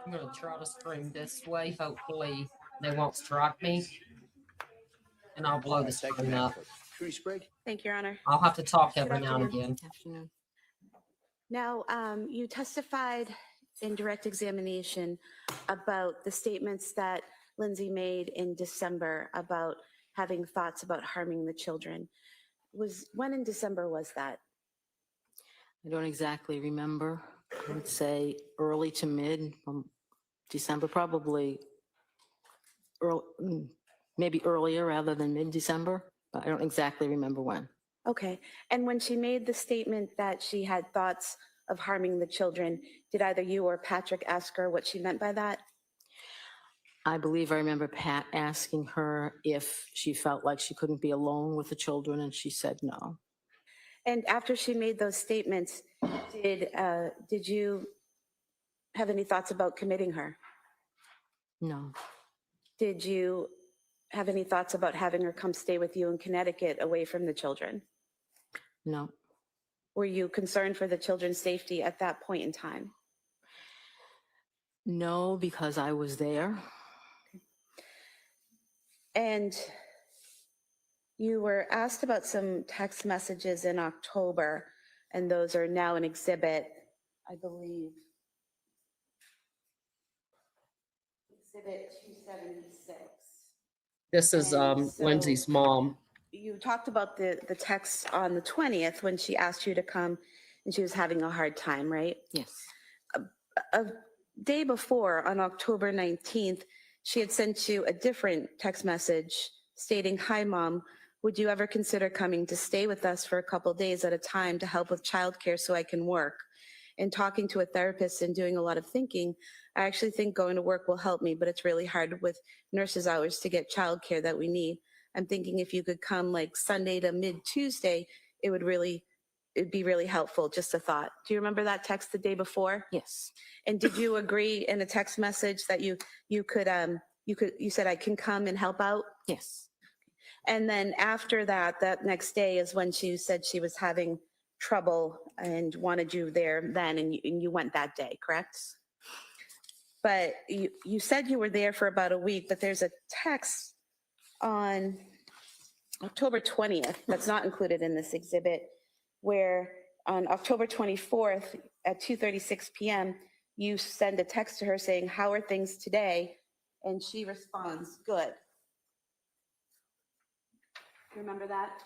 I'm gonna try to stream this way. Hopefully they won't strike me, and I'll blow the screen up. Trudy Sprague. Thank you, Your Honor. I'll have to talk Good every now and afternoon. again. Afternoon. Now, you testified in direct examination about the statements that Lindsay made in December about having thoughts about harming the children. When in December was that? I don't exactly remember. I would say early to mid December, probably maybe earlier rather than mid-December. But I don't exactly remember when. Okay. And when she made the statement that she had thoughts of harming the children, did either you or Patrick ask her what she meant by that? I believe I remember Pat asking her if she felt like she couldn't be alone with the children, and she said no. And after she made those statements, did you have any thoughts about committing her? No. Did you have any thoughts about having her come stay with you in Connecticut away from the children? No. Were you concerned for the children's safety at that point in time? No, because I was there. And you were asked about some text messages in October, and those are now an exhibit, I believe. Exhibit 276. This is And so- Lindsay's mom. You talked about the text on the 20th when she asked you to come and she was having a hard time, right? Yes. A day before, on October 19th, she had sent you a different text message stating, "Hi, Mom, would you ever consider coming to stay with us for a couple days at a time to help with childcare so I can work?" And talking to a therapist and doing a lot of thinking, I actually think going to work will help me, but it's really hard with nurses' hours to get childcare that we need. I'm thinking if you could come like Sunday to mid-Tuesday, it'd be really helpful, just a thought. Do you remember that text the day before? Yes. And did you agree in a text message that you said I can come and help out? Yes. And then after that next day is when she said she was having trouble and wanted you there then, and you went that day, correct? But you said you were there for about a week, but there's a text on October 20th that's not included in this exhibit, where on October 24th at 2:36 p.m., you send a text to her saying, "How are things today?" And she responds, "Good." Remember that?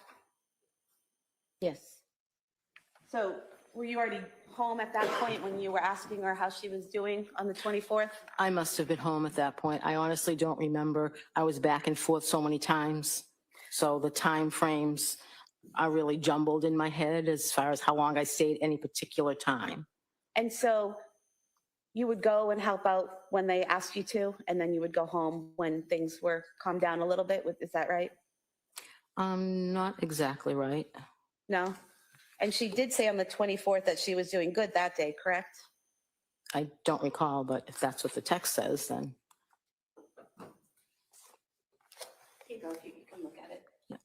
Yes. So were you already home at that point when you were asking her how she was doing on the 24th? I must have been home at that point. I honestly don't remember. I was back and forth so many times. So the time frames are really jumbled in my head as far as how long I stayed any particular time. And so you would go and help out when they asked you to, and then you would go home when things were calmed down a little bit. Is that right? Not exactly right. No? And she did say on the 24th that she was doing good that day, correct? I don't recall, but if that's what the text says, then Here you go, you can look at it. yeah.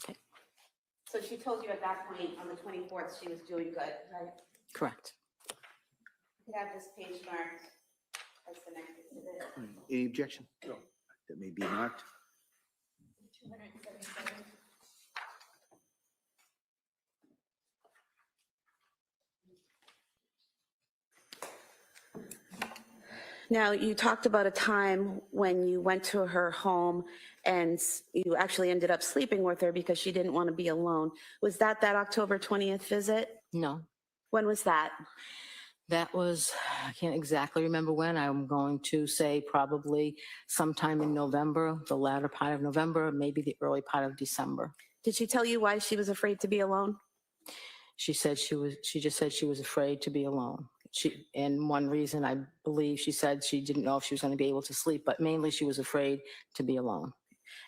Okay. So she told you at that point on the 24th she was doing good, right? Correct. You have this page marked as the next exhibit. Any objection? No. That may be marked. 277. Now, you talked about a time when you went to her home and you actually ended up sleeping with her because she didn't want to be alone. Was that October 20th visit? No. When was that? That was, I can't exactly remember when. I'm going to say probably sometime in November, the latter part of November, maybe the early part of December. Did she tell you why she was afraid to be alone? She just said she was afraid to be alone. And one reason I believe she said she didn't know if she was going to be able to sleep, but mainly she was afraid to be alone.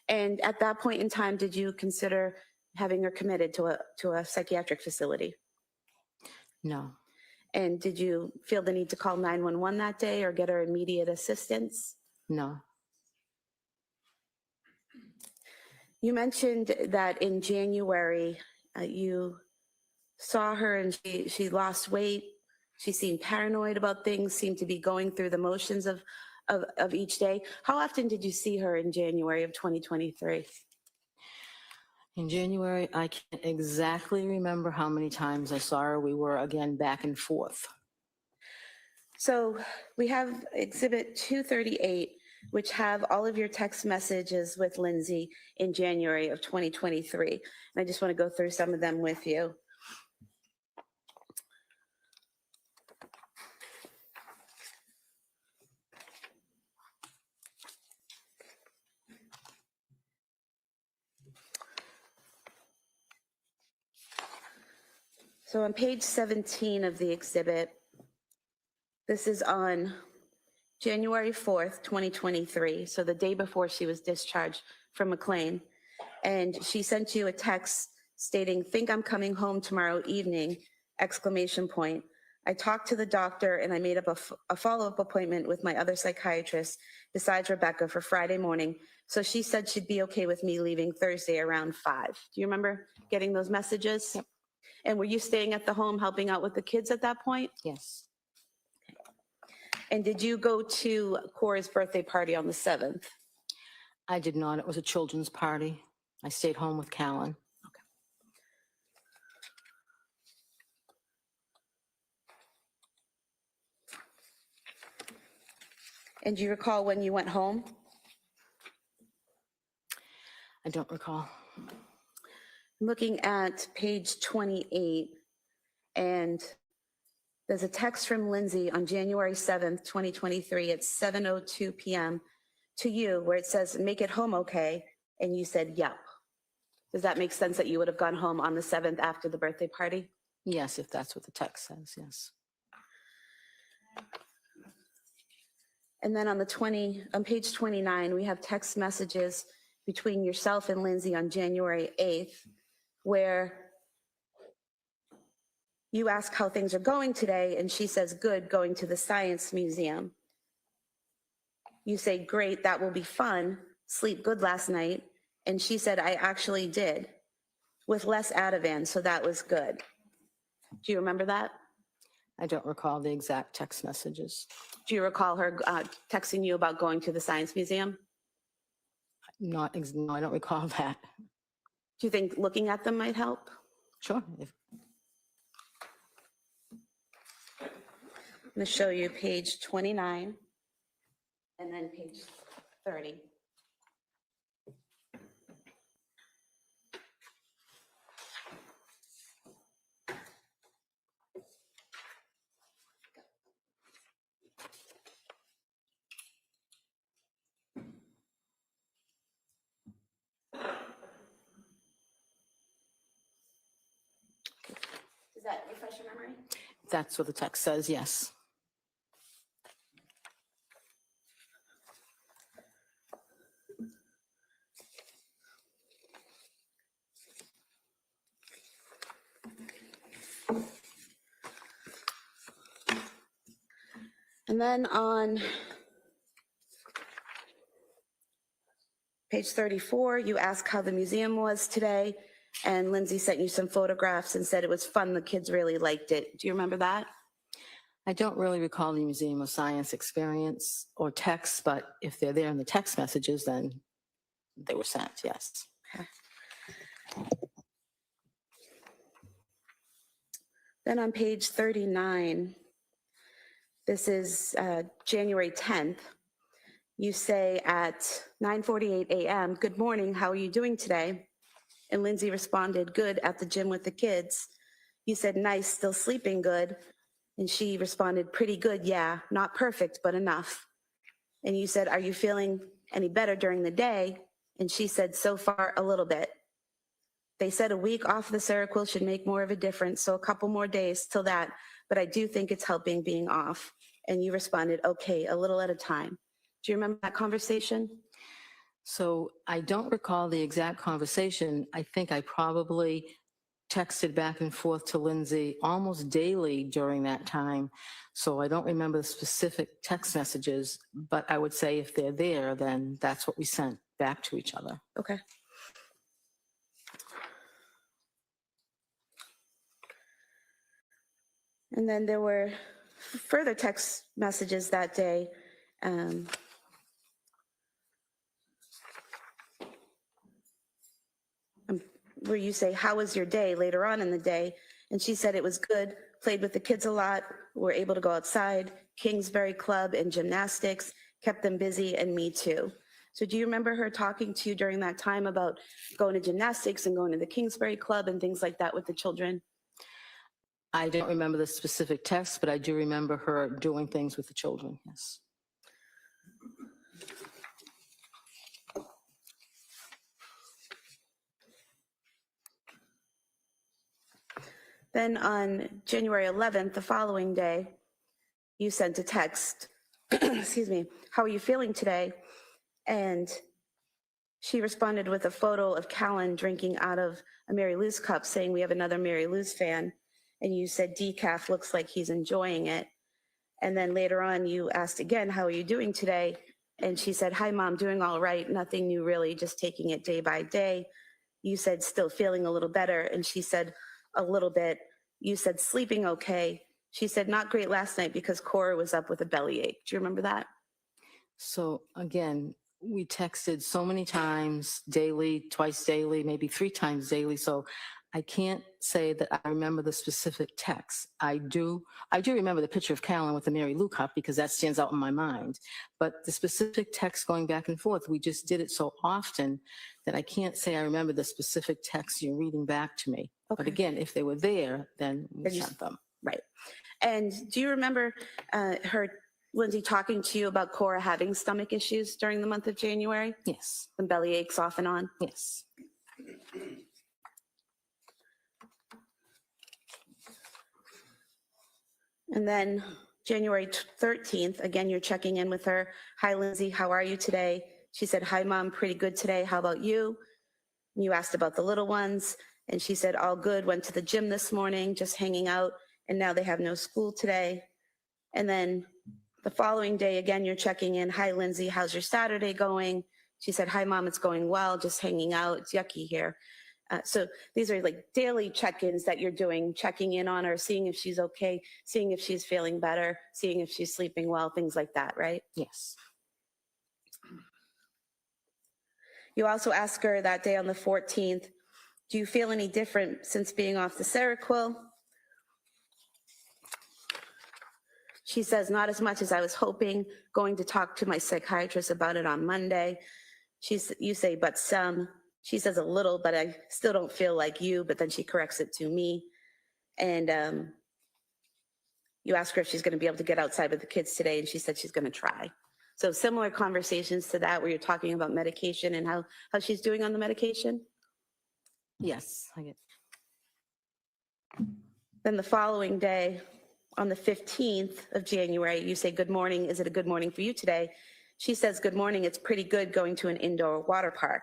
And at that point in time, did you consider having her committed to a psychiatric facility? No. And did you feel the need to call 911 that day or get her immediate assistance? No. You mentioned that in January, you saw her and she lost weight. She seemed paranoid about things, seemed to be going through the motions of each day. How often did you see her in January of 2023? In January, I can't exactly remember how many times I saw her. We were again back and forth. So we have Exhibit 238, which have all of your text messages with Lindsay in January of 2023. And I just want to go through some of them with you. So on page 17 of the exhibit, this is on January 4th, 2023, so the day before she was discharged from McLean. And she sent you a text stating, "Think I'm coming home tomorrow evening, exclamation point. I talked to the doctor and I made up a follow-up appointment with my other psychiatrist besides Rebecca for Friday morning. So she said she'd be okay with me leaving Thursday around 5. Do you remember getting those messages? Yep. And were you staying at the home helping out with the kids at that point? Yes. And did you go to Cora's birthday party on the 7th? I did not. It was a children's party. I stayed home with Callan. And do you recall when you went home? I don't recall. Looking at page 28, and there's a text from Lindsay on January 7th, 2023 at 7:02 p.m. to you where it says, "Make it home okay," and you said, "Yep." Does that make sense that you would have gone home on the 7th after the birthday party? Yes, if that's what the text says, yes. And then on page 29, we have text messages between yourself and Lindsay on January 8th, where you ask how things are going today, and she says, "Good, going to the Science Museum." You say, "Great, that will be fun. Sleep good last night." And she said, "I actually did, with less Ativan, so that was good." Do you remember that? I don't recall the exact text messages. Do you recall her texting you about going to the Science Museum? No, I don't recall that. Do you think looking at them might help? Sure. I'm going to show you page 29 and then page 30. Does that refresh your memory? That's what the text says, yes. And then on page 34, you ask how the museum was today, and Lindsay sent you some photographs and said it was fun. The kids really liked it. Do you remember that? I don't really recall the Museum of Science experience or text, but if they're there in the text messages, then they were sent, yes. Okay. Then on page 39, this is January 10th. You say at 9:48 a.m., "Good morning, how are you doing today?" And Lindsay responded, "Good, at the gym with the kids." You said, "Nice, still sleeping good?" And she responded, "Pretty good, yeah, not perfect, but enough." And you said, "Are you feeling any better during the day?" And she said, "So far, a little bit." They said a week off the Seroquel should make more of a difference, so a couple more days till that, but I do think it's helping being off. And you responded, "Okay, a little at a time." Do you remember that conversation? So I don't recall the exact conversation. I think I probably texted back and forth to Lindsay almost daily during that time. So I don't remember the specific text messages, but I would say if they're there, then that's what we sent back to each other. Okay. And then there were further text messages that day. Where you say, how was your day later on in the day? And she said it was good, played with the kids a lot, were able to go outside, Kingsbury Club and gymnastics, kept them busy, and me too. So do you remember her talking to you during that time about going to gymnastics and going to the Kingsbury Club and things like that with the children? I don't remember the specific text, but I do remember her doing things with the children, yes. Then on January 11th, the following day, you sent a text, excuse me, how are you feeling today? And she responded with a photo of Callan drinking out of a Mary Lou's cup, saying, we have another Mary Lou's fan. And you said, decaf looks like he's enjoying it. And then later on, you asked again, how are you doing today? And she said, hi, Mom, doing all right. Nothing new, really, just taking it day by day. You said, still feeling a little better. And she said, a little bit. You said, sleeping okay. She said, not great last night because Cora was up with a bellyache. Do you remember that? So again, we texted so many times daily, twice daily, maybe 3 times daily. So I can't say that I remember the specific text. I do remember the picture of Callan with the Mary Lou cup because that stands out in my mind. But the specific text going back and forth, we just did it so often that I can't say I remember the specific text you're reading back to me. Okay. But again, if they were there, then we sent them. Right. And do you remember Lindsay, talking to you about Cora having stomach issues during the month of January? Yes. And belly aches off and on? Yes. And then January 13th, again, you're checking in with her. Hi, Lindsay, how are you today? She said, hi, Mom, pretty good today. How about you? And you asked about the little ones, and she said, all good, went to the gym this morning, just hanging out, and now they have no school today. And then the following day, again, you're checking in. Hi, Lindsay, how's your Saturday going? She said, hi, Mom, it's going well, just hanging out. It's yucky here. So these are like daily check-ins that you're doing, checking in on her, seeing if she's okay, seeing if she's feeling better, seeing if she's sleeping well, things like that, right? Yes. You also asked her that day on the 14th, do you feel any different since being off the Seroquel? She says, not as much as I was hoping, going to talk to my psychiatrist about it on Monday. You say, but some. She says a little, but I still don't feel like you, but then she corrects it to me. And you ask her if she's gonna be able to get outside with the kids today, and she said she's gonna try. So similar conversations to that where you're talking about medication and how she's doing on the medication? Yes, I get. Then the following day, on the 15th of January, you say, good morning, is it a good morning for you today? She says, good morning, it's pretty good going to an indoor water park.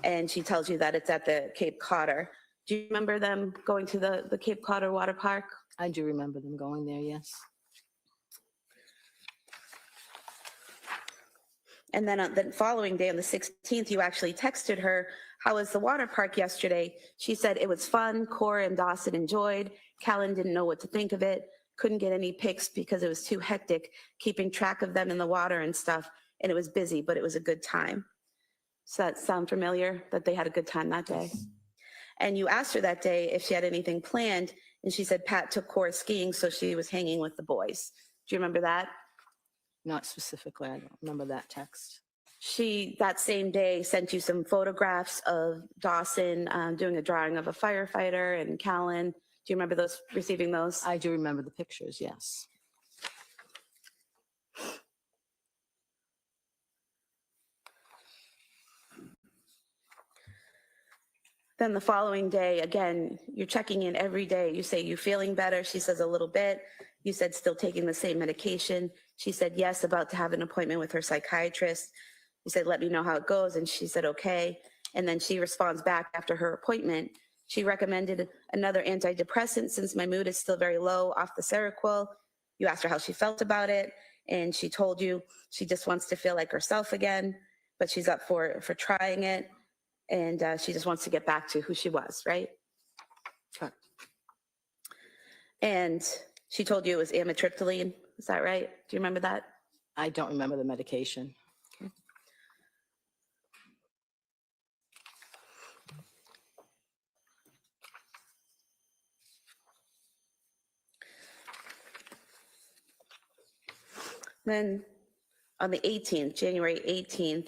And she tells you that it's at the Cape Cotter. Do you remember them going to the Cape Cotter water park? I do remember them going there, yes. And then on the following day, on the 16th, you actually texted her, how was the water park yesterday? She said it was fun, Cora and Dawson enjoyed, Callan didn't know what to think of it, couldn't get any pics because it was too hectic, keeping track of them in the water and stuff, and it was busy, but it was a good time. Does that sound familiar, that they had a good time that day? And you asked her that day if she had anything planned, and she said Pat took Cora skiing, so she was hanging with the boys. Do you remember that? Not specifically, I don't remember that text. She, that same day, sent you some photographs of Dawson doing a drawing of a firefighter and Callan. Do you remember those, receiving those? I do remember the pictures, yes. Then the following day, again, you're checking in every day. You say, you feeling better? She says a little bit. You said still taking the same medication. She said yes, about to have an appointment with her psychiatrist. You said, let me know how it goes. And she said, okay. And then she responds back after her appointment. She recommended another antidepressant since my mood is still very low off the Seroquel. You asked her how she felt about it. And she told you she just wants to feel like herself again, but she's up for trying it. And she just wants to get back to who she was, right? Sure. And She told you it was amitriptyline. Is that right? Do you remember that? I don't remember the medication. Then on the 18th, January 18th,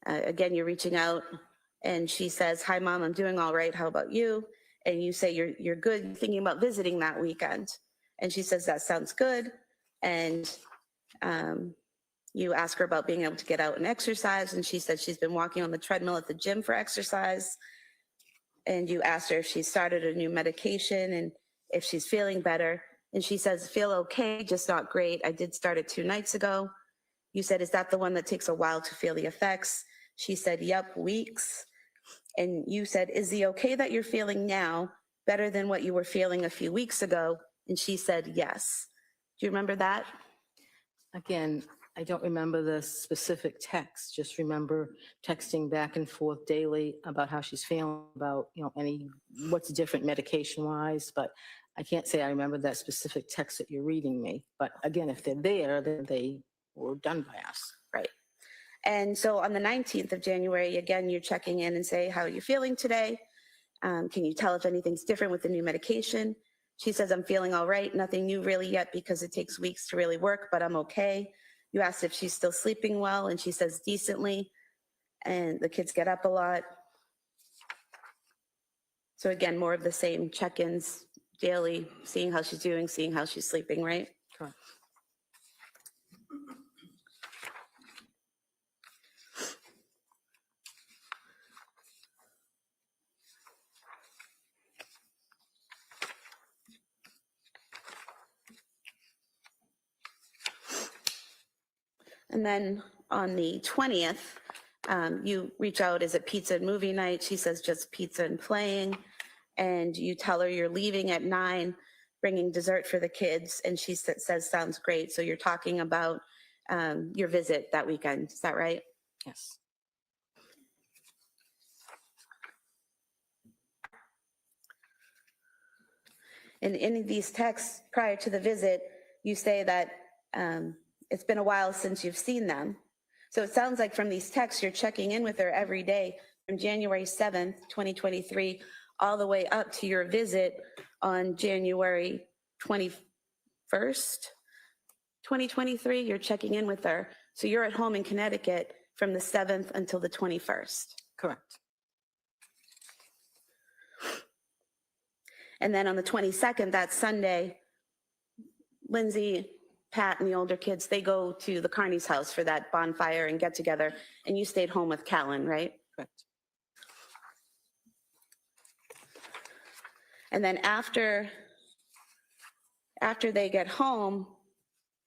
again, you're reaching out and she says, "Hi, Mom, I'm doing all right. How about you?" And you say you're good, thinking about visiting that weekend. And she says, "That sounds good." And you ask her about being able to get out and exercise. And she said she's been walking on the treadmill at the gym for exercise. And you asked her if she started a new medication and if she's feeling better. And she says, "Feel okay, just not great. I did start it 2 nights ago." You said, "Is that the one that takes a while to feel the effects?" She said, "Yep, weeks." And you said, "Is the okay that you're feeling now better than what you were feeling a few weeks ago?" And she said, "Yes." Do you remember that? Again, I don't remember the specific text, just remember texting back and forth daily about how she's feeling, about, what's different medication-wise, but I can't say I remember that specific text that you're reading me. But again, if they're there, then they were done by us. Right. And so on the 19th of January, again, you're checking in and say, "How are you feeling today? Can you tell if anything's different with the new medication?" She says, "I'm feeling all right. Nothing new really yet because it takes weeks to really work, but I'm okay." You asked if she's still sleeping well, and she says decently, and the kids get up a lot. So again, more of the same check-ins daily, seeing how she's doing, seeing how she's sleeping, right? Correct. And then on the 20th, you reach out, "Is it pizza and movie night?" She says, "Just pizza and playing." And you tell her you're leaving at 9, bringing dessert for the kids. And she says, "Sounds great." So you're talking about your visit that weekend. Is that right? Yes. In any of these texts prior to the visit, you say that it's been a while since you've seen them. So it sounds like from these texts, you're checking in with her every day from January 7th, 2023, all the way up to your visit on January 21st, 2023. You're checking in with her. So you're at home in Connecticut from the 7th until the 21st. Correct. And then on the 22nd, that Sunday, Lindsay, Pat, and the older kids, they go to the Carney's house for that bonfire and get together, and you stayed home with Callan, right? Correct. And then after they get home,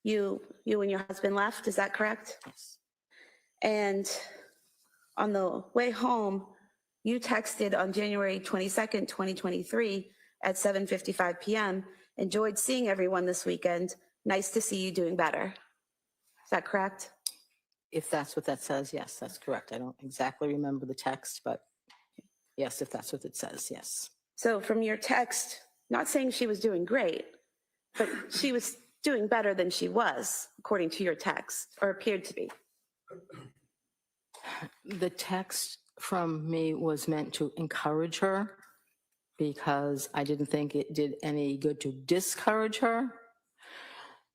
you and your husband left, is that correct? Yes. And on the way home, you texted on January 22nd, 2023 at 7:55 p.m., "Enjoyed seeing everyone this weekend. Nice to see you doing better." Is that correct? If that's what that says, yes, that's correct. I don't exactly remember the text, but yes, if that's what it says, yes. So from your text, not saying she was doing great, but she was doing better than she was, according to your text, or appeared to be. The text from me was meant to encourage her because I didn't think it did any good to discourage her.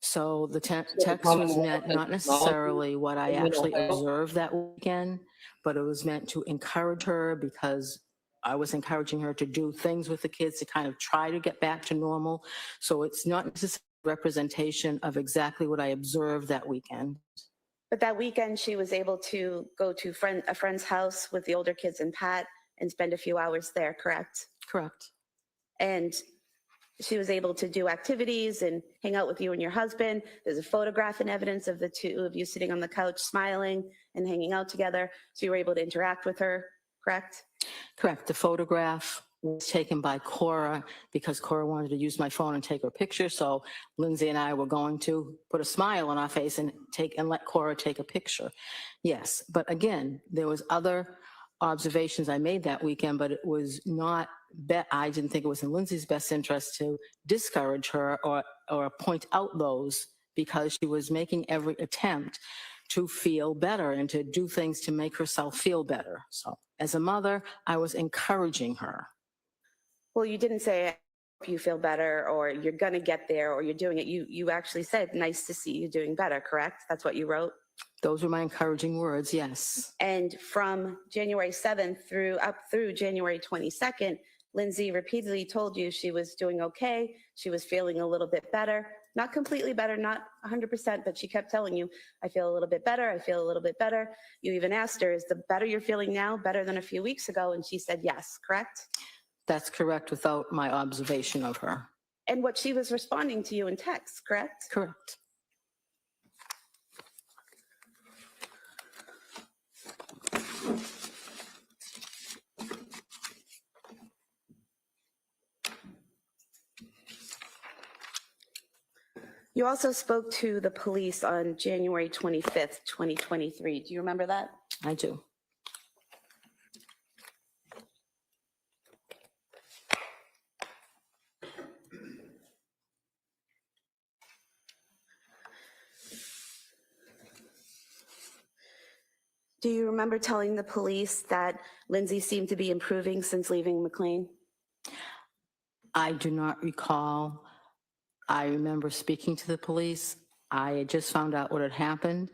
So the text was meant not necessarily what I actually observed that weekend, but it was meant to encourage her because I was encouraging her to do things with the kids to kind of try to get back to normal. So it's not necessarily a representation of exactly what I observed that weekend. But that weekend, she was able to go to a friend's house with the older kids and Pat and spend a few hours there, correct? Correct. And she was able to do activities and hang out with you and your husband. There's a photograph and evidence of the two of you sitting on the couch smiling and hanging out together. So you were able to interact with her, correct? Correct. The photograph was taken by Cora because Cora wanted to use my phone and take her picture. So Lindsay and I were going to put a smile on our face and let Cora take a picture. Yes, but again, there was other observations I made that weekend, but it was not, I didn't think it was in Lindsay's best interest to discourage her or point out those, because she was making every attempt to feel better and to do things to make herself feel better. So as a mother, I was encouraging her. Well, you didn't say, "I hope you feel better," or "you're going to get there," or "you're doing it." You actually said, "Nice to see you doing better," correct? That's what you wrote? Those were my encouraging words, yes. And from January 7th up through January 22nd, Lindsay repeatedly told you she was doing okay, she was feeling a little bit better, not completely better, not 100%, but she kept telling you, "I feel a little bit better, I feel a little bit better." You even asked her, "Is the better you're feeling now better than a few weeks ago?" And she said yes, correct? That's correct, without my observation of her. And what she was responding to you in text, correct? Correct. You also spoke to the police on January 25th, 2023. Do you remember that? I do. Do you remember telling the police that Lindsay seemed to be improving since leaving McLean? I do not recall. I remember speaking to the police. I had just found out what had happened,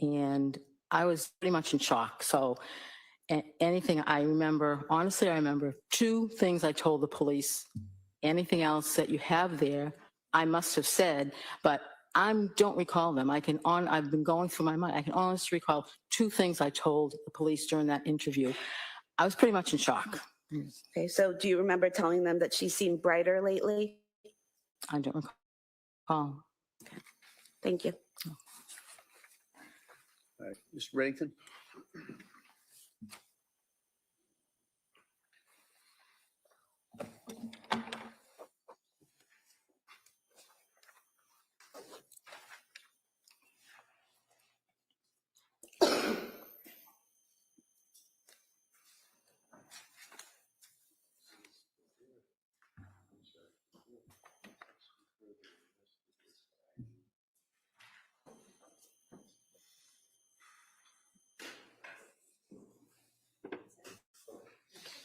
and I was pretty much in shock. So anything I remember, honestly, I remember 2 things I told the police. Anything else that you have there, I must have said, but I don't recall them. I've been going through my mind. I can honestly recall 2 things I told the police during that interview. I was pretty much in shock. Okay, so do you remember telling them that she seemed brighter lately? I don't recall. Thank you. All right, Mr. Reddington?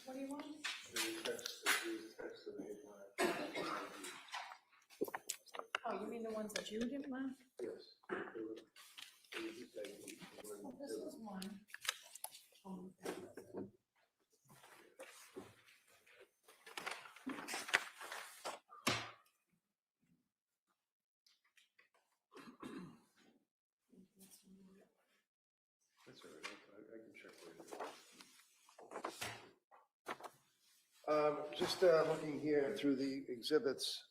What do you want? Oh, you mean the ones that you didn't want? Yes. Oh, this was one. That's all right, I can check later. Just looking here through the exhibits,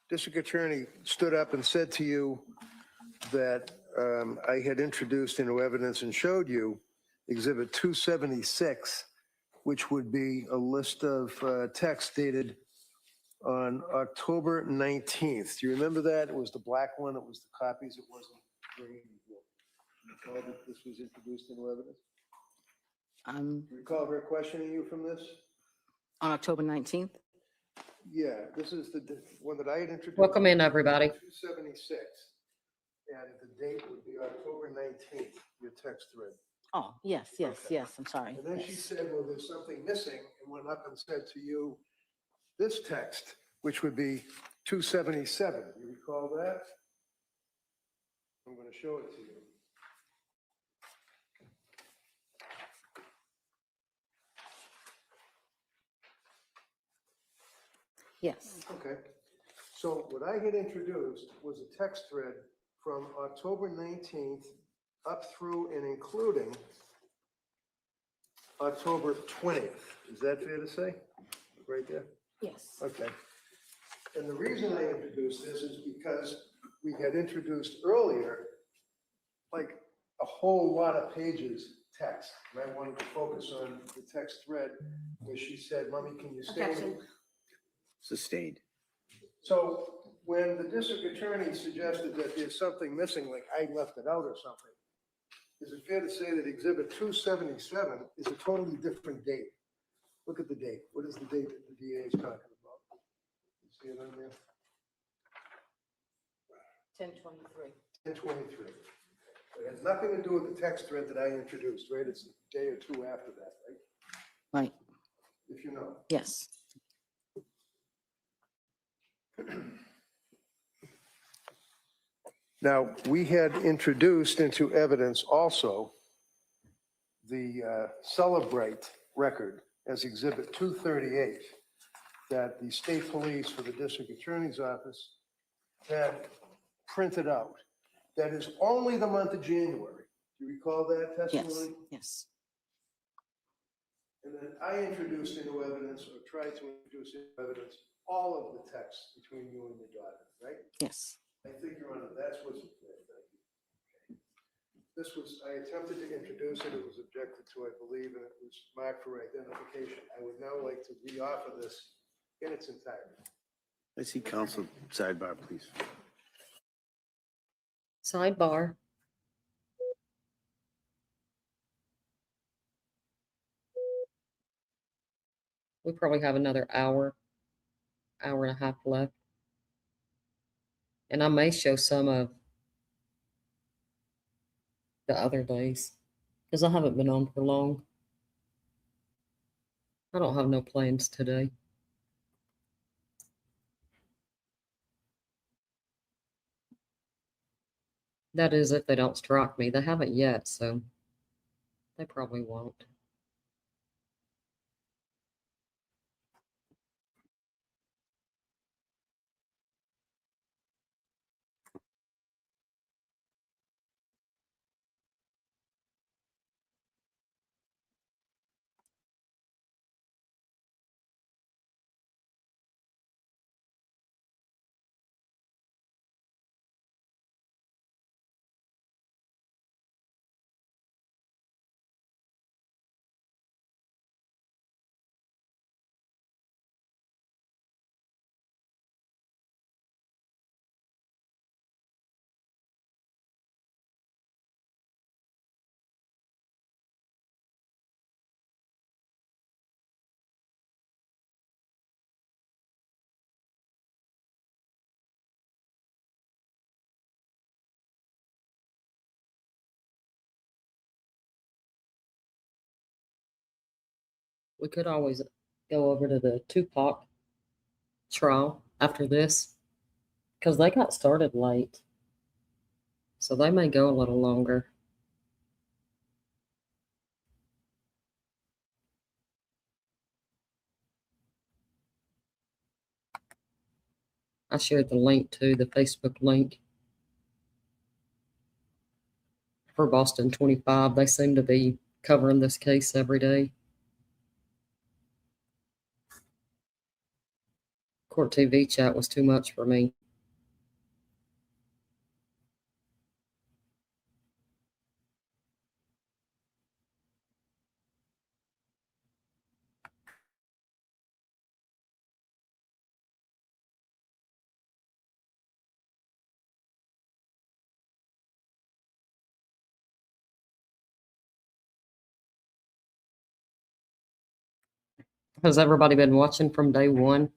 District Attorney stood up and said to you that I had introduced into evidence and showed you Exhibit 276, which would be a list of text dated on October 19th. Do you remember that? It was the black one, it was the copies, it wasn't green. Recall that this was introduced into evidence? Do you recall her questioning you from this? On October 19th? Yeah, this is the one that I had introduced. Welcome in, everybody. 276, and the date would be October 19th, your text thread. Oh, yes, yes, Okay. yes, I'm sorry. And then she said, well, there's something missing, and went up and said to you, this text, which would be 277. You recall that? I'm going to show it to you. Yes. Okay. So what I had introduced was a text thread from October 19th up through and including October 20th. Is that fair to say? Right there? Yes. Okay. And the reason I introduced this is because we had introduced earlier, like a whole lot of pages text. And I wanted to focus on the text thread where she said, "Mommy, can you stay?" Objection. Sustained. So when the district attorney suggested that there's something missing, like I left it out or something, is it fair to say that Exhibit 277 is a totally different date? Look at the date. What is the date that the DA is talking about? You see it on there? 10/23. 10/23. It has nothing to do with the text thread that I introduced, right? It's a day or two after that, right? Right, If you know. yes. Now, we had introduced into evidence also the Celebrate record as Exhibit 238 that the state police for the district attorney's office had printed out. That is only the month of January. Do you recall that Yes, testimony? yes. And then I introduced into evidence, or tried to introduce into evidence, all of the texts between you and your daughter, right? Yes. I think, Your Honor, that's what's, thank you. This was, I attempted to introduce it, it was objected to, I believe, and it was marked for identification. I would now like to reoffer this in its entirety. I see counsel sidebar, please. Sidebar. We probably have another hour and a half left. And I may show some of the other days because I haven't been on for long. I don't have no plans today. That is if they don't strike me. They haven't yet, so they probably won't. We could always go over to the Tupac trial after this because they got started late. So they may go a little longer. I shared the link to the Facebook link for Boston 25. They seem to be covering this case every day. Court TV chat was too much for me. Has everybody been watching from day one?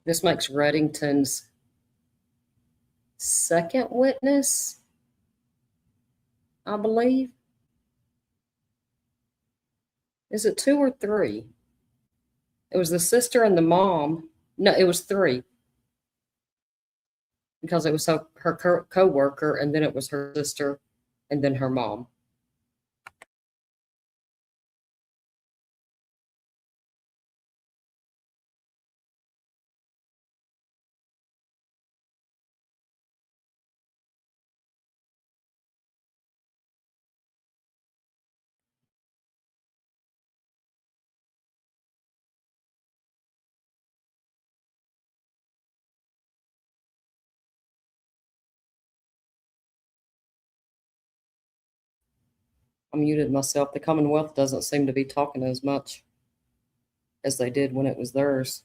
This makes Reddington's second witness, I believe. Is it 2 or 3? It was the sister and the mom. No, it was three. Because it was her co-worker, and then it was her sister, and then her mom. I muted myself. The Commonwealth doesn't seem to be talking as much as they did when it was theirs.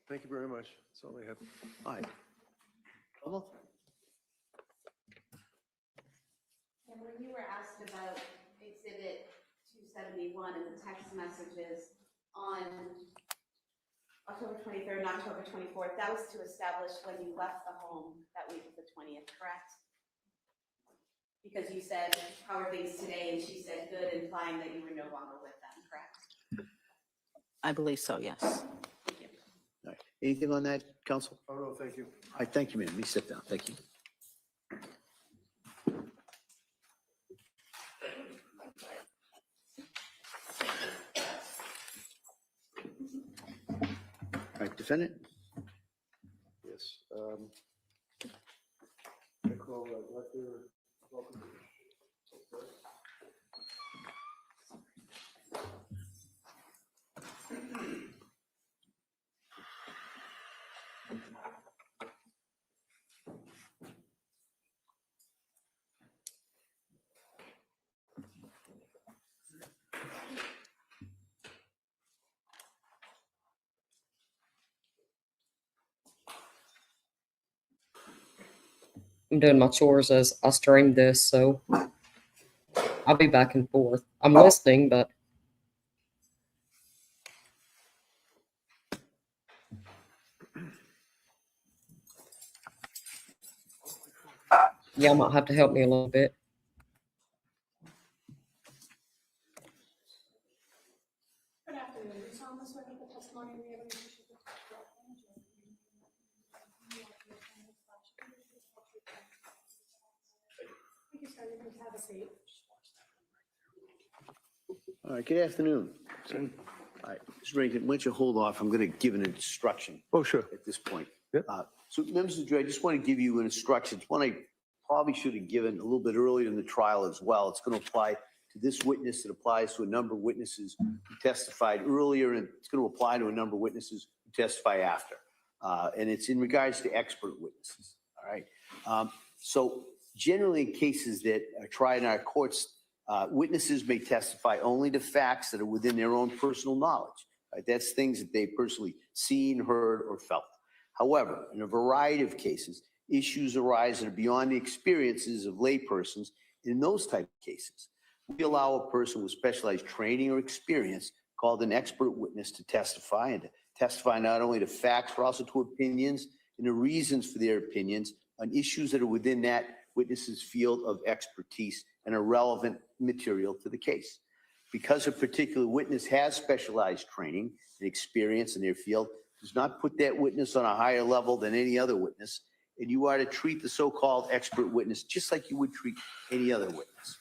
Thank you very much. That's all I have. All right. Almost? And when you were asked about Exhibit 271 and the text messages on October 23rd and October 24th, that was to establish when you left the home that week of the 20th, correct? Because you said, how are things today? And she said, good, implying that you were no longer with them, correct? I believe so, yes. All right. Anything on that, counsel? Oh, no, thank you. All right, thank you, ma'am. Let me sit down. Thank you. All right, defendant? Yes. I call Dr. Welcome. I'm doing my chores as I stream this, so I'll be back and forth. I'm listening, but y'all might have to help me a little bit. Good afternoon. You solemnly swear that the testimony you give in this issue is correct and true. Thank you, sir. You can have a seat. All right, good afternoon. All right, Mr. Rankin, why don't you hold off? I'm going to give an instruction Oh, sure. at this point. Yep. So, members of the jury, I just want to give you an instruction. It's one I probably should have given a little bit earlier in the trial as well. It's going to apply to this witness. It applies to a number of witnesses who testified earlier, and it's going to apply to a number of witnesses who testify after. And it's in regards to expert witnesses. All right. So generally in cases that are tried in our courts, witnesses may testify only to facts that are within their own personal knowledge. Right? That's things that they've personally seen, heard, or felt. However, in a variety of cases, issues arise that are beyond the experiences of laypersons. In those type of cases, we allow a person with specialized training or experience called an expert witness to testify, and to testify not only to facts, but also to opinions and the reasons for their opinions on issues that are within that witness's field of expertise and are relevant material to the case. Because a particular witness has specialized training and experience in their field, does not put that witness on a higher level than any other witness, and you are to treat the so-called expert witness just like you would treat any other witness.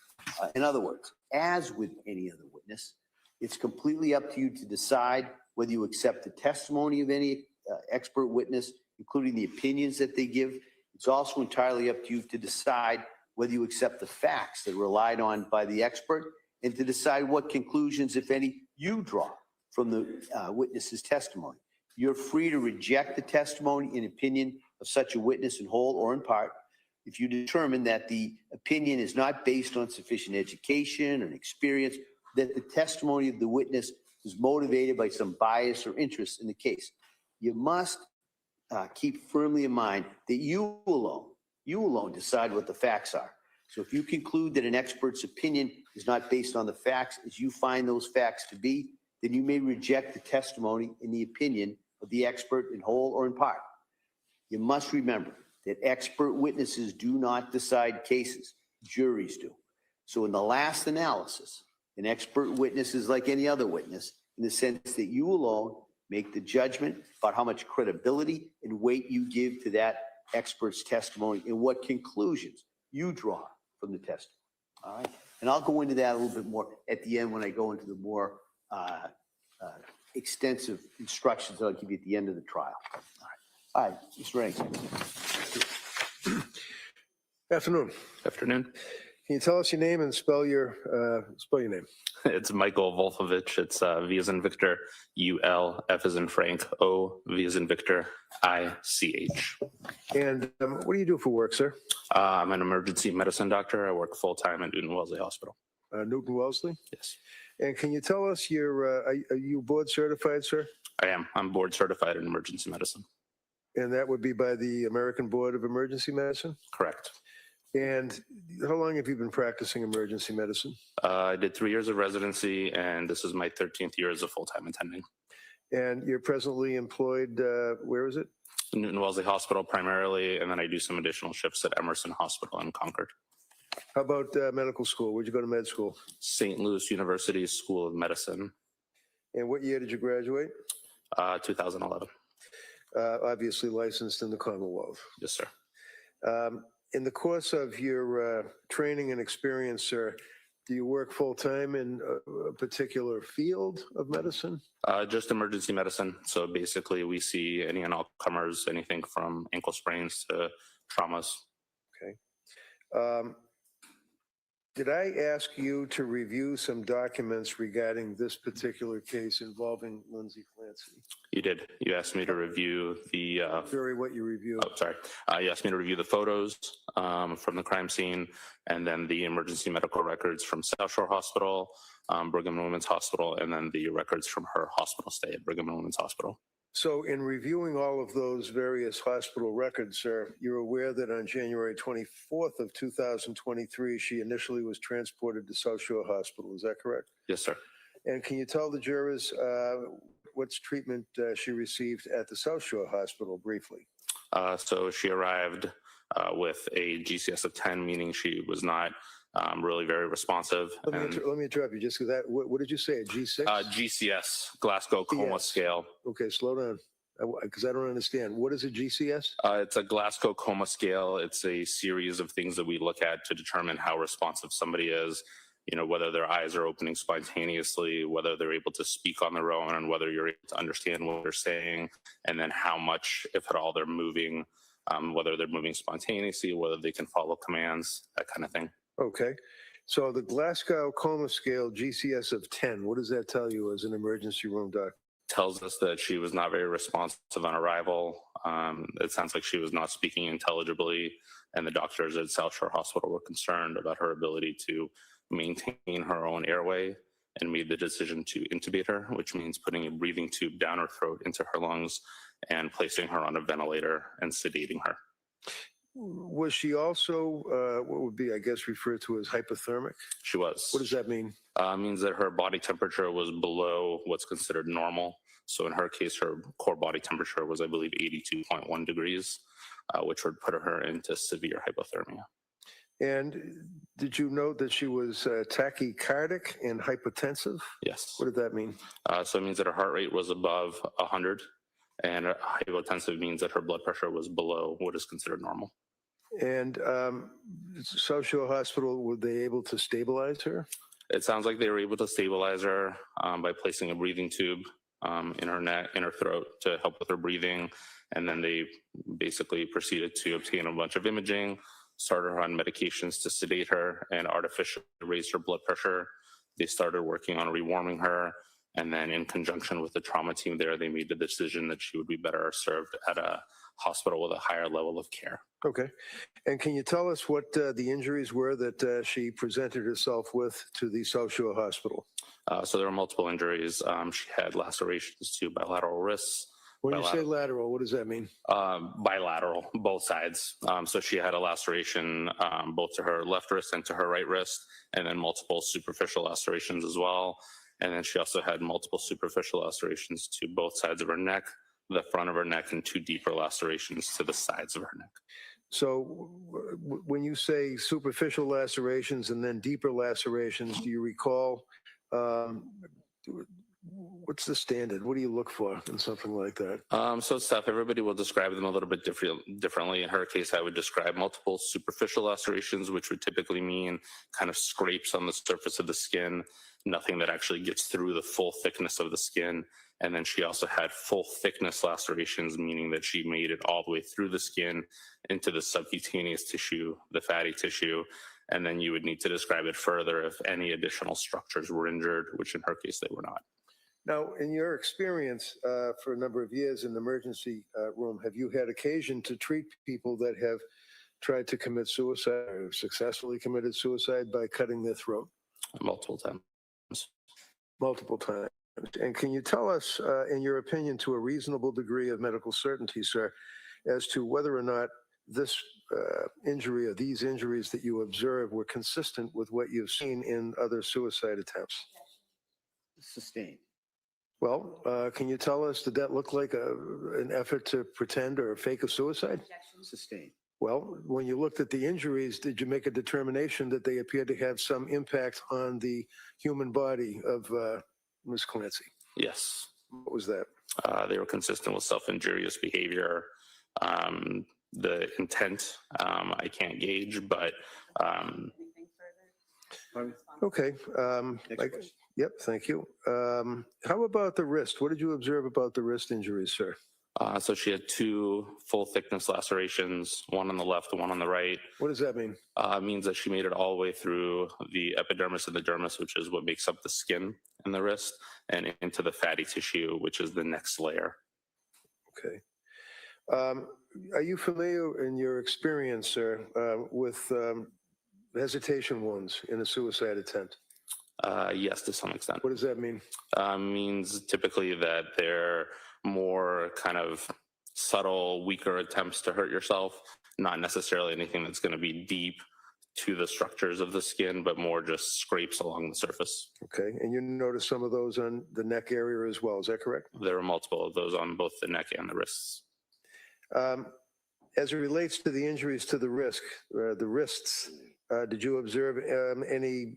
In other words, as with any other witness, it's completely up to you to decide whether you accept the testimony of any expert witness, including the opinions that they give. It's also entirely up to you to decide whether you accept the facts that are relied on by the expert, and to decide what conclusions, if any, you draw from the witness's testimony. You're free to reject the testimony and opinion of such a witness in whole or in part if you determine that the opinion is not based on sufficient education and experience, that the testimony of the witness was motivated by some bias or interest in the case. You must keep firmly in mind that you alone decide what the facts are. So if you conclude that an expert's opinion is not based on the facts as you find those facts to be, then you may reject the testimony and the opinion of the expert in whole or in part. You must remember that expert witnesses do not decide cases, juries do. So in the last analysis, an expert witness is like any other witness in the sense that you alone make the judgment about how much credibility and weight you give to that expert's testimony and what conclusions you draw from the testimony. All right. And I'll go into that a little bit more at the end when I go into the more extensive instructions that I'll give you at the end of the trial. All right. Ms. Renee. Afternoon. Afternoon. Can you tell us your name and spell your name? It's Michael Wolfovich. It's V as in Victor, U-L, F as in Frank, O, V as in Victor, I-C-H. And what do you do for work, sir? I'm an emergency medicine doctor. I work full-time at Newton Wellesley Hospital. Newton Wellesley? Yes, And can you tell us are you board certified, sir? I am. I'm board certified in emergency medicine. And that would be by the American Board of Emergency Medicine? Correct. And how long have you been practicing emergency medicine? I did 3 years of residency, and this is my 13th year as a full-time attending. And you're presently employed, where is it? Newton Wellesley Hospital primarily, and then I do some additional shifts at Emerson Hospital in Concord. How about medical school? Where'd you go to med school? St. Louis University School of Medicine, And what year did you graduate? 2011. Obviously licensed in the Commonwealth. Yes, sir. In the course of your training and experience, sir, do you work full-time in a particular field of medicine? Just emergency medicine. So basically we see any and all comers, anything from ankle sprains to traumas. Okay. Did I ask you to review some documents regarding this particular case involving Lindsay Clancy? You did. You asked me to review the, Sorry, what you reviewed. oh, sorry. You asked me to review the photos from the crime scene and then the emergency medical records from South Shore Hospital, Brigham and Women's Hospital, and then the records from her hospital stay at Brigham and Women's Hospital. So in reviewing all of those various hospital records, sir, you're aware that on January 24th of 2023, she initially was transported to South Shore Hospital. Is that correct? Yes, sir. And can you tell the jurors what's treatment she received at the South Shore Hospital briefly? So she arrived with a GCS of 10, meaning she was not really very responsive. Let me interrupt you just because that, what did you say, a G6? GCS, Glasgow Coma Yes. Scale. Okay, slow down, because I don't understand. What is a GCS? It's a Glasgow Coma Scale. It's a series of things that we look at to determine how responsive somebody is, you know, whether their eyes are opening spontaneously, whether they're able to speak on their own, and whether you're able to understand what they're saying, and then how much, if at all, they're moving, whether they're moving spontaneously, whether they can follow commands, that kind of thing. Okay, so the Glasgow Coma Scale GCS of 10, what does that tell you as an emergency room doctor? Tells us that she was not very responsive on arrival. It sounds like she was not speaking intelligibly, and the doctors at South Shore Hospital were concerned about her ability to maintain her own airway and made the decision to intubate her, which means putting a breathing tube down her throat into her lungs and placing her on a ventilator and sedating her. Was she also, what would be, I guess, referred to as hypothermic? She was. What does that mean? Means that her body temperature was below what's considered normal. So in her case, her core body temperature was, I believe, 82.1 degrees, which would put her into severe hypothermia. And did you note that she was tachycardic and hypotensive? Yes. What did that mean? So it means that her heart rate was above 100, and hypotensive means that her blood pressure was below what is considered normal. And South Shore Hospital, were they able to stabilize her? It sounds like they were able to stabilize her by placing a breathing tube in her neck, in her throat to help with her breathing. And then they basically proceeded to obtain a bunch of imaging, started her on medications to sedate her and artificially raise her blood pressure. They started working on rewarming her. And then in conjunction with the trauma team there, they made the decision that she would be better served at a hospital with a higher level of care. Okay. And can you tell us what the injuries were that she presented herself with to the South Shore Hospital? So there were multiple injuries. She had lacerations to bilateral wrists. When you say lateral, what does that mean? Bilateral, both sides. So she had a laceration both to her left wrist and to her right wrist, and then multiple superficial lacerations as well. And then she also had multiple superficial lacerations to both sides of her neck, the front of her neck, and 2 deeper lacerations to the sides of her neck. So when you say superficial lacerations and then deeper lacerations, do you recall what's the standard? What do you look for in something like that? So it's tough. Everybody will describe them a little bit differently. In her case, I would describe multiple superficial lacerations, which would typically mean kind of scrapes on the surface of the skin, nothing that actually gets through the full thickness of the skin. And then she also had full thickness lacerations, meaning that she made it all the way through the skin into the subcutaneous tissue, the fatty tissue. And then you would need to describe it further if any additional structures were injured, which in her case they were not. Now, in your experience for a number of years in the emergency room, have you had occasion to treat people that have tried to commit suicide or successfully committed suicide by cutting their throat? Multiple times. Multiple times. And can you tell us, in your opinion, to a reasonable degree of medical certainty, sir, as to whether or not this injury or these injuries that you observed were consistent with what you've seen in other suicide attempts? Sustained. Well, can you tell us, did that look like an effort to pretend or fake a suicide? Sustained. Well, when you looked at the injuries, did you make a determination that they appeared to have some impact on the human body of Ms. Clancy? Yes. What was that? They were consistent with self-injurious behavior. The intent, I can't gauge, but Okay. Next question. Yep, thank you. How about the wrist? What did you observe about the wrist injuries, sir? so she had 2 full thickness lacerations, one on the left, one on the right. What does that mean? Means that she made it all the way through the epidermis and the dermis, which is what makes up the skin in the wrist, and into the fatty tissue, which is the next layer. Okay. Are you familiar in your experience, sir, with hesitation wounds in a suicide attempt? Yes, to some extent. What does that mean? Means typically that they're more kind of subtle, weaker attempts to hurt yourself, not necessarily anything that's going to be deep to the structures of the skin, but more just scrapes along the surface. Okay, and you noticed some of those on the neck area as well, is that correct? There were multiple of those on both the neck and the wrists. As it relates to the injuries to the wrists, did you observe any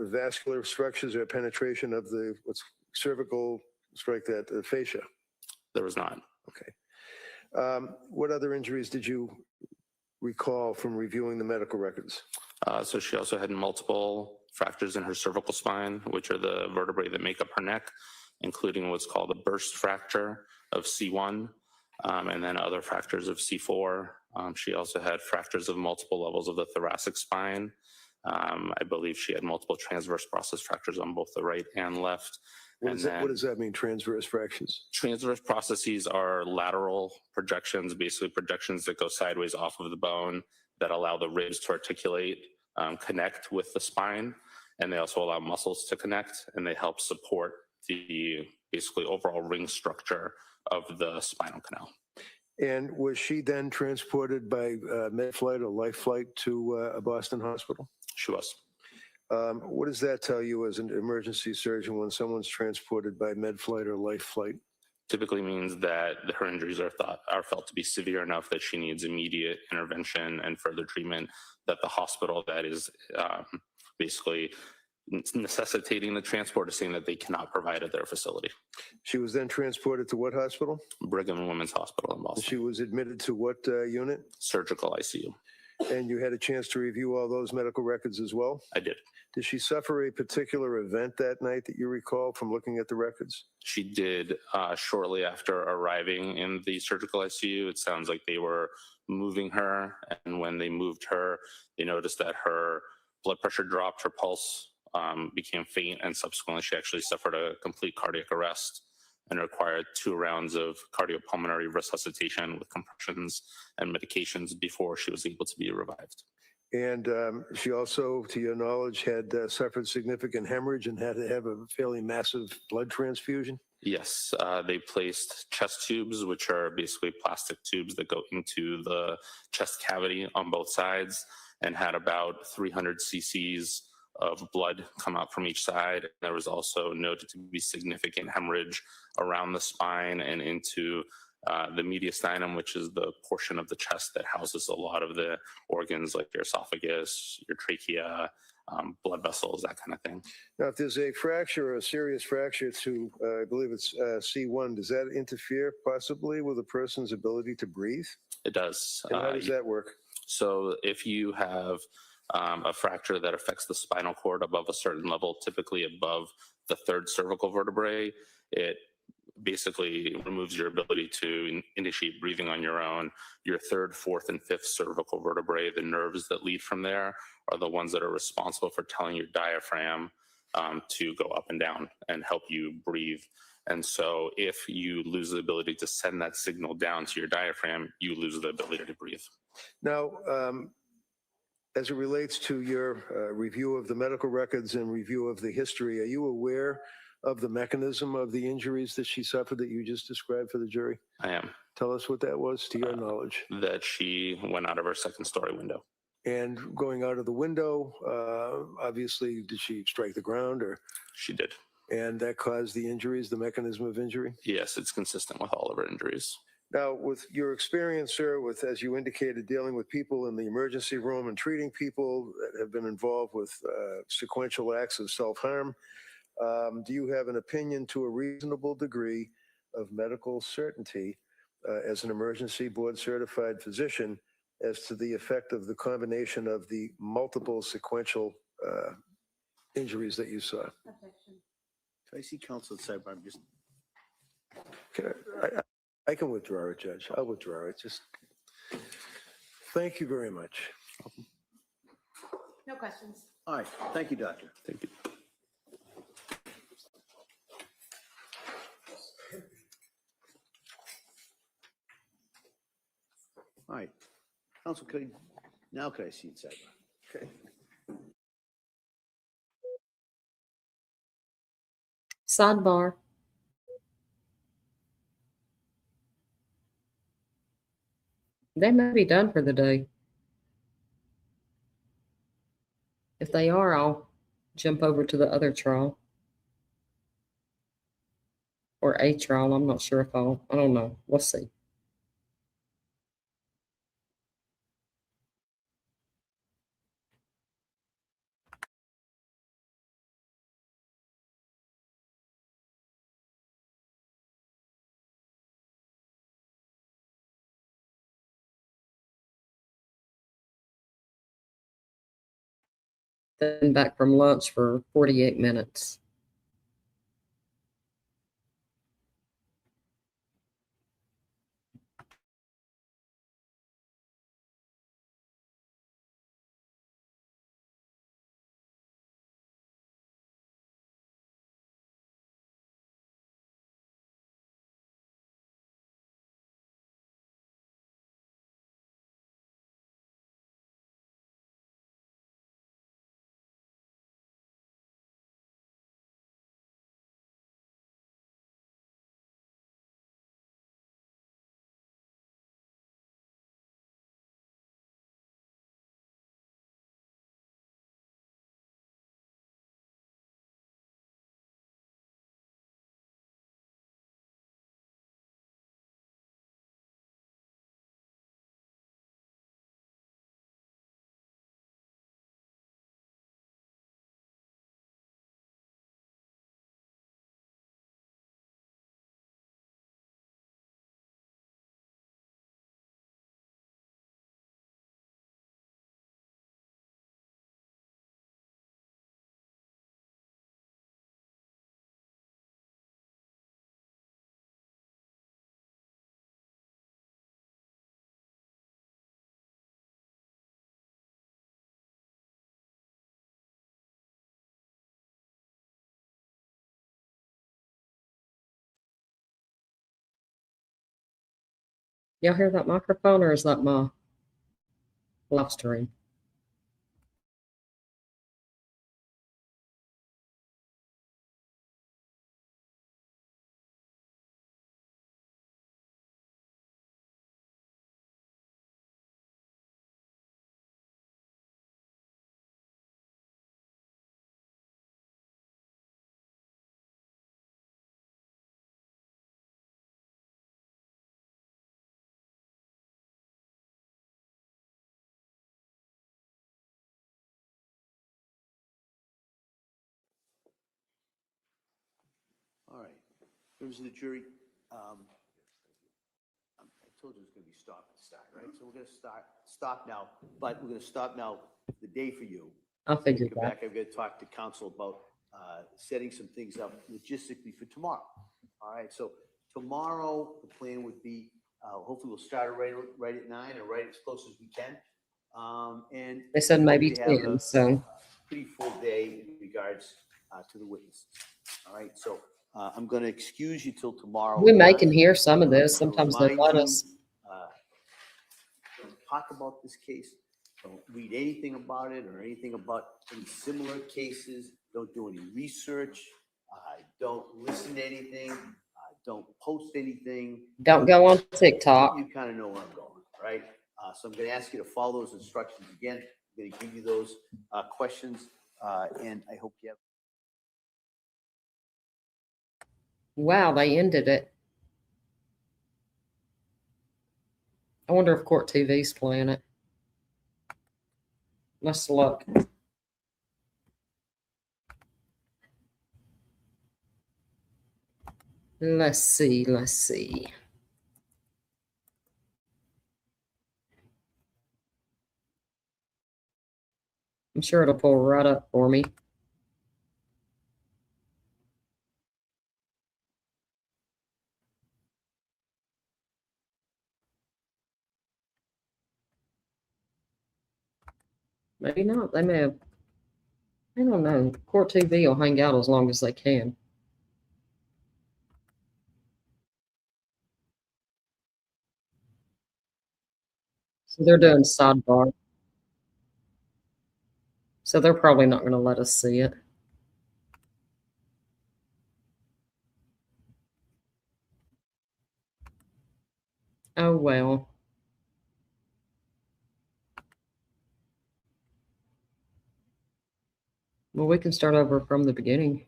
vascular structures or penetration of the cervical, the fascia? There was not. Okay. What other injuries did you recall from reviewing the medical records? So she also had multiple fractures in her cervical spine, which are the vertebrae that make up her neck, including what's called a burst fracture of C1, and then other fractures of C4. She also had fractures of multiple levels of the thoracic spine. I believe she had multiple transverse process fractures on both the right and left. What does that mean, transverse fractures? Transverse processes are lateral projections, basically projections that go sideways off of the bone that allow the ribs to articulate, connect with the spine, and they also allow muscles to connect, and they help support the basically overall ring structure of the spinal canal. And was she then transported by med flight or life flight to a Boston hospital? She was. What does that tell you as an emergency surgeon when someone's transported by med flight or life flight? Typically means that her injuries are felt to be severe enough that she needs immediate intervention and further treatment, that the hospital that is basically necessitating the transport is saying that they cannot provide at their facility. She was then transported to what hospital? Brigham and Women's Hospital in Boston. She was admitted to what unit? Surgical ICU. And you had a chance to review all those medical records as well? I did. Did she suffer a particular event that night that you recall from looking at the records? She did shortly after arriving in the surgical ICU. It sounds like they were moving her, and when they moved her, they noticed that her blood pressure dropped, her pulse became faint, and subsequently she actually suffered a complete cardiac arrest and required 2 rounds of cardiopulmonary resuscitation with compressions and medications before she was able to be revived. And she also, to your knowledge, had suffered significant hemorrhage and had to have a fairly massive blood transfusion? Yes, they placed chest tubes, which are basically plastic tubes that go into the chest cavity on both sides, and had about 300 cc's of blood come out from each side. There was also noted to be significant hemorrhage around the spine and into the mediastinum, which is the portion of the chest that houses a lot of the organs like your esophagus, your trachea, blood vessels, that kind of thing. Now, if there's a fracture or a serious fracture to, I believe it's C1, does that interfere possibly with a person's ability to breathe? It does. And how does that work? So if you have a fracture that affects the spinal cord above a certain level, typically above the 3rd cervical vertebrae, it basically removes your ability to initiate breathing on your own. Your 3rd, 4th, and 5th cervical vertebrae, the nerves that lead from there, are the ones that are responsible for telling your diaphragm to go up and down and help you breathe. And so if you lose the ability to send that signal down to your diaphragm, you lose the ability to breathe. Now, as it relates to your review of the medical records and review of the history, are you aware of the mechanism of the injuries that she suffered that you just described for the jury? I am. Tell us what that was, to your knowledge. That she went out of her 2nd-story window. And going out of the window, obviously, did she strike the ground, or? She did. And that caused the injuries, the mechanism of injury? Yes, it's consistent with all of her injuries. Now, with your experience, sir, with, as you indicated, dealing with people in the emergency room and treating people that have been involved with sequential acts of self-harm, do you have an opinion to a reasonable degree of medical certainty as an emergency board certified physician as to the effect of the combination of the multiple sequential injuries that you saw? Can I see counsel at sidebar? I'm just, I can withdraw it, Judge. I'll withdraw it. Just thank you very much. No questions. all right, thank you, doctor. Thank you. All right, counsel, now can I see it sidebar? Okay. Sidebar. They may be done for the day. If they are, I'll jump over to the other trial. Or a trial. I'm not sure if I don't know. We'll see. Been back from lunch for 48 minutes. Y'all hear that microphone, or is that my live stream? All right. Members of the jury, I told you it was going to be stop and start, right? So we're going to stop now, but we're going to stop now the day for you. I figured Come that. back, I've got to talk to council about setting some things up logistically for tomorrow. All right, so tomorrow, the plan would be, hopefully we'll start right at 9 or right as close as we can. And They said maybe we have 10, a so pretty full day in regards to the witnesses. All right, so I'm going to excuse you till tomorrow. we may can hear some of this. I'm gonna Sometimes they remind let you, us. Don't talk about this case. Don't read anything about it or anything about any similar cases. Don't do any research. Don't listen to anything. Don't post anything. Don't go on TikTok. You kind of know where I'm going, right? So I'm going to ask you to follow those instructions again. I'm going to give you those questions, and I hope you have. Wow, they ended it. I wonder if Court TV's playing it. Let's look. Let's see. Let's see. I'm sure it'll pull right up for me. Maybe not. They may have. I don't know. Court TV will hang out as long as they can. So they're doing sidebar. So they're probably not going to let us see it. Oh, well. Well, we can start over from the beginning.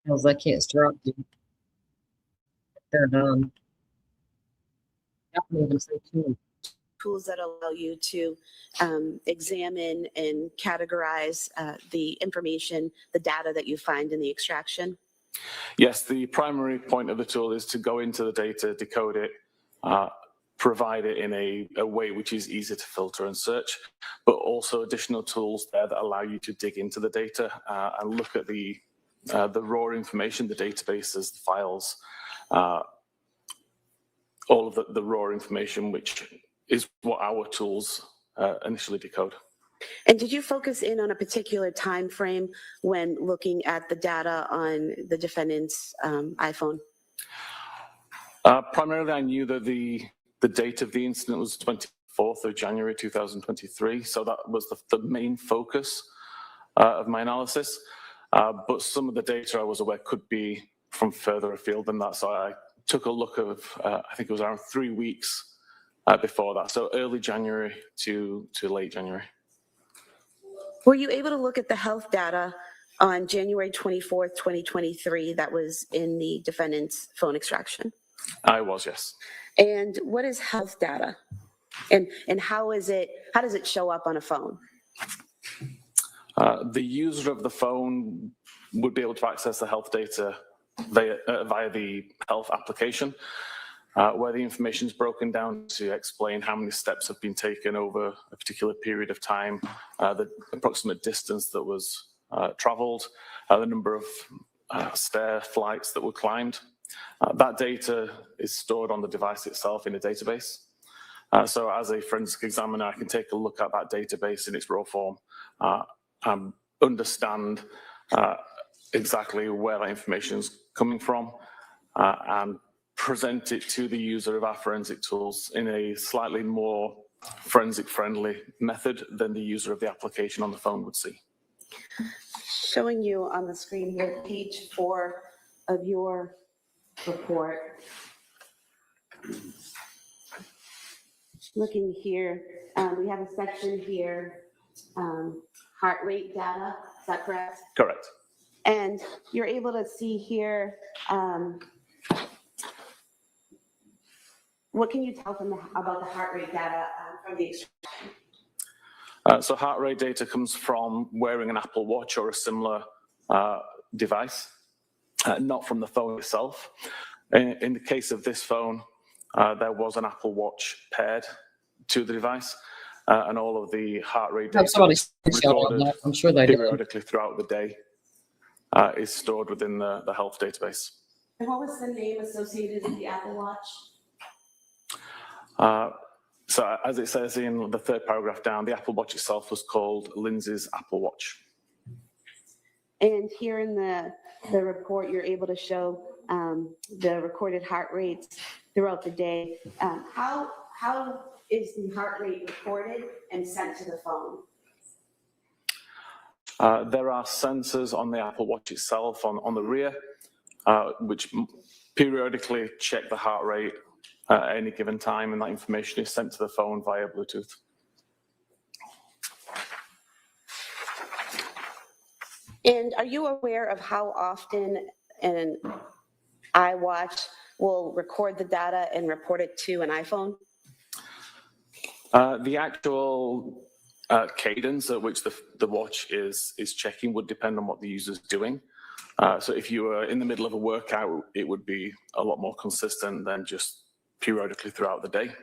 Because they can't start. They're done. I can even say two. Tools that allow you to examine and categorize the information, the data that you find in the extraction? Yes, the primary point of the tool is to go into the data, decode it, provide it in a way which is easy to filter and search, but also additional tools there that allow you to dig into the data and look at the raw information, the databases, the files, all of the raw information, which is what our tools initially decode. And did you focus in on a particular time frame when looking at the data on the defendant's iPhone? Primarily, I knew that the date of the incident was 24th of January 2023, so that was the main focus of my analysis. But some of the data I was aware could be from further afield than that, so I took a look of, I think it was around 3 weeks before that, so early January to late January. Were you able to look at the health data on January 24th, 2023 that was in the defendant's phone extraction? I was, yes. And what is health data? And how does it show up on a phone? The user of the phone would be able to access the health data via the health application, where the information is broken down to explain how many steps have been taken over a particular period of time, the approximate distance that was traveled, the number of stair flights that were climbed. That data is stored on the device itself in a database. So as a forensic examiner, I can take a look at that database in its raw form, and understand exactly where that information is coming from, and present it to the user of our forensic tools in a slightly more forensic-friendly method than the user of the application on the phone would see. Showing you on the screen here, page 4 of your report. Looking here, we have a section here, heart rate data, is that correct? Correct. And you're able to see here, what can you tell about the heart rate data from the extraction? So heart rate data comes from wearing an Apple Watch or a similar device, not from the phone itself. In the case of this phone, there was an Apple Watch paired to the device, and all of the heart rate data Somebody screenshot on recorded that. I'm sure they did. periodically throughout the day is stored within the health database. And what was the name associated with the Apple Watch? So as it says in the third paragraph down, the Apple Watch itself was called Lindsay's Apple Watch. And here in the report, you're able to show the recorded heart rates throughout the day. How is the heart rate recorded and sent to the phone? There are sensors on the Apple Watch itself on the rear, which periodically check the heart rate at any given time, and that information is sent to the phone via Bluetooth. And are you aware of how often an iWatch will record the data and report it to an iPhone? The actual cadence at which the watch is checking would depend on what the user's doing. So if you were in the middle of a workout, it would be a lot more consistent than just periodically throughout the day.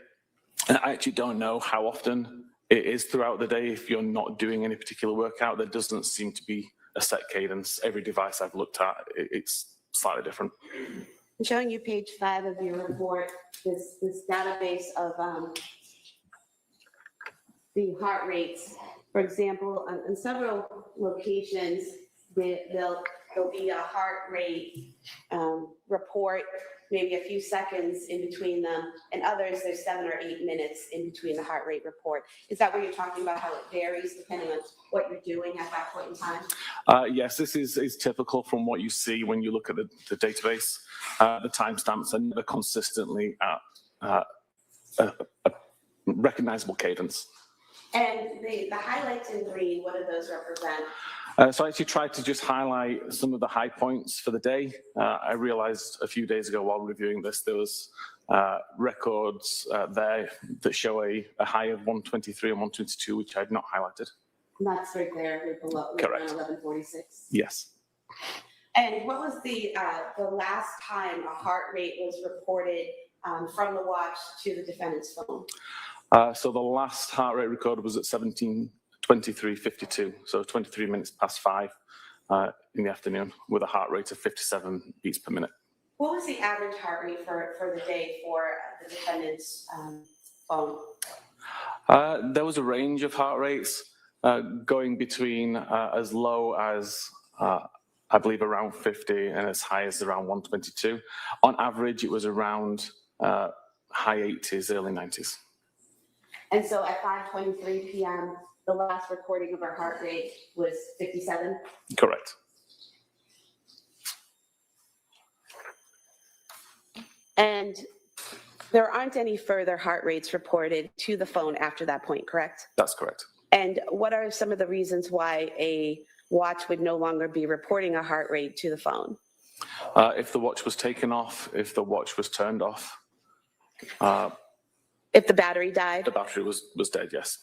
And I actually don't know how often it is throughout the day. If you're not doing any particular workout, there doesn't seem to be a set cadence. Every device I've looked at, it's slightly different. I'm showing you page 5 of your report, this database of the heart rates. For example, on several locations, there'll be a heart rate report, maybe a few seconds in between them, and others there's 7 or 8 minutes in between the heart rate report. Is that what you're talking about, how it varies depending on what you're doing at that point in time? Yes, this is typical from what you see when you look at the database. The timestamps are never consistently at a recognizable cadence. And the highlights in green, what do those represent? So I actually tried to just highlight some of the high points for the day. I realized a few days ago while reviewing this, there was records there that show a high of 123 and 122, which I had not highlighted. And that's right there, below, Correct. 1146. Yes. And what was the last time a heart rate was reported from the watch to the defendant's phone? So the last heart rate recorded was at 17:23:52, so 23 minutes past 5 in the afternoon, with a heart rate of 57 beats per minute. What was the average heart rate for the day for the defendant's phone? There was a range of heart rates going between as low as I believe around 50 and as high as around 122. On average, it was around high 80s, early 90s. And so at 5:23 p.m., the last recording of our heart rate was 57? Correct. And there aren't any further heart rates reported to the phone after that point, correct? That's correct. And what are some of the reasons why a watch would no longer be reporting a heart rate to the phone? If the watch was taken off, if the watch was turned off. If the battery died? The battery was dead, yes.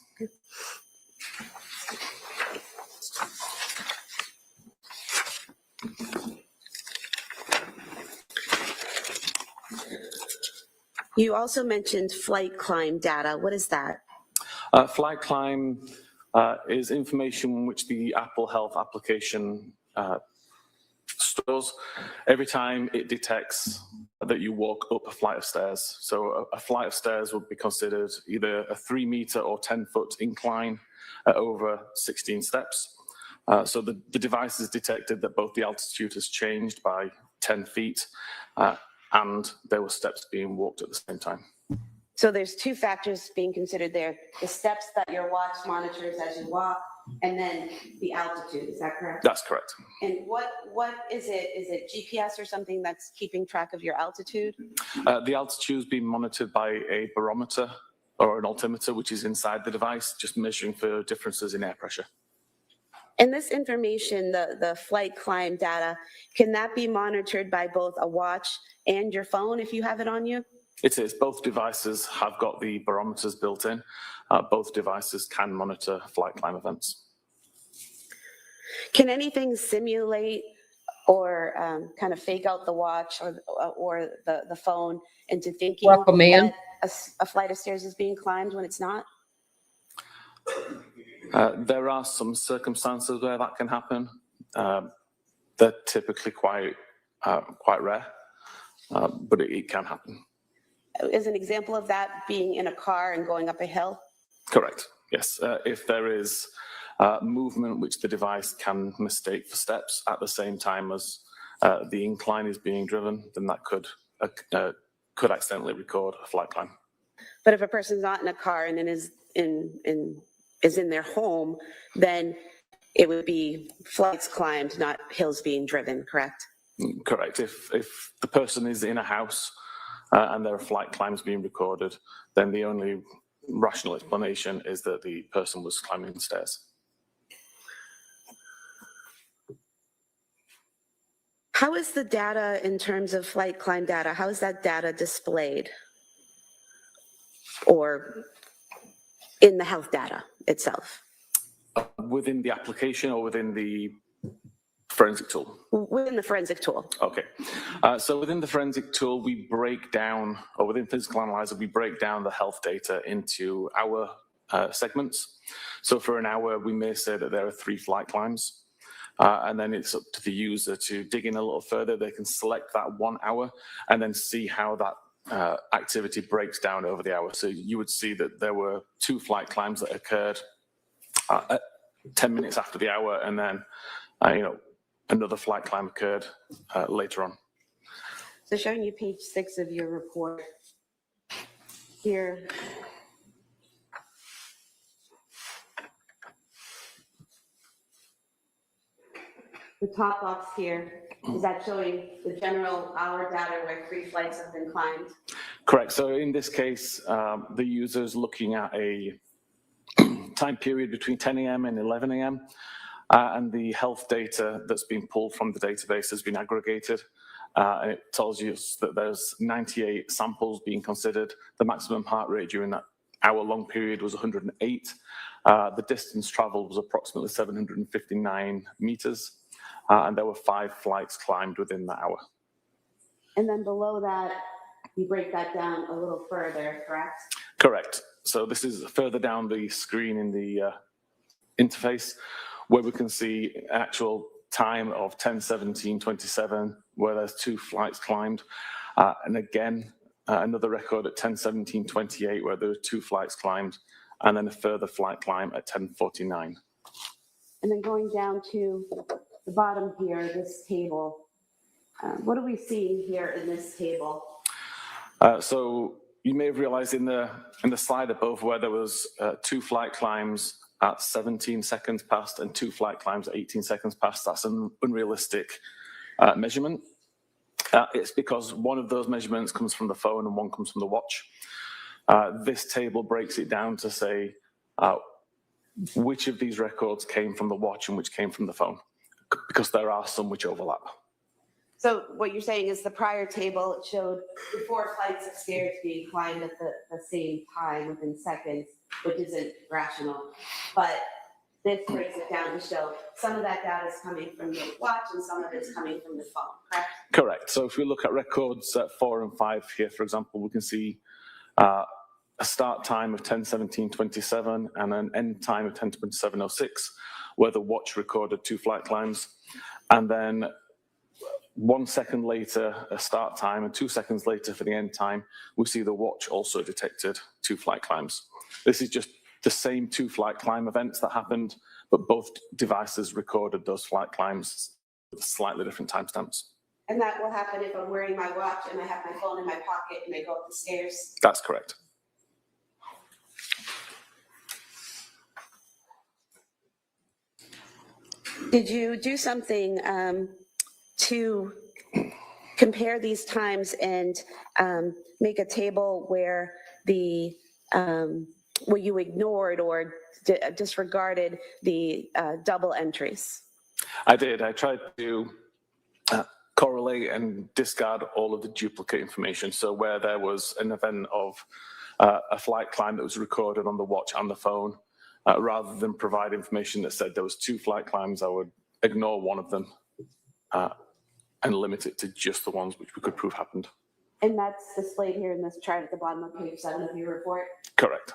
You also mentioned flight climb data. What is that? Flight climb is information which the Apple Health application stores. Every time it detects that you walk up a flight of stairs. So a flight of stairs would be considered either a 3-meter or 10-foot incline at over 16 steps. So the device has detected that both the altitude has changed by 10 feet and there were steps being walked at the same time. So there's two factors being considered there: the steps that your watch monitors as you walk, and then the altitude. Is that correct? That's correct. And what is it? Is it GPS or something that's keeping track of your altitude? The altitude is being monitored by a barometer or an altimeter, which is inside the device, just measuring for differences in air pressure. And this information, the flight climb data, can that be monitored by both a watch and your phone if you have it on you? It is. Both devices have got the barometers built in. Both devices can monitor flight climb events. Can anything simulate or kind of fake out the watch or the phone into thinking Welcome in. that a flight of stairs is being climbed when it's not? There are some circumstances where that can happen. They're typically quite rare, but it can happen. Is an example of that being in a car and going up a hill? Correct, yes. If there is movement which the device can mistake for steps at the same time as the incline is being driven, then that could accidentally record a flight climb. But if a person's not in a car and then is in their home, then it would be flights climbed, not hills being driven, correct? Correct. If the person is in a house and there are flight climbs being recorded, then the only rational explanation is that the person was climbing the stairs. How is the data in terms of flight climb data, how is that data displayed? Or in the health data itself? Within the application or within the forensic tool? Within the forensic tool. Okay. So within the forensic tool, we break down, or within Physical Analyzer, we break down the health data into hour segments. So for an hour, we may say that there are 3 flight climbs. And then it's up to the user to dig in a little further. They can select that 1 hour and then see how that activity breaks down over the hour. So you would see that there were 2 flight climbs that occurred at 10 minutes after the hour, and then another flight climb occurred later on. So showing you page 6 of your report here. The top box here, is that showing the general hour data where 3 flights have been climbed? Correct. So in this case, the user is looking at a time period between 10 a.m. and 11 a.m. And the health data that's been pulled from the database has been aggregated. And it tells you that there's 98 samples being considered. The maximum heart rate during that hour-long period was 108. The distance traveled was approximately 759 meters. And there were 5 flights climbed within that hour. And then below that, you break that down a little further, correct? Correct. So this is further down the screen in the interface, where we can see actual time of 10:17:27, where there's 2 flights climbed. And again, another record at 10:17:28, where there were 2 flights climbed, and then a further flight climb at 10:49. And then going down to the bottom here, this table, what are we seeing here in this table? So you may have realized in the slide above where there was 2 flight climbs at 17 seconds past and 2 flight climbs at 18 seconds past. That's an unrealistic measurement. It's because one of those measurements comes from the phone and one comes from the watch. This table breaks it down to say which of these records came from the watch and which came from the phone, because there are some which overlap. So what you're saying is the prior table showed the 4 flights of stairs being climbed at the same time within seconds, which isn't rational. But this breaks it down to show some of that data is coming from the watch and some of it's coming from the phone, correct? Correct. So if we look at records at 4 and 5 here, for example, we can see a start time of 10:17:27 and an end time of 10:27:06, where the watch recorded 2 flight climbs. And then 1 second later, a start time, and 2 seconds later for the end time, we see the watch also detected 2 flight climbs. This is just the same 2 flight climb events that happened, but both devices recorded those flight climbs with slightly different timestamps. And that will happen if I'm wearing my watch and I have my phone in my pocket and I go up the stairs? That's correct. Did you do something to compare these times and make a table where where you ignored or disregarded the double entries? I did. I tried to correlate and discard all of the duplicate information. So where there was an event of a flight climb that was recorded on the watch and the phone, rather than provide information that said there was 2 flight climbs, I would ignore one of them and limit it to just the ones which we could prove happened. And that's displayed here in this chart at the bottom of page 7 of your report? Correct.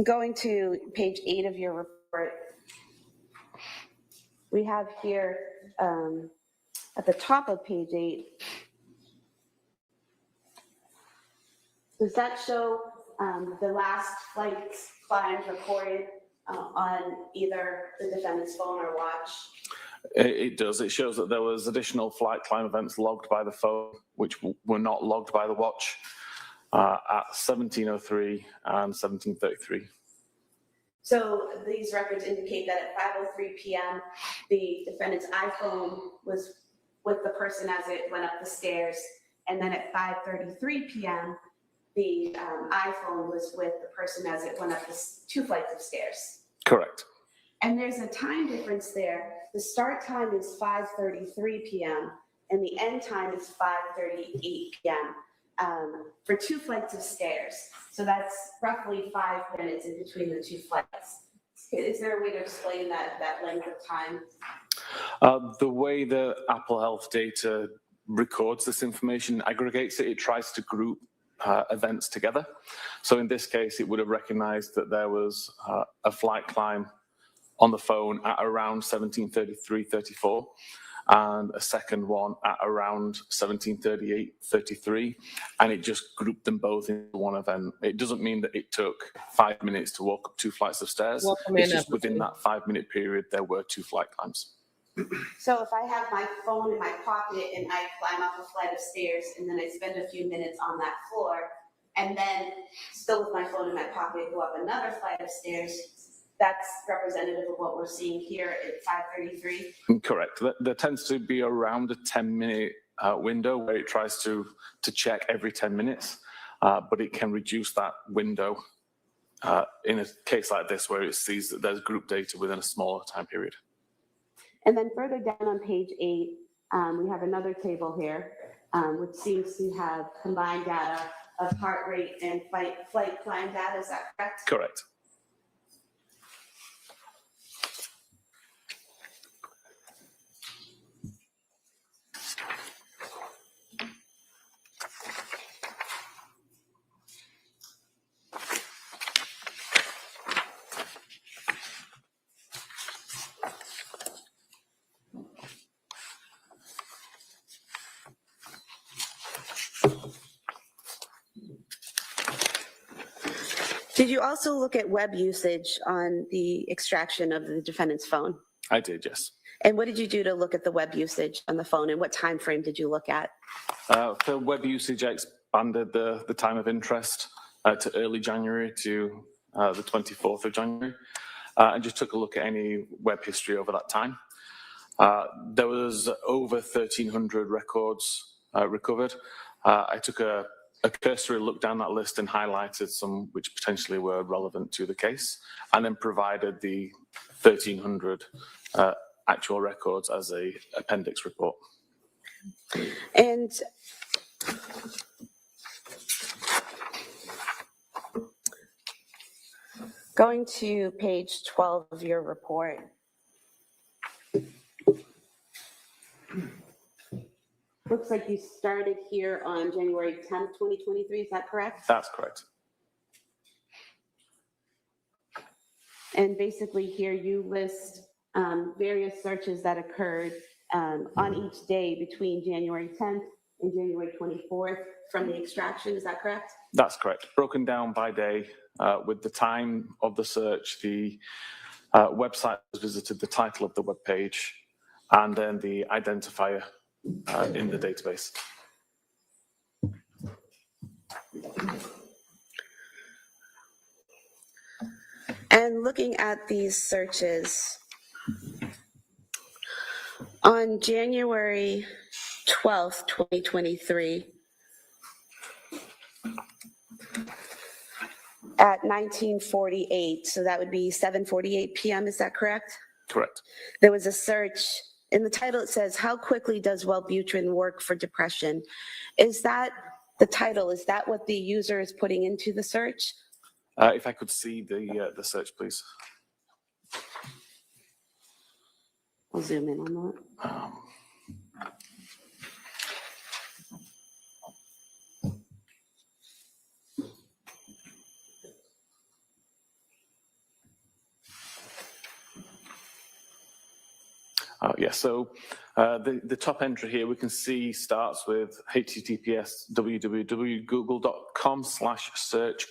Going to page 8 of your report, we have here at the top of page 8, does that show the last flight climbs recorded on either the defendant's phone or watch? It does. It shows that there was additional flight climb events logged by the phone, which were not logged by the watch, at 17:03 and 17:33. So these records indicate that at 5:03 p.m., the defendant's iPhone was with the person as it went up the stairs, and then at 5:33 p.m., the iPhone was with the person as it went up the 2 flights of stairs. Correct. And there's a time difference there. The start time is 5:33 p.m. and the end time is 5:38 p.m. For 2 flights of stairs. So that's roughly 5 minutes in between the 2 flights. Is there a way to explain that length of time? The way the Apple Health data records this information, aggregates it, it tries to group events together. So in this case, it would have recognized that there was a flight climb on the phone at around 17:33:34 and a second one at around 17:38:33, and it just grouped them both into one event. It doesn't mean that it took 5 minutes to walk up 2 flights of stairs. It's just within that 5-minute period, there were 2 flight climbs. So if I have my phone in my pocket and I climb up a flight of stairs and then I spend a few minutes on that floor, and then still with my phone in my pocket go up another flight of stairs, that's representative of what we're seeing here at 5:33? Correct. There tends to be around a 10-minute window where it tries to check every 10 minutes, but it can reduce that window in a case like this where it sees that there's group data within a smaller time period. And then further down on page 8, we have another table here, which seems to have combined data of heart rate and flight climb data. Is that correct? Correct. Did you also look at web usage on the extraction of the defendant's phone? I did, yes. And what did you do to look at the web usage on the phone, and what time frame did you look at? For web usage, I expanded the time of interest to early January to the 24th of January, and just took a look at any web history over that time. There was over 1,300 records recovered. I took a cursory look down that list and highlighted some which potentially were relevant to the case, and then provided the 1,300 actual records as a appendix report. And going to page 12 of your report. Looks like you started here on January 10th, 2023, is that correct? That's correct. And basically here you list various searches that occurred on each day between January 10th and January 24th from the extraction, is that correct? That's correct. Broken down by day with the time of the search, the website was visited, the title of the web page, and then the identifier in the database. And looking at these searches, on January 12th, 2023, at 19:48, so that would be 7:48 p.m., is that correct? Correct. There was a search, in the title it says, "How quickly does Wellbutrin work for depression?" Is that the title, is that what the user is putting into the search? If I could see the search, please. I'll zoom in on that. Yes, so the top entry here we can see starts with https www.google.com/search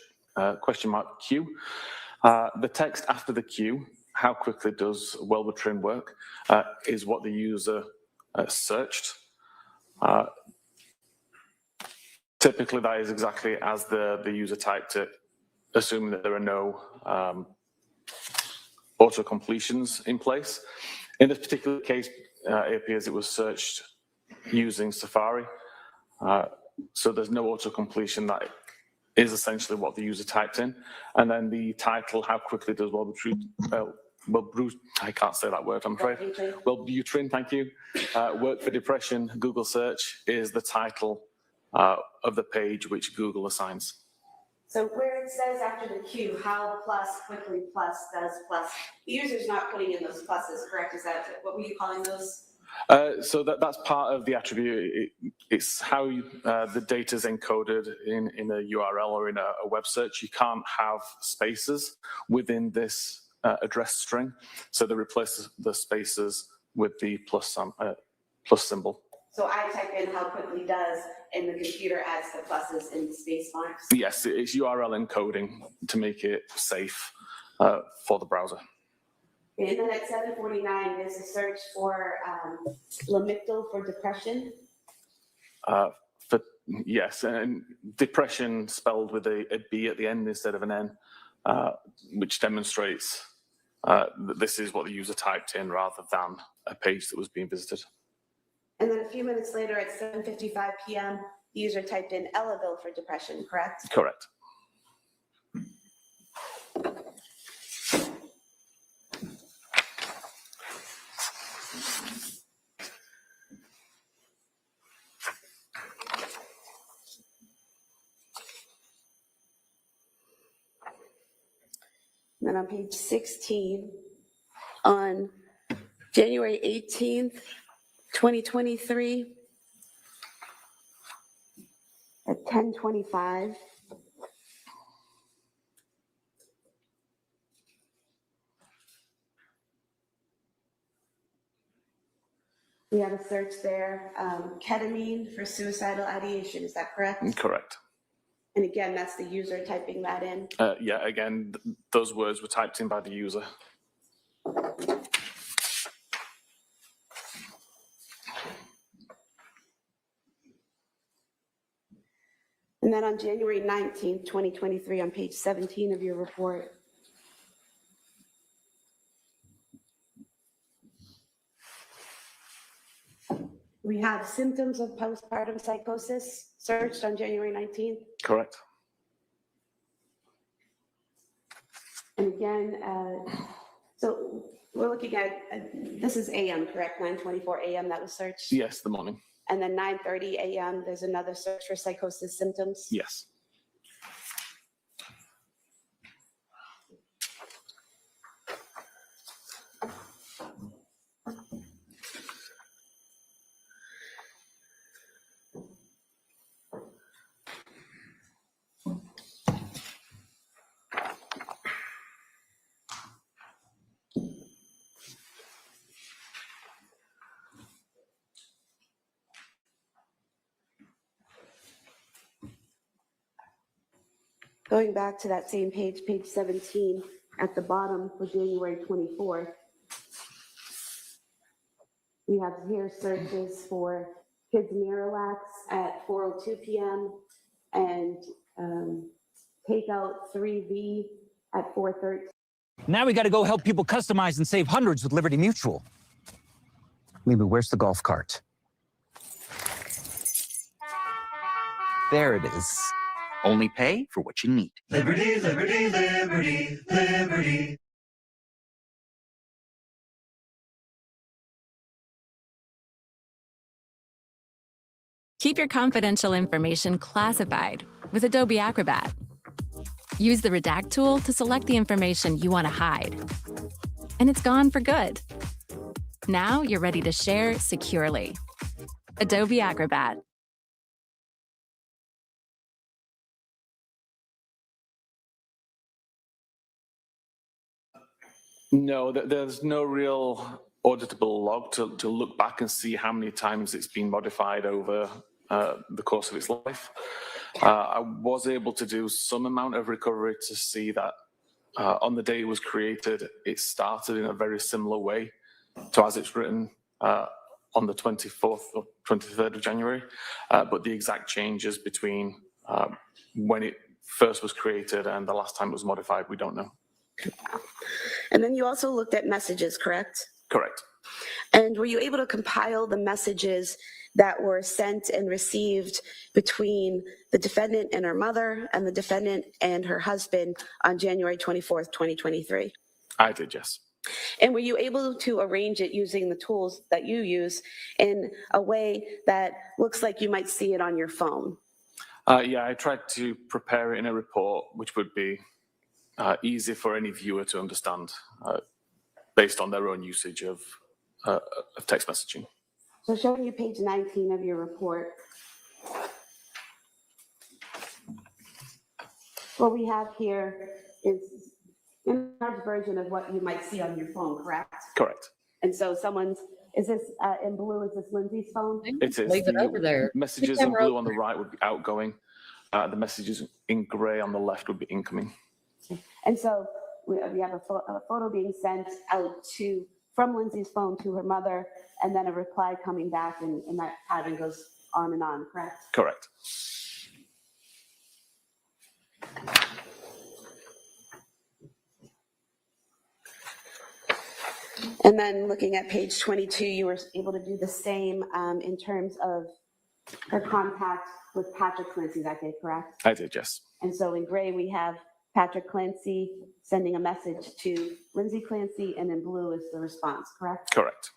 *Q. The text after the Q, how quickly does Wellbutrin work, is what the user searched. Typically that is exactly as the user typed it, assuming that there are no auto-completions in place. In this particular case, it appears it was searched using Safari. So there's no auto-completion. That is essentially what the user typed in. And then the title, how quickly does Wellbutrin, I can't say that word, I'm afraid. Wellbutrin, thank you. Work for depression, Google search is the title of the page which Google assigns. So where it says after the Q, how plus, quickly plus, does plus, the user's not putting in those pluses, correct? Is that, what were you calling those? So that's part of the attribute. It's how the data is encoded in a URL or in a web search. You can't have spaces within this address string. So they replace the spaces with the plus symbol. So I type in how quickly does, and the computer adds the pluses in space marks? Yes, it's URL encoding to make it safe for the browser. And then at 7:49, there's a search for Lamictal for depression. Yes, and depression spelled with a B at the end instead of an N, which demonstrates that this is what the user typed in rather than a page that was being visited. And then a few minutes later at 7:55 p.m., the user typed in Elavil for depression, correct? Correct. And then on page 16, on January 18th, 2023, at 10:25, we have a search there, ketamine for suicidal ideation, is that correct? Correct. And again, that's the user typing that in. Yeah, again, those words were typed in by the user. And then on January 19th, 2023, on page 17 of your report, we have symptoms of postpartum psychosis searched on January 19th. Correct. And again, so we're looking at, this is AM, correct? 9:24 AM that was searched? Yes, the morning. And then 9:30 AM, there's another search for psychosis symptoms? Yes. Going back to that same page, page 17, at the bottom for January 24th, we have here searches for kids Miralax at 4:02 p.m. and takeout 3V at 4:13. Now we got to go help people customize and save hundreds with Liberty Mutual. Mimi, where's the golf cart? There it is. Only pay for what you need. Liberty, liberty, liberty, liberty. Keep your confidential information classified with Adobe Acrobat. Use the Redact tool to select the information you want to hide. And it's gone for good. Now you're ready to share securely. Adobe Acrobat. No, there's no real auditable log to look back and see how many times it's been modified over the course of its life. I was able to do some amount of recovery to see that on the day it was created, it started in a very similar way to as it's written on the 24th or 23rd of January, but the exact changes between when it first was created and the last time it was modified, we don't know. And then you also looked at messages, correct? Correct. And were you able to compile the messages that were sent and received between the defendant and her mother and the defendant and her husband on January 24th, 2023? I did, yes. And were you able to arrange it using the tools that you use in a way that looks like you might see it on your phone? Yeah, I tried to prepare it in a report, which would be easy for any viewer to understand based on their own usage of text messaging. So showing you page 19 of your report. What we have here is an enlarged version of what you might see on your phone, correct? Correct. And so someone's, is this in blue, is this Lindsay's phone? It is. Leave it over there. Messages in blue on the right would be outgoing. The messages in gray on the left would be incoming. And so we have a photo being sent out from Lindsay's phone to her mother, and then a reply coming back, and that pattern goes on and on, correct? Correct. And then looking at page 22, you were able to do the same in terms of her contact with Patrick Clancy that day, correct? I did, yes. And so in gray, we have Patrick Clancy sending a message to Lindsay Clancy, and in blue is the response, correct? Correct.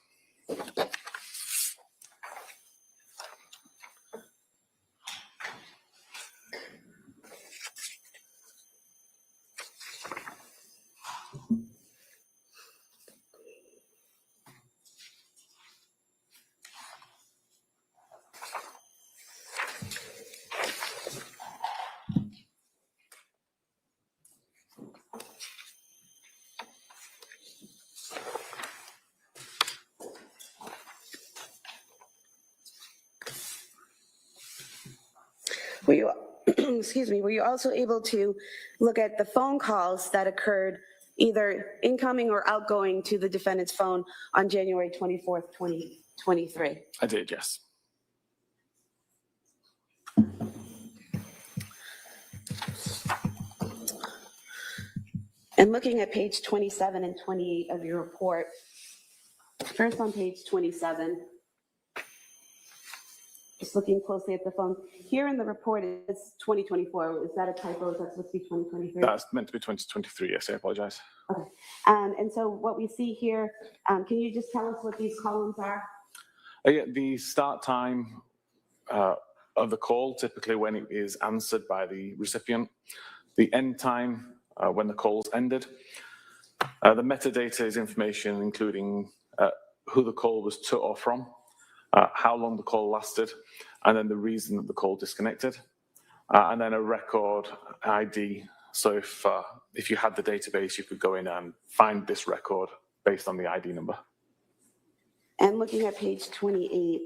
Were you, excuse me, were you also able to look at the phone calls that occurred either incoming or outgoing to the defendant's phone on January 24th, 2023? I did, yes. And looking at page 27 and 28 of your report, first on page 27, just looking closely at the phone. Here in the report, it's 2024. Is that a typo? Is that supposed to be 2023? That's meant to be 2023, yes, I apologize. Okay. And so what we see here, can you just tell us what these columns are? Yeah, the start time of the call, typically when it is answered by the recipient, the end time when the call's ended. The metadata is information including who the call was to or from, how long the call lasted, and then the reason that the call disconnected, and then a record ID. So if you had the database, you could go in and find this record based on the ID number. And looking at page 28,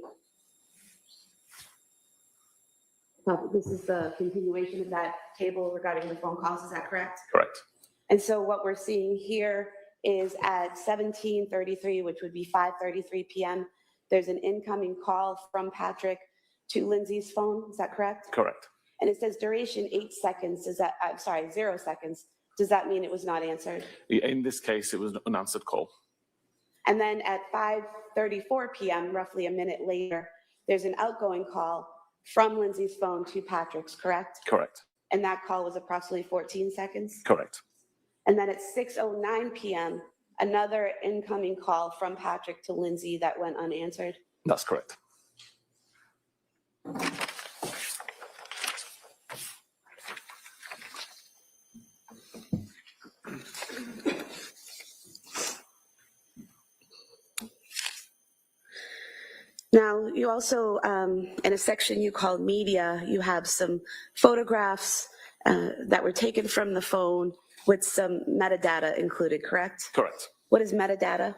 This is the continuation of that table regarding the phone calls, is that correct? Correct. And so what we're seeing here is at 17:33, which would be 5:33 p.m., there's an incoming call from Patrick to Lindsay's phone, is that correct? Correct. And it says duration 8 seconds, I'm sorry, 0 seconds. Does that mean it was not answered? In this case, it was an unanswered call. And then at 5:34 p.m., roughly a minute later, there's an outgoing call from Lindsay's phone to Patrick's, correct? Correct. And that call was approximately 14 seconds? Correct. And then at 6:09 p.m., another incoming call from Patrick to Lindsay that went unanswered? That's correct. Now, you also, in a section you called media, you have some photographs that were taken from the phone with some metadata included, correct? Correct. What is metadata?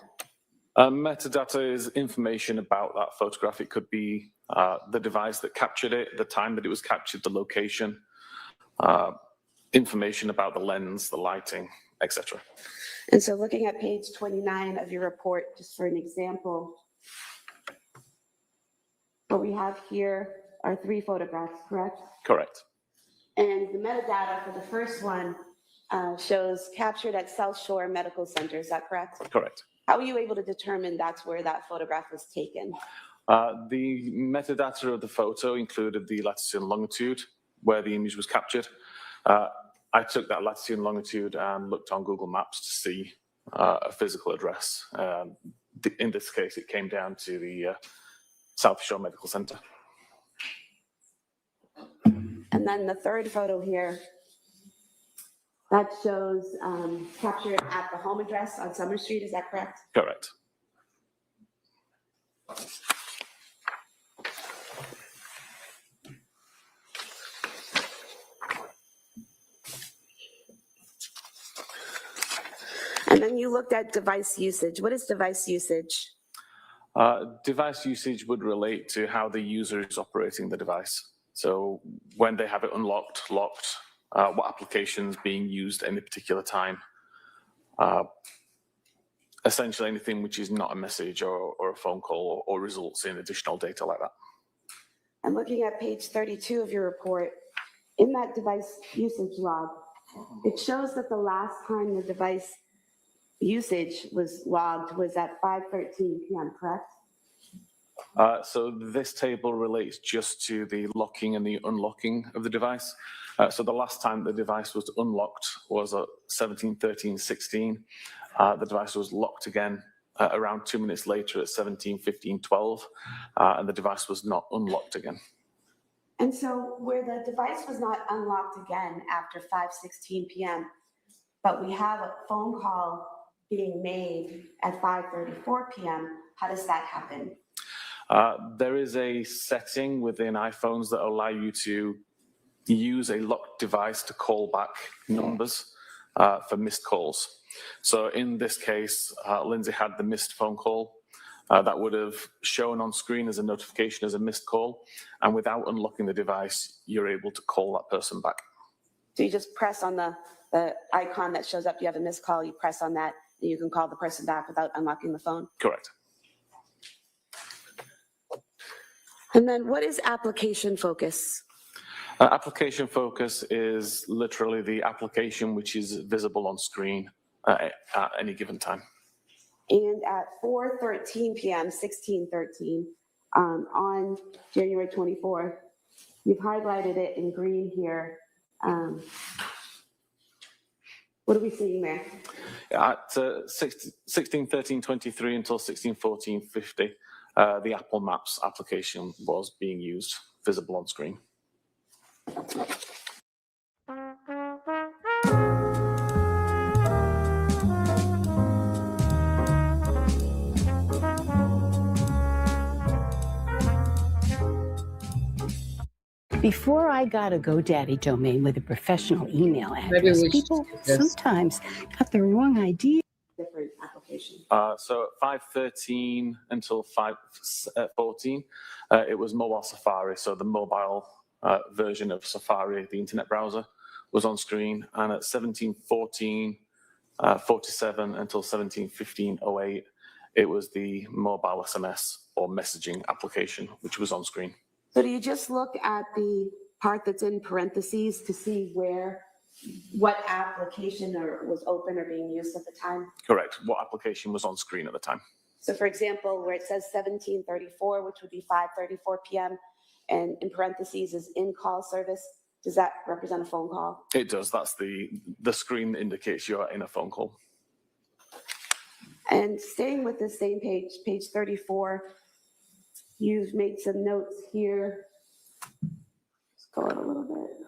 Metadata is information about that photograph. It could be the device that captured it, the time that it was captured, the location, information about the lens, the lighting, etc. And so looking at page 29 of your report, just for an example, what we have here are 3 photographs, correct? Correct. And the metadata for the first one shows captured at South Shore Medical Center, is that correct? Correct. How were you able to determine that's where that photograph was taken? The metadata of the photo included the latitude and longitude where the image was captured. I took that latitude and longitude and looked on Google Maps to see a physical address. In this case, it came down to the South Shore Medical Center. And then the third photo here, that shows captured at the home address on Summer Street, is that correct? Correct. And then you looked at device usage. What is device usage? Device usage would relate to how the user is operating the device. So when they have it unlocked, locked, what applications being used at any particular time. Essentially anything which is not a message or a phone call or results in additional data like that. I'm looking at page 32 of your report. In that device usage log, it shows that the last time the device usage was logged was at 5:13 p.m., correct? So this table relates just to the locking and the unlocking of the device. So the last time the device was unlocked was at 17:13:16. The device was locked again around 2 minutes later at 17:15:12, and the device was not unlocked again. And so where the device was not unlocked again after 5:16 p.m., but we have a phone call being made at 5:34 p.m., how does that happen? There is a setting within iPhones that allow you to use a locked device to call back numbers for missed calls. So in this case, Lindsay had the missed phone call. That would have shown on screen as a notification as a missed call. And without unlocking the device, you're able to call that person back. So you just press on the icon that shows up, you have a missed call, you press on that, and you can call the person back without unlocking the phone? Correct. And then what is application focus? Application focus is literally the application which is visible on screen at any given time. And at 4:13 p.m., 16:13, on January 24th, you've highlighted it in green here. What are we seeing there? At 16:13:23 until 16:14:50, the Apple Maps application was being used, visible on screen. Before I got a GoDaddy domain with a professional email Maybe address, we should people do this. sometimes got the wrong idea. Different application. So at 5:13 until 5:14, it was mobile Safari, so the mobile version of Safari, the internet browser, was on screen, and at 17:14:47 until 17:15:08, it was the mobile SMS or messaging application which was on screen. So do you just look at the part that's in parentheses to see what application was open or being used at the time? Correct. What application was on screen at the time? So for example, where it says 17:34, which would be 5:34 p.m., and in parentheses is in-call service, does that represent a phone call? It does. That's the screen that indicates you're in a phone call. And staying with the same page, page 34, you've made some notes here. Let's go out a little bit.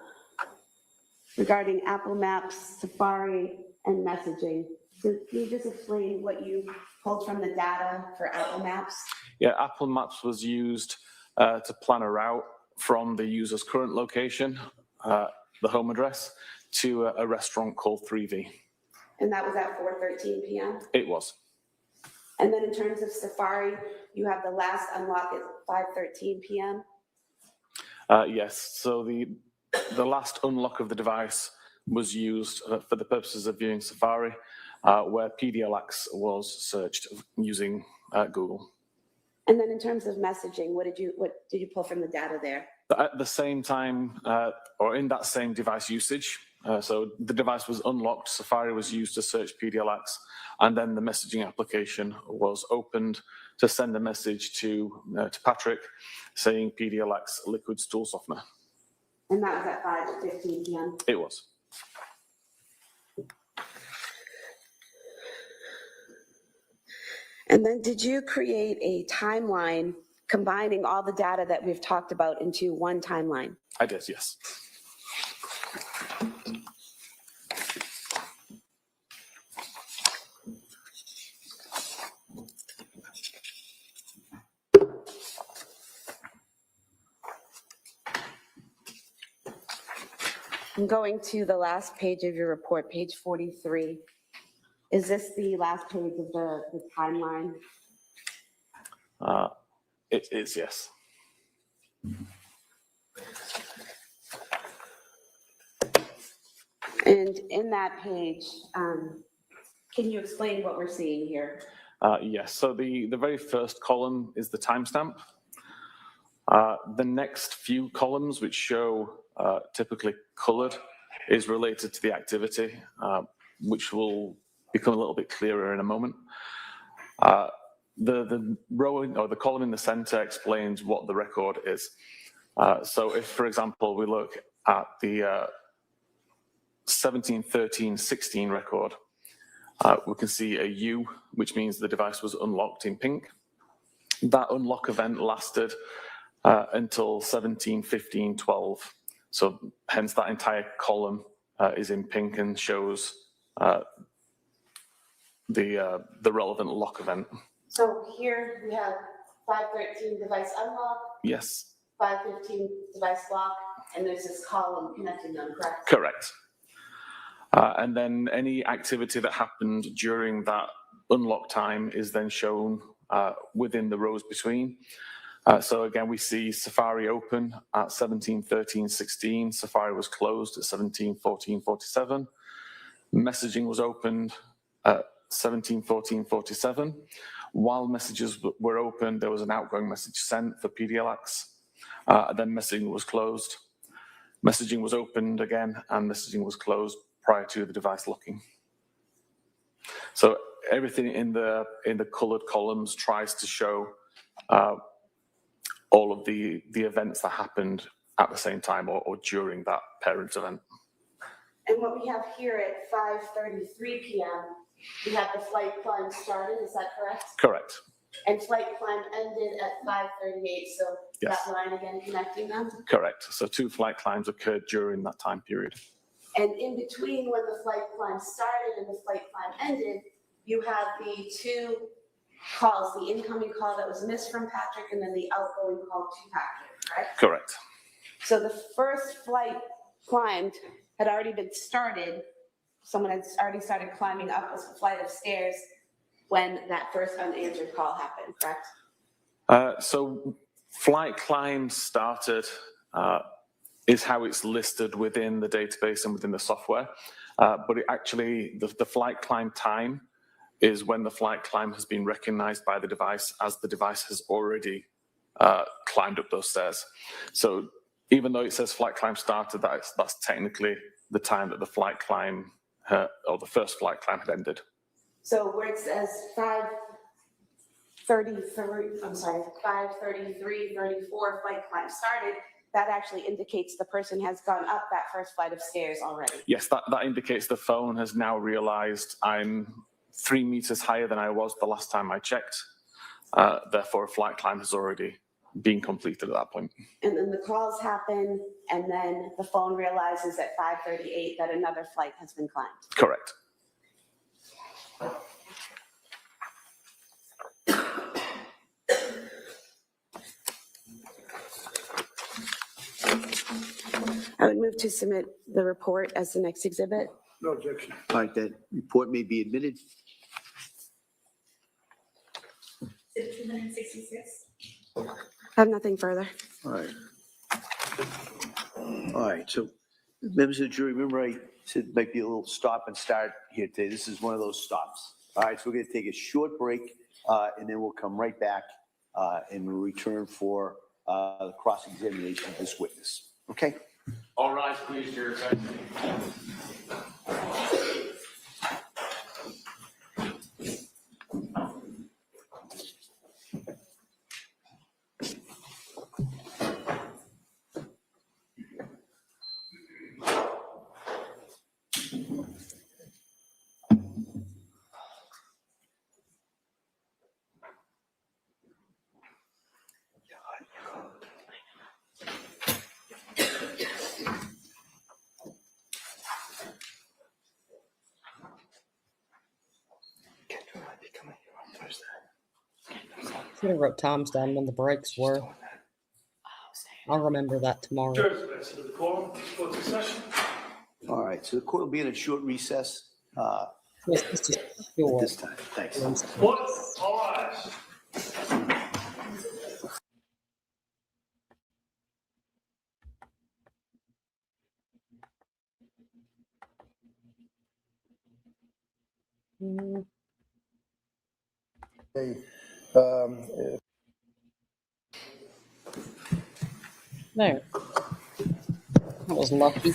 Regarding Apple Maps, Safari, and messaging. So can you just explain what you pulled from the data for Apple Maps? Yeah, Apple Maps was used to plan a route from the user's current location, the home address, to a restaurant called 3V. And that was at 4:13 p.m.? It was. And then in terms of Safari, you have the last unlock at 5:13 p.m.? Yes, so the last unlock of the device was used for the purposes of viewing Safari, where PDLX was searched using Google. And then in terms of messaging, what did you pull from the data there? At the same time, or in that same device usage, so the device was unlocked, Safari was used to search PDLX, and then the messaging application was opened to send a message to Patrick saying PDLX liquid stool softener. And that was at 5:15 p.m.? It was. And then did you create a timeline combining all the data that we've talked about into one timeline? I did, yes. I'm going to the last page of your report, page 43. Is this the last page of the timeline? It is, yes. And in that page, can you explain what we're seeing here? Yes, so the very first column is the timestamp. The next few columns, which show typically colored, is related to the activity, which will become a little bit clearer in a moment. The row or the column in the center explains what the record is. So if, for example, we look at the 17:13:16 record, we can see a U, which means the device was unlocked in pink. That unlock event lasted until 17:15:12. So hence that entire column is in pink and shows the relevant lock event. So here we have 5:13 device unlock, Yes. 5:15 device lock, and there's this column connecting them, correct? Correct. And then any activity that happened during that unlock time is then shown within the rows between. So again, we see Safari open at 17:13:16. Safari was closed at 17:14:47. Messaging was opened at 17:14:47. While messages were open, there was an outgoing message sent for PDLX. Then messaging was closed. Messaging was opened again, and messaging was closed prior to the device locking. So everything in the colored columns tries to show all of the events that happened at the same time or during that parent event. And what we have here at 5:33 p.m., we have the flight climb started, is that correct? Correct. And flight climb ended at 5:38, so Yes. that line again connecting them? Correct. So 2 flight climbs occurred during that time period. And in between when the flight climb started and the flight climb ended, you had the 2 calls, the incoming call that was missed from Patrick and then the outgoing call to Patrick, correct? Correct. So the first flight climbed had already been started. Someone had already started climbing up a flight of stairs when that first unanswered call happened, correct? So flight climb started is how it's listed within the database and within the software. But it actually, the flight climb time is when the flight climb has been recognized by the device as the device has already climbed up those stairs. So even though it says flight climb started, that's technically the time that the flight climb or the first flight climb had ended. So where it says 5:33, 34 flight climb started, that actually indicates the person has gone up that first flight of stairs already. Yes, that indicates the phone has now realized I'm 3 meters higher than I was the last time I checked. Therefore, a flight climb has already been completed at that point. And then the calls happen, and then the phone realizes at 5:38 that another flight has been climbed. Correct. I would move to submit the report as the next exhibit. No objection. All right, that report may be admitted. 266. I have nothing further. All right. All right, so members of the jury, remember I said it might be a little stop and start here today. This is one of those stops. All right, so we're going to take a short break and then we'll come right back and we'll return for the cross-examination of this witness. Okay? All rise, please, Your Excellency. Should have wrote times down when the breaks were. I'll remember that tomorrow. All right, so the court will be in a short recess Yes, it's just at short. this time. Thanks. All rise. Mm, Hey, There. That was lucky.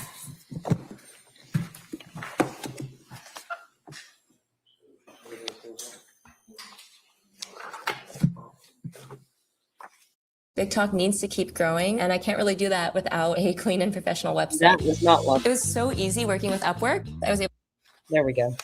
Big Talk needs to keep growing, and I can't really do that without a clean and professional website. That was not lucky. It was so easy working with Upwork. I was able. There we go.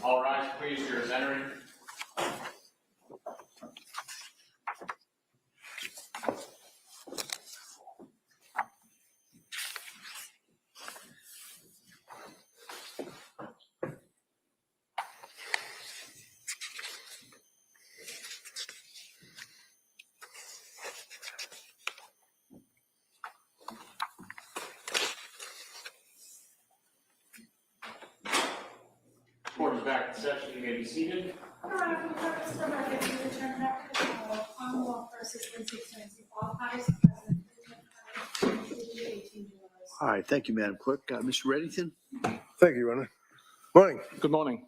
All rise, please, Your entering. Court is back in session. You may be seated. For the purpose of the record, we return back to the Commonwealth versus Lindsay Clancy. All parties present. All right, thank you, Madam Clerk. Mr. Reddington? thank you, Your Honor. Morning. Good morning.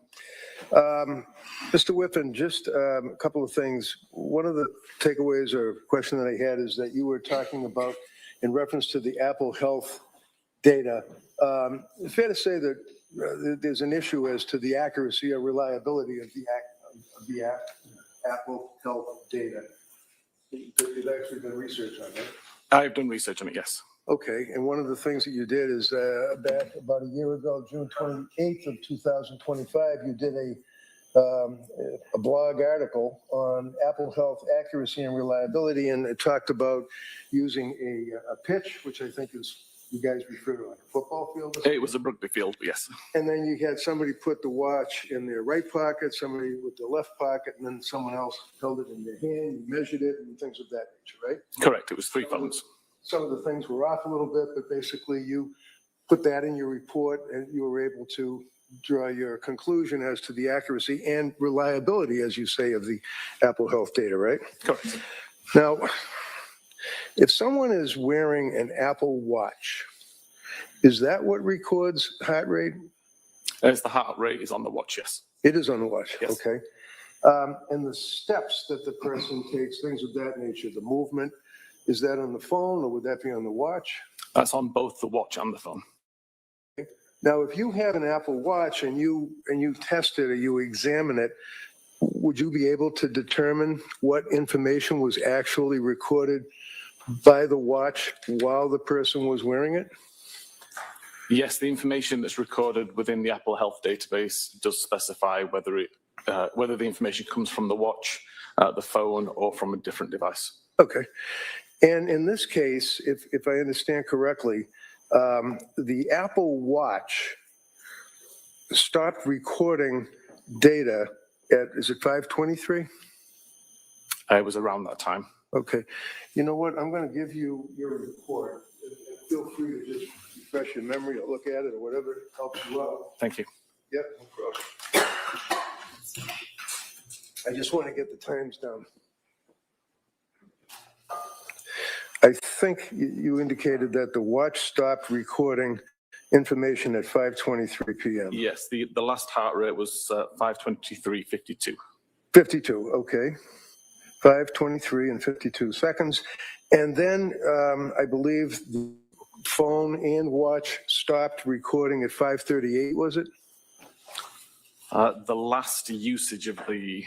Mr. Whiffen, just a couple of things. One of the takeaways or question that I had is that you were talking about, in reference to the Apple Health data, it's fair to say that there's an issue as to the accuracy or reliability of the Apple Health data. You've actually done research on that. I've done research on it, yes. Okay, and one of the things that you did is back about a year ago, June 28th of 2025, you did a blog article on Apple Health accuracy and reliability, and it talked about using a pitch, which I think is, you guys refer to like a football field. It was a rugby field, yes. And then you had somebody put the watch in their right pocket, somebody with the left pocket, and then someone else held it in their hand, you measured it, and things of that nature, right? Correct, it was 3 phones. Some of the things were off a little bit, but basically you put that in your report and you were able to draw your conclusion as to the accuracy and reliability, as you say, of the Apple Health data, right? Correct. Now, if someone is wearing an Apple Watch, is that what records heart rate? As the heart rate is on the watch, yes. It is on the watch, Yes. okay. And the steps that the person takes, things of that nature, the movement, is that on the phone or would that be on the watch? That's on both the watch and the phone. Now, if you have an Apple Watch and you test it or you examine it, would you be able to determine what information was actually recorded by the watch while the person was wearing it? Yes, the information that's recorded within the Apple Health database does specify whether the information comes from the watch, the phone, or from a different device. Okay. And in this case, if I understand correctly, the Apple Watch stopped recording data at, is it 5:23? It was around that time. Okay. You know what? I'm going to give you your report. Feel free to just refresh your memory or look at it or whatever helps you out. Thank you. Yep, no problem. I just want to get the times down. I think you indicated that the watch stopped recording information at 5:23 p.m. Yes, the last heart rate was 5:23:52. 52, okay. 5:23 and 52 seconds. And then I believe the phone and watch stopped recording at 5:38, was it? The last usage of the,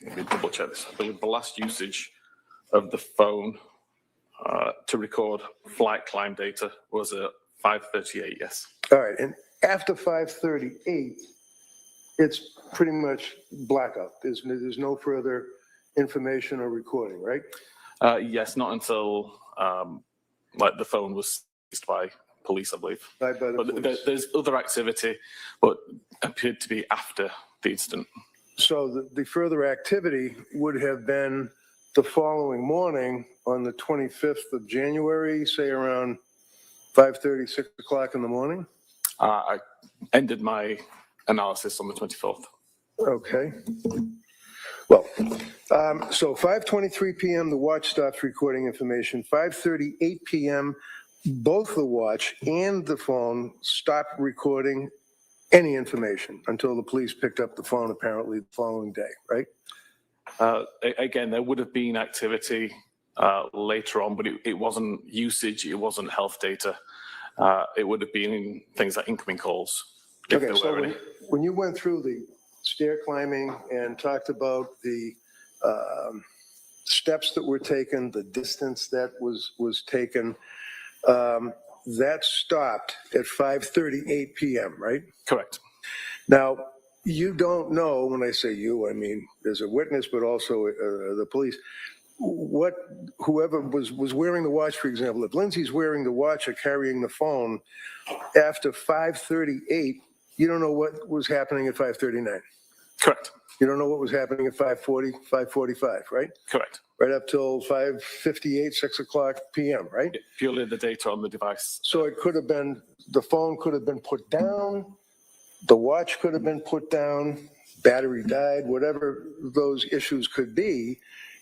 let me double check this. I believe the last usage of the phone to record flight climb data was at 5:38, yes. All right, and after 5:38, it's pretty much blackout. There's no further information or recording, right? Yes, not until like the phone was seized by police, I believe. By the But police. there's other activity, but appeared to be after the incident. So the further activity would have been the following morning on the 25th of January, say around 5:30, 6 o'clock in the morning? I ended my analysis on the 24th. Okay. Well, so 5:23 p.m., the watch stops recording information. 5:38 p.m., both the watch and the phone stopped recording any information until the police picked up the phone apparently the following day, right? Again, there would have been activity later on, but it wasn't usage, it wasn't health data. It would have been things like incoming calls. If Okay, there so were any. when you went through the stair climbing and talked about the steps that were taken, the distance that was taken, that stopped at 5:38 p.m., right? Correct. Now, you don't know, when I say you, I mean, there's a witness, but also the police, whoever was wearing the watch, for example, if Lindsay's wearing the watch or carrying the phone after 5:38, you don't know what was happening at 5:39. Correct. You don't know what was happening at 5:40, 5:45, right? Correct. Right up till 5:58, 6 o'clock p.m., right? Purely the data on the device. So it could have been, the phone could have been put down, the watch could have been put down, battery died, whatever those issues could be,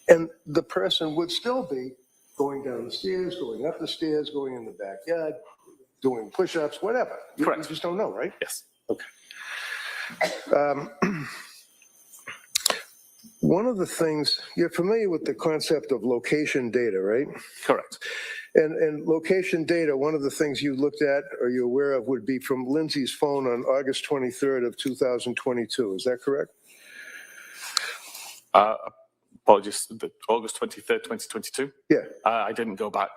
and the person would still be going down the stairs, going up the stairs, going in the backyard, doing push-ups, whatever. You Correct. just don't know, right? Yes. Okay. One of the things, you're familiar with the concept of location data, right? Correct. And location data, one of the things you looked at or you're aware of would be from Lindsay's phone on August 23rd of 2022. Is that correct? Apologies, August 23rd, 2022? Yeah. I didn't go back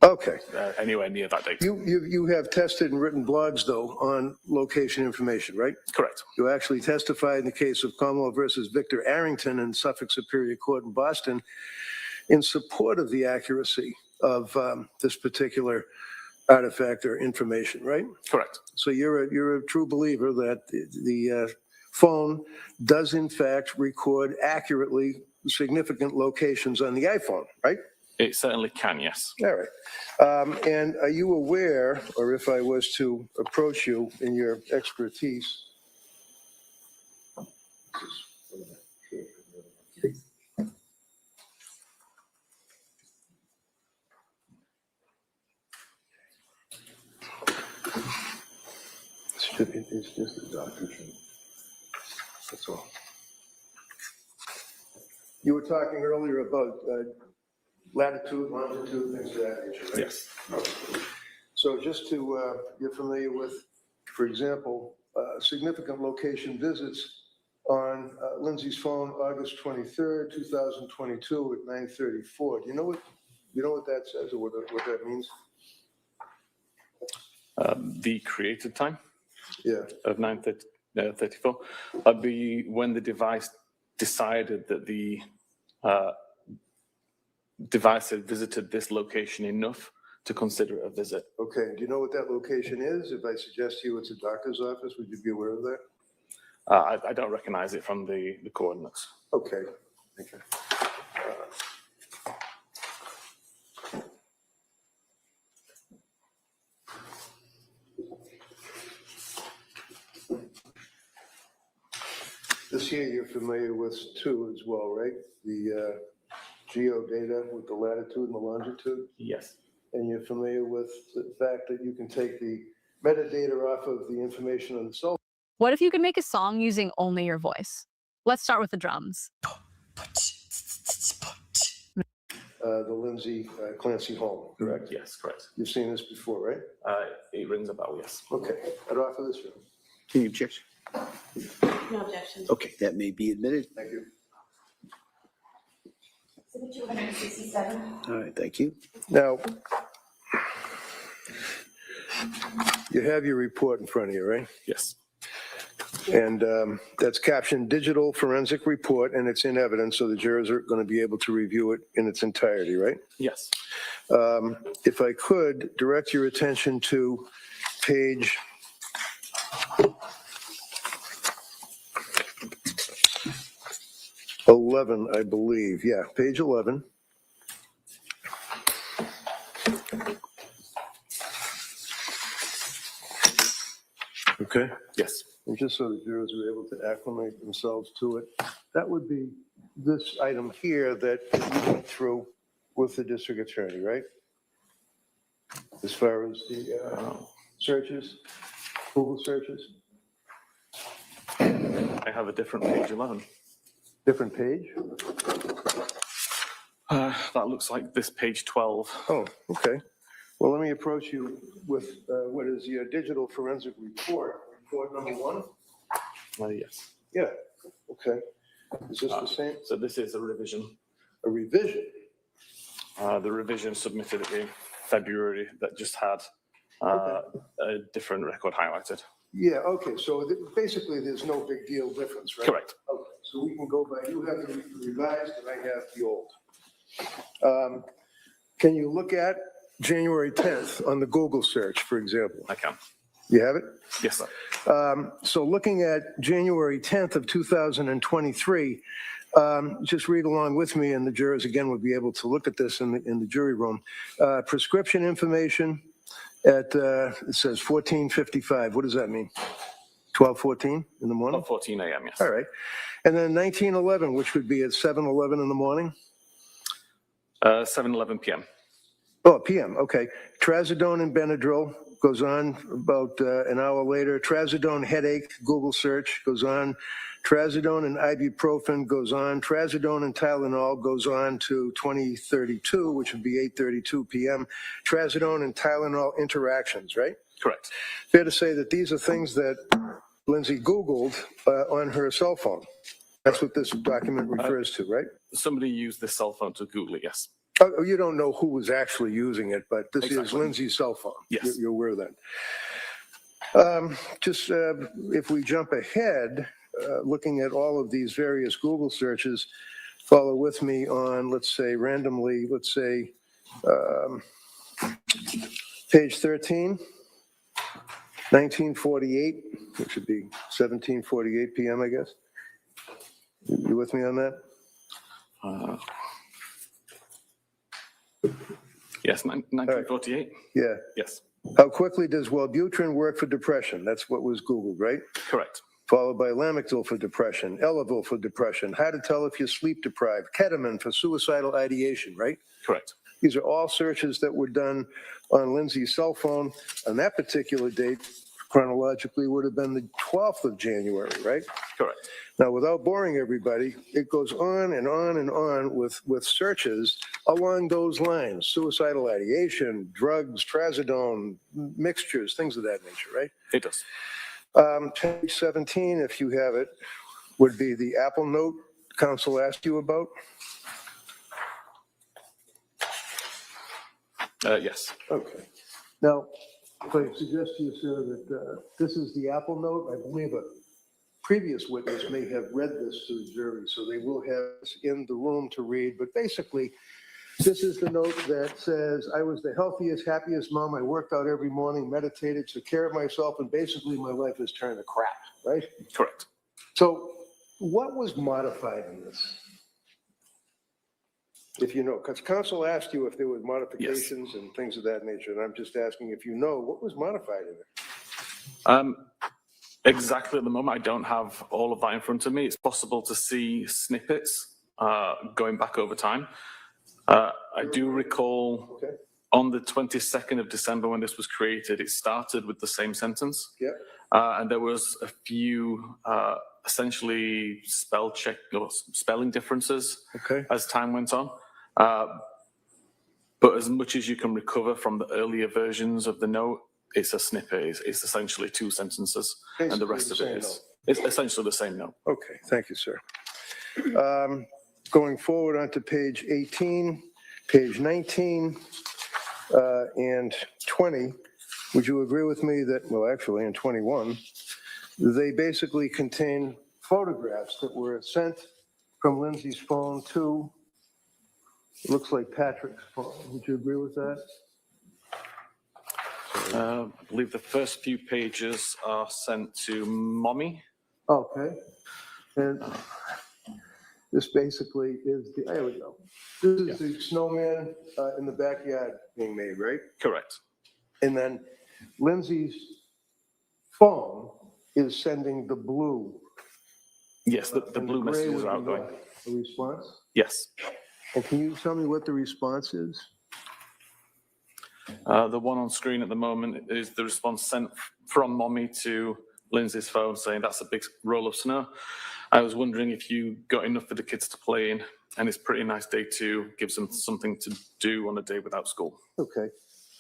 Okay. anywhere near that date. You have tested and written blogs, though, on location information, right? Correct. You actually testified in the case of Commonwealth versus Victor Arrington in Suffolk Superior Court in Boston in support of the accuracy of this particular artifact or information, right? Correct. So you're a true believer that the phone does in fact record accurately significant locations on the iPhone, right? It certainly can, yes. All right. And are you aware, or if I was to approach you in your expertise, it's just a doctor's note. That's all. You were talking earlier about latitude, longitude, things of that nature, right? Yes. So just to, you're familiar with, for example, significant location visits on Lindsay's phone, August 23rd, 2022 at 9:34. Do you know what that says or what that means? The created time Yeah. of 9:34. That'd be when the device decided that the device had visited this location enough to consider it a visit. Okay. Do you know what that location is? If I suggest to you it's a doctor's office, would you be aware of that? I don't recognize it from the coordinates. Okay. Okay. This here you're familiar with too as well, right? The geo data with the latitude and the longitude? Yes. And you're familiar with the fact that you can take the metadata off of the information on the cell. What if you could make a song using only your voice? Let's start with the drums. The Lindsay Clancy home, correct? Yes, correct. You've seen this before, right? It rings a bell, yes. Okay. I'd offer this one. Any objection? No objection. Okay, that may be admitted. Thank you. Exhibit 267. All right, thank you. Now, you have your report in front of you, right? Yes. And that's captioned Digital Forensic Report, and it's in evidence, so the jurors are going to be able to review it in its entirety, right? Yes. If I could direct your attention to page 11, I believe. Yeah, page 11. Okay. Yes. And just so the jurors are able to acclimate themselves to it, that would be this item here that you went through with the district attorney, right? As far as the searches, Google searches, I have a different page 11. different page? That looks like this page 12. Oh, okay. Well, let me approach you with what is your digital forensic report number 1? Yes. Yeah, okay. Is this the same? So this is a revision. A revision? The revision submitted in February that just had a different record highlighted. Yeah, okay, so basically there's no big deal difference, right? Correct. Okay, so we can go by, you have the revised and I have the old. Can you look at January 10th on the Google search, for example? I can. You have it? Yes, sir. So looking at January 10th of 2023, just read along with me, and the jurors again would be able to look at this in the jury room. Prescription information at, it says 14:55. What does that mean? 12:14 in the morning? 14 a.m., yes. All right. And then 19:11, which would be at 7:11 in the morning? 7:11 p.m. Oh, PM, okay. Trazodone and Benadryl goes on about an hour later. Trazodone headache, Google search goes on. Trazodone and ibuprofen goes on. Trazodone and Tylenol goes on to 2032, which would be 8:32 p.m. Trazodone and Tylenol interactions, right? Correct. Fair to say that these are things that Lindsay Googled on her cell phone. That's what this document refers to, right? Somebody used this cell phone to Google it, yes. Oh, you don't know who was actually using it, but this is Exactly. Lindsay's cell phone. Yes. You're aware of that. If we jump ahead, looking at all of these various Google searches, follow with me on, let's say, randomly, let's say, page 13, 1948, which should be 17:48 p.m., I guess. You with me on that? Yes, 1948. Yeah. Yes, How quickly does Wellbutrin work for depression? That's what was Googled, right? correct. Followed by Lamictal for depression, Elavil for depression, how to tell if you're sleep deprived, ketamine for suicidal ideation, right? Correct. These are all searches that were done on Lindsay's cell phone on that particular date. Chronologically would have been the 12th of January, right? Correct. Now, without boring everybody, it goes on and on and on with searches along those lines: suicidal ideation, drugs, trazodone, mixtures, things of that nature, right? It does. Page 17, if you have it, would be the Apple Note counsel asked you about. Yes. Okay. Now, if I suggest to you, sir, that this is the Apple Note, I believe a previous witness may have read this to the jury, so they will have this in the room to read. But basically, this is the note that says, I was the healthiest, happiest mom. I worked out every morning, meditated, took care of myself, and basically my life has turned to crap, right? Correct. So what was modified in this? If you know, because counsel asked you if there were modifications and things of that nature, and I'm just asking if you know, what was modified in it? Exactly at the moment, I don't have all of that in front of me. It's possible to see snippets going back over time. I do recall on the 22nd of December when this was created, it started with the same sentence. Yeah. And there was a few essentially spell check or spelling differences as time went on. But as much as you can recover from the earlier versions of the note, it's a snippet. It's essentially two sentences, and the rest of it is it's essentially the same note. Okay, thank you, sir. Going forward onto page 18, page 19, and 20, would you agree with me that, well, actually, in 21, they basically contain photographs that were sent from Lindsay's phone to, it looks like Patrick's phone. Would you agree with that? I believe the first few pages are sent to Mommy. Okay. And this basically is the, there we go. This is the snowman in the backyard being made, right? Correct. And then Lindsay's phone is sending the blue. Yes, the and blue gray messages would are be outgoing. what? A response? Yes. And can you tell me what the response is? The one on screen at the moment is the response sent from Mommy to Lindsay's phone saying that's a big roll of snow. I was wondering if you got enough for the kids to play in, and it's a pretty nice day too. Gives them something to do on a day without school. Okay.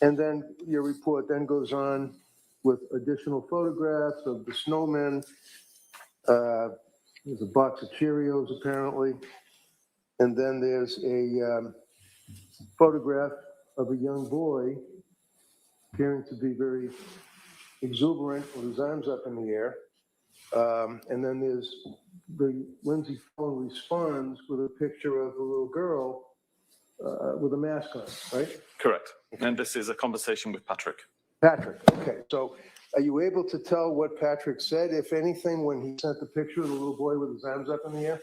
And then your report then goes on with additional photographs of the snowmen. There's a box of Cheerios apparently. And then there's a photograph of a young boy appearing to be very exuberant with his arms up in the air. And then there's the Lindsay phone responds with a picture of a little girl with a mask on, right? Correct. And this is a conversation with Patrick. Patrick, okay. So are you able to tell what Patrick said, if anything, when he sent the picture of the little boy with his arms up in the air?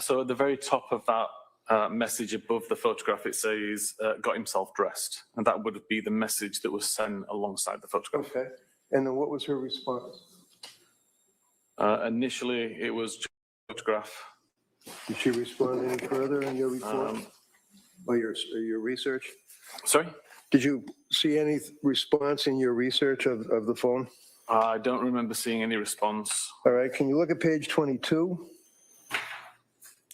So at the very top of that message above the photograph, it says, got himself dressed. And that would be the message that was sent alongside the photograph. Okay. And then what was her response? Initially, it was just a photograph. Did she respond any further in your report or your research? Sorry? Did you see any response in your research of the phone? I don't remember seeing any response. All right. Can you look at page 22?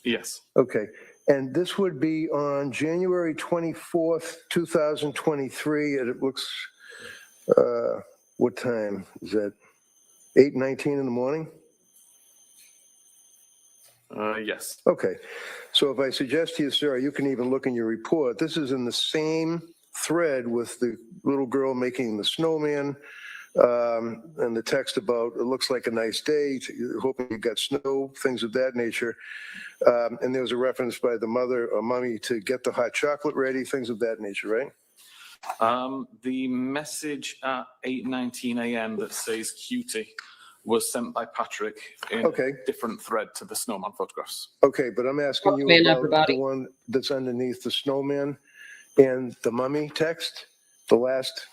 Yes. Okay. And this would be on January 24th, 2023. And it looks, what time is that? 8:19 in the morning? Yes. Okay, so if I suggest to you, sir, you can even look in your report, this is in the same thread with the little girl making the snowman, and the text about, it looks like a nice day, hoping you got snow, things of that nature. And there was a reference by the mother or mommy to get the hot chocolate ready, things of that nature, right? The message at 8:19 a.m. that says cutie was sent by Patrick in Okay. a different thread to the snowman photographs. Okay, but I'm asking you Snowman, about everybody. the one that's underneath the snowman and the mummy text. The last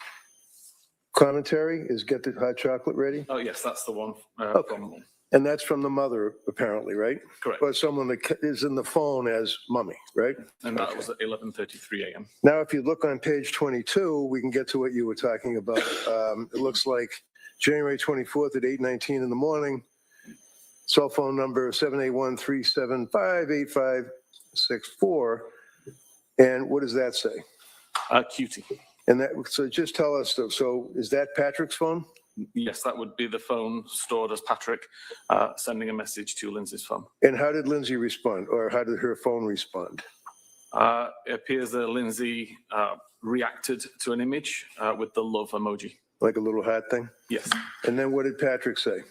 commentary is get the hot chocolate ready. Oh, yes, that's the one Okay. from And that's from the mother, apparently, right? Correct. Or someone that is in the phone as mummy, right? And that was at 11:33 a.m. Now, if you look on page 22, we can get to what you were talking about. It looks like January 24th at 8:19 in the morning, cell phone number 781-375-8564. And what does that say? Cutie. And that, so just tell us, so is that Patrick's phone? Yes, that would be the phone stored as Patrick sending a message to Lindsay's phone. And how did Lindsay respond, or how did her phone respond? It appears that Lindsay reacted to an image with the love emoji. Like a little heart thing? Yes. And then what did Patrick say?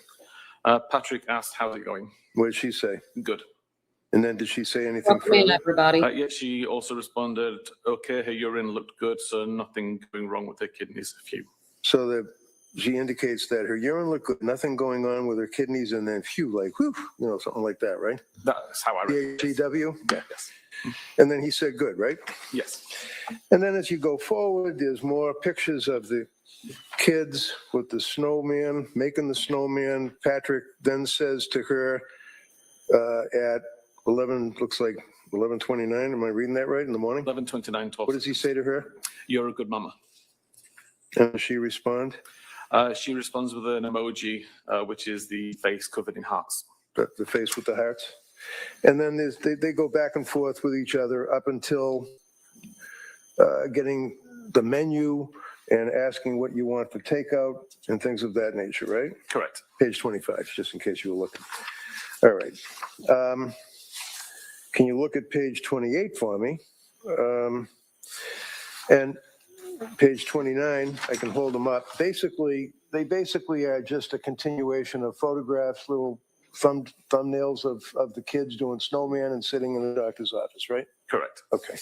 Patrick asked, how's it going? What did she say? Good. And then did she say anything Welcome in, further? everybody. Yeah, she also responded, okay, her urine looked good, so nothing going wrong with her kidneys, a few. So that she indicates that her urine looked good, nothing going on with her kidneys, and then phew, like whew, you know, something like that, right? That's how I read it. DHCW? Yeah, yes. And then he said good, right? Yes. And then as you go forward, there's more pictures of the kids with the snowman, making the snowman. Patrick then says to her at 11, looks like 11:29, am I reading that right, in the morning? 11:29, 12. What does he say to her? You're a good mama. And does she respond? She responds with an emoji, which is the face covered in hearts. The face with the hearts? And then they go back and forth with each other up until getting the menu and asking what you want for takeout and things of that nature, right? Correct. Page 25, just in case you were looking. All right. Can you look at page 28 for me? And page 29, I can hold them up. Basically, they basically are just a continuation of photographs, little thumbnails of the kids doing snowman and sitting in the doctor's office, right? Correct. Okay.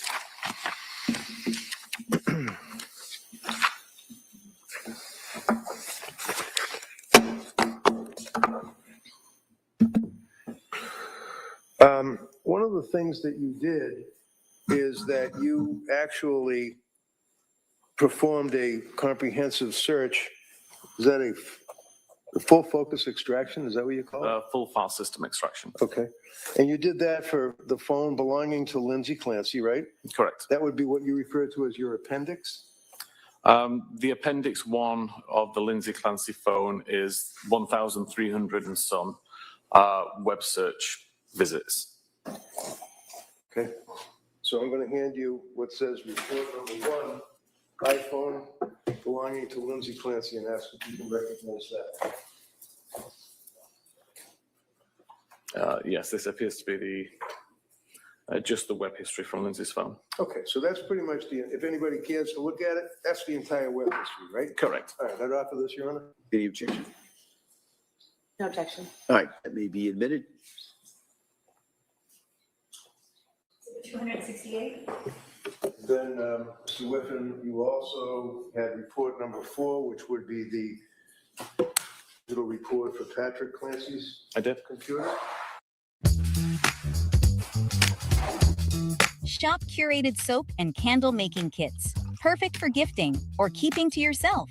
One of the things that you did is that you actually performed a comprehensive search. Is that a full focus extraction? Is that what you call it? Full file system extraction. Okay. And you did that for the phone belonging to Lindsay Clancy, right? Correct. That would be what you refer to as your appendix? The appendix 1 of the Lindsay Clancy phone is 1,300 and some web search visits. Okay. So I'm going to hand you what says report number 1, iPhone belonging to Lindsay Clancy, and ask if you can recognize that. Yes, this appears to be the just the web history from Lindsay's phone. Okay, so that's pretty much if anybody cares to look at it, that's the entire web history, right? Correct. All right, I'd offer this, Your Honor. Any objection? No objection. All right, that may be admitted. 268. Then, Mr. Whiffen, you also had report number 4, which would be the little report for Patrick Clancy's I did. computer. Shop curated soap and candle making kits. Perfect for gifting or keeping to yourself.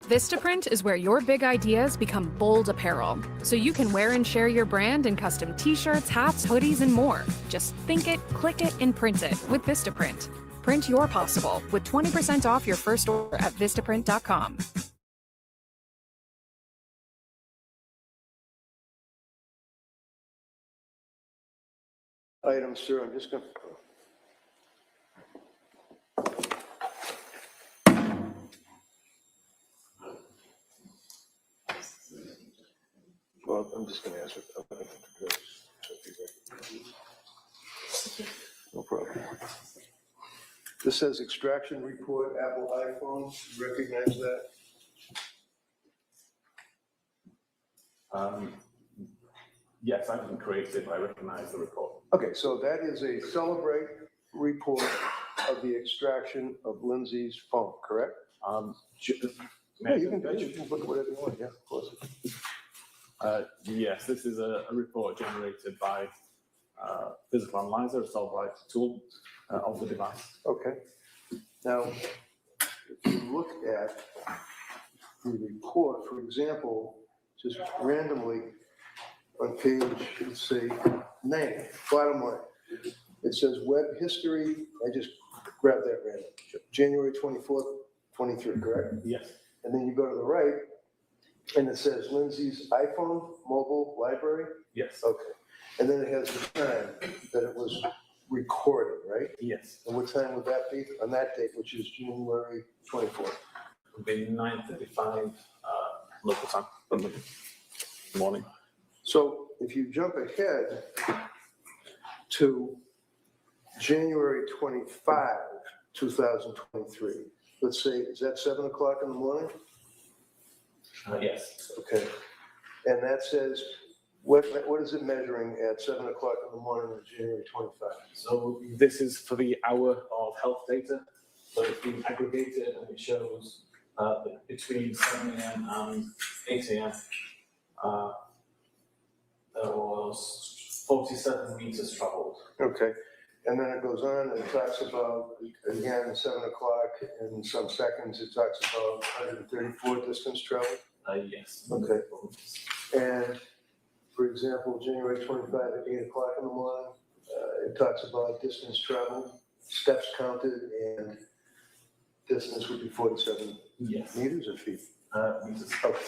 Vistaprint is where your big ideas become bold apparel, so you can wear and share your brand in custom t-shirts, hats, hoodies, and more. Just think it, click it, and print it with Vistaprint. Print your possible with 20% off your first order at Vistaprint.com. item, sir. I'm just going to. Well, I'm just going to ask it. No problem. This says extraction report, Apple iPhone. You recognize that? Yes, I didn't create it, but I recognize the report. Okay, so that is a Celebrate report of the extraction of Lindsay's phone, correct? Yeah, you can look at whatever you want, yeah, of course. Yes, this is a report generated by physical analyzer, a Celebrate tool of the device. Okay. Now, if you look at the report, for example, just randomly on page, let's say, 9, bottom line, it says web history. I just grabbed that random. January 24th, 23, correct? Yes. And then you go to the right, and it says Lindsay's iPhone mobile library. Yes. Okay. And then it has the time that it was recorded, right? Yes. And what time would that be on that date, which is January 24th? It would be 9:35 local time in the morning. So if you jump ahead to January 25, 2023, let's say, is that 7 o'clock in the morning? Yes. Okay. And that says, what is it measuring at 7 o'clock in the morning on January 25? So this is for the hour of health data. So it's been aggregated and it shows between 7 a.m. and 8 a.m. There was 47 meters traveled. Okay. And then it goes on and it talks about, again, 7 o'clock in some seconds, it talks about 134 distance traveled. Yes. Okay. And for example, January 25 at 8 o'clock in the morning, it talks about distance traveled, steps counted, and distance would be 47 meters or feet. Meters. Okay.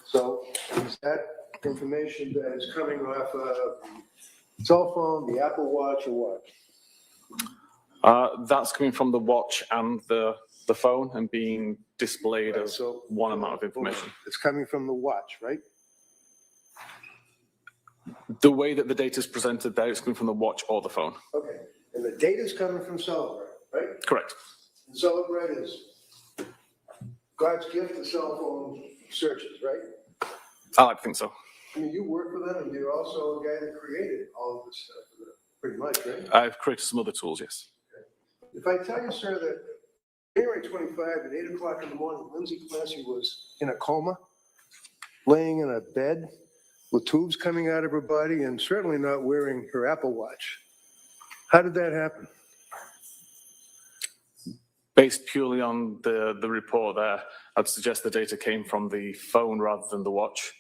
So is that information that is coming off a cell phone, the Apple Watch, or what? That's coming from the watch and the phone and being displayed Right, as so one amount of information. It's coming from the watch, right? The way that the data is presented there is coming from the watch or the phone. Okay. And the data's coming from Celebrate, right? Correct. And Celebrate is God's gift to cell phone searches, right? I like to think so. I mean, you work with them, and you're also a guy that created all of this stuff, pretty much, right? I've created some other tools, yes. If I tell you, sir, that January 25 at 8 o'clock in the morning, Lindsay Clancy was in a coma, laying in a bed with tubes coming out of her body and certainly not wearing her Apple Watch. How did that happen? Based purely on the report there, I'd suggest the data came from the phone rather than the watch.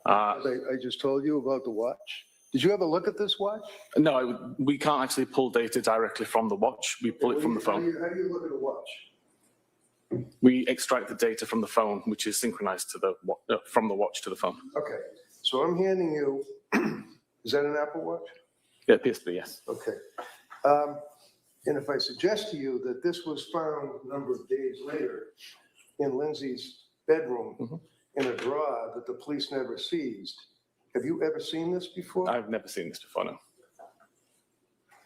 I just told you about the watch. Did you ever look at this watch? No, we can't actually pull data directly from the watch. We pull it from the phone. How do you look at a watch? We extract the data from the phone, which is synchronized to the from the watch to the phone. Okay, so I'm handing you, is that an Apple Watch? Yeah, it appears to be, yes. Okay. And if I suggest to you that this was found a number of days later in Lindsay's bedroom in a drawer that the police never seized, have you ever seen this before? I've never seen this before, no.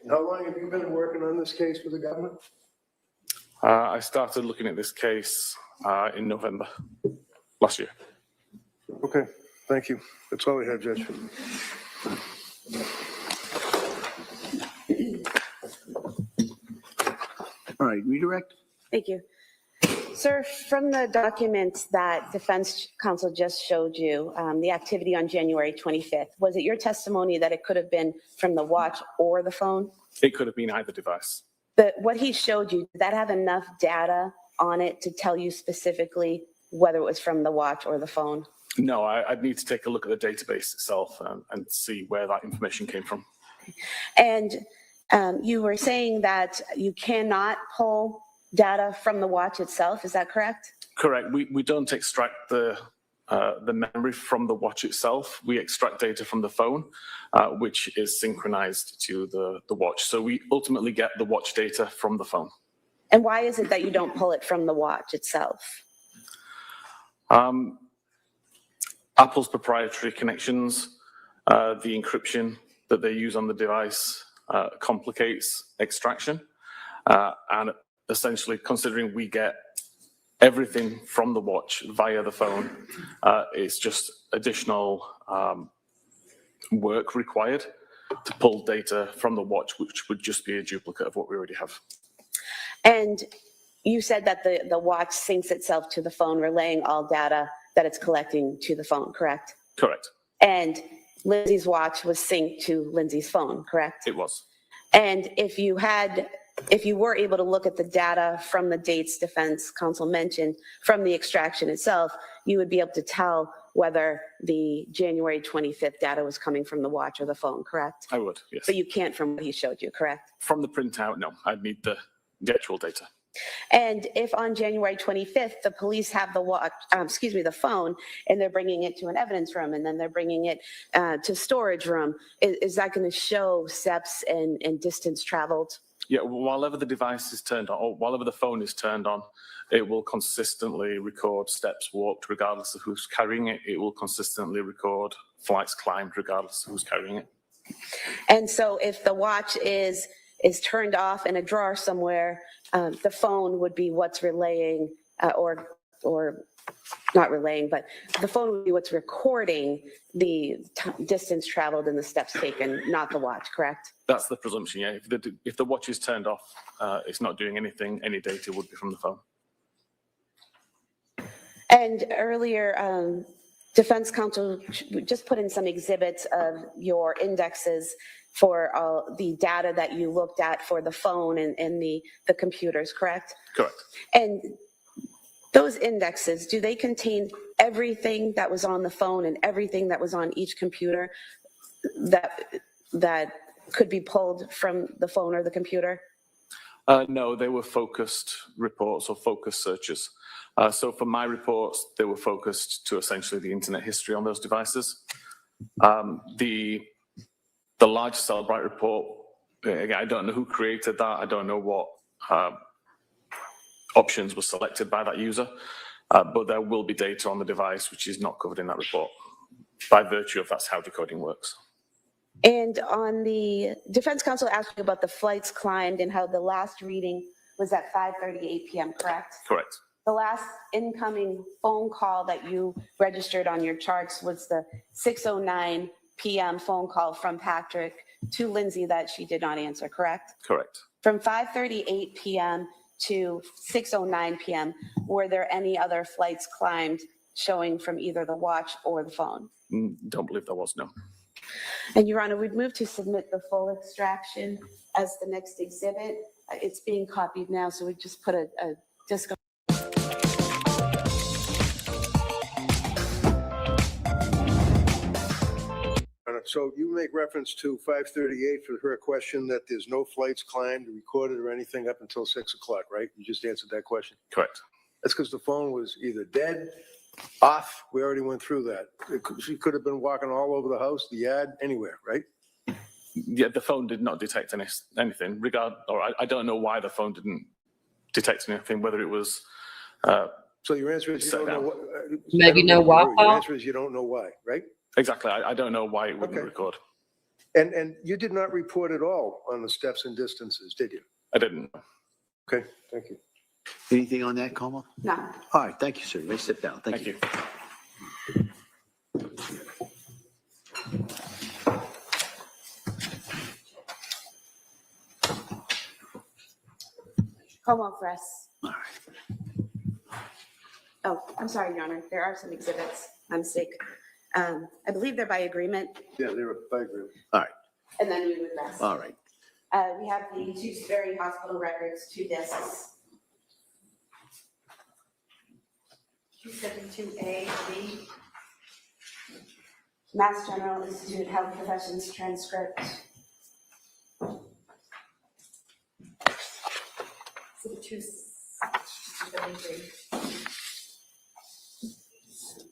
How long have you been working on this case for the government? I started looking at this case in November last year. Okay, thank you. That's all we have, Judge. All right, redirect. Thank you. Sir, from the document that defense counsel just showed you, the activity on January 25th, was it your testimony that it could have been from the watch or the phone? It could have been either device. But what he showed you, did that have enough data on it to tell you specifically whether it was from the watch or the phone? No, I'd need to take a look at the database itself and see where that information came from. And you were saying that you cannot pull data from the watch itself, is that correct? Correct. We don't extract the the memory from the watch itself. We extract data from the phone, which is synchronized to the watch. So we ultimately get the watch data from the phone. And why is it that you don't pull it from the watch itself? Apple's proprietary connections, the encryption that they use on the device complicates extraction. And essentially, considering we get everything from the watch via the phone, it's just additional work required to pull data from the watch, which would just be a duplicate of what we already have. And you said that the watch syncs itself to the phone, relaying all data that it's collecting to the phone, correct? Correct. And Lindsay's watch was synced to Lindsay's phone, correct? It was. And if you were able to look at the data from the dates defense counsel mentioned from the extraction itself, you would be able to tell whether the January 25th data was coming from the watch or the phone, correct? I would, yes. But you can't from what he showed you, correct? From the printout, no. I'd need the actual data. And if on January 25th, the police have the watch, the phone, and they're bringing it to an evidence room, and then they're bringing it to storage room, is that going to show steps and distance traveled? Yeah, whenever the device is turned on, or whenever the phone is turned on, it will consistently record steps walked regardless of who's carrying it. It will consistently record flights climbed regardless of who's carrying it. And so if the watch is turned off in a drawer somewhere, the phone would be what's relaying, or not relaying, but the phone would be what's recording the distance traveled and the steps taken, not the watch, correct? That's the presumption, yeah. If the watch is turned off, it's not doing anything, any data would be from the phone. And earlier, defense counsel just put in some exhibits of your indexes for all the data that you looked at for the phone and the computers, correct? Correct. And those indexes, do they contain everything that was on the phone and everything that was on each computer that could be pulled from the phone or the computer? No, they were focused reports or focused searches. So for my reports, they were focused to essentially the internet history on those devices. The large Cellbrite report, again, I don't know who created that. I don't know what options were selected by that user, but there will be data on the device which is not covered in that report by virtue of that's how decoding works. And on the defense counsel asked you about the flights climbed and how the last reading was at 5:38 p.m., correct? Correct. The last incoming phone call that you registered on your charts was the 6:09 p.m. phone call from Patrick to Lindsay that she did not answer, correct? Correct. From 5:38 p.m. to 6:09 p.m., were there any other flights climbed showing from either the watch or the phone? Don't believe there was, no. And Your Honor, we'd move to submit the full extraction as the next exhibit. It's being copied now, so we just put a disc. So you make reference to 5:38 for her question that there's no flights climbed, recorded, or anything up until 6 o'clock, right? You just answered that question. Correct. That's because the phone was either dead, off. We already went through that. She could have been walking all over the house, the yard, anywhere, right? Yeah, the phone did not detect anything. I don't know why the phone didn't detect anything, whether it was. So your answer is you don't know what. Maybe no Wi-Fi? Your answer is you don't know why, right? Exactly. I don't know why it wouldn't record. And you did not report at all on the steps and distances, did you? I didn't. Okay, thank you. Anything on that, Coma? No. All right, thank you, sir. You may sit down. Thank you. Come on, press. All right. Oh, I'm sorry, Your Honor. There are some exhibits. I'm sick. I believe they're by agreement, Yeah, they were by agreement. All right. and then we would rest. All right. We have the 2 Sperry Hospital records, 2 discs. 272A, B. Mass General Institute Health Professions transcript. So 273.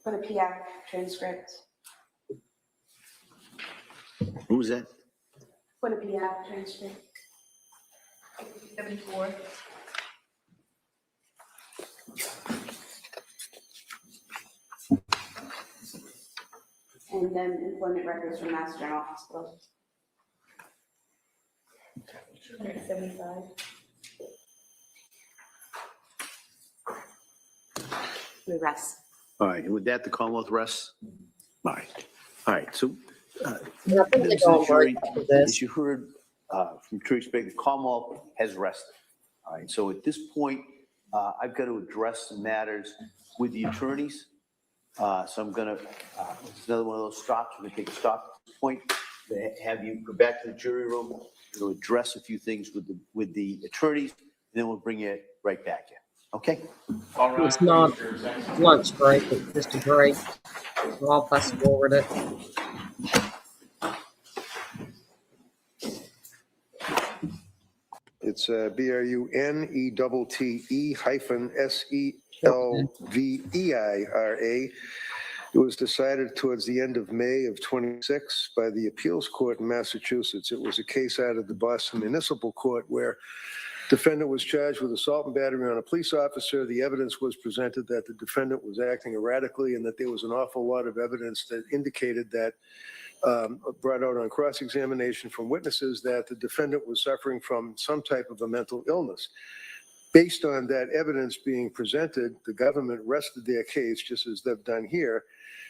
Quinnipiac transcript. Who was that? Quinnipiac transcript. 74. And then employment records from Mass General Hospital. 75. We rest. All right, and with that, the Commonwealth rests? All right, all right, so, Yeah, I think members they're of going the jury, right after this. as you heard from Jury Speaker, the Commonwealth has rested. All right, so at this point, I've got to address some matters with the attorneys. So I'm gonna, it's another one of those stops. We're gonna take a stop at this point, to have you go back to the jury room, to address a few things with the attorneys, and then we'll bring you right back in. Okay? All right. It's not lunch break, it's just a break. So I'll fast forward it. It's BRUNETTE-SELVEIRA. It was decided towards the end of May of 26 by the appeals court in Massachusetts. It was a case out of the Boston Municipal Court where defendant was charged with assault and battery on a police officer. The evidence was presented that the defendant was acting erratically and that there was an awful lot of evidence that indicated that, brought out on cross-examination from witnesses, that the defendant was suffering from some type of a mental illness. Based on that evidence being presented, the government rested their case just as they've done here.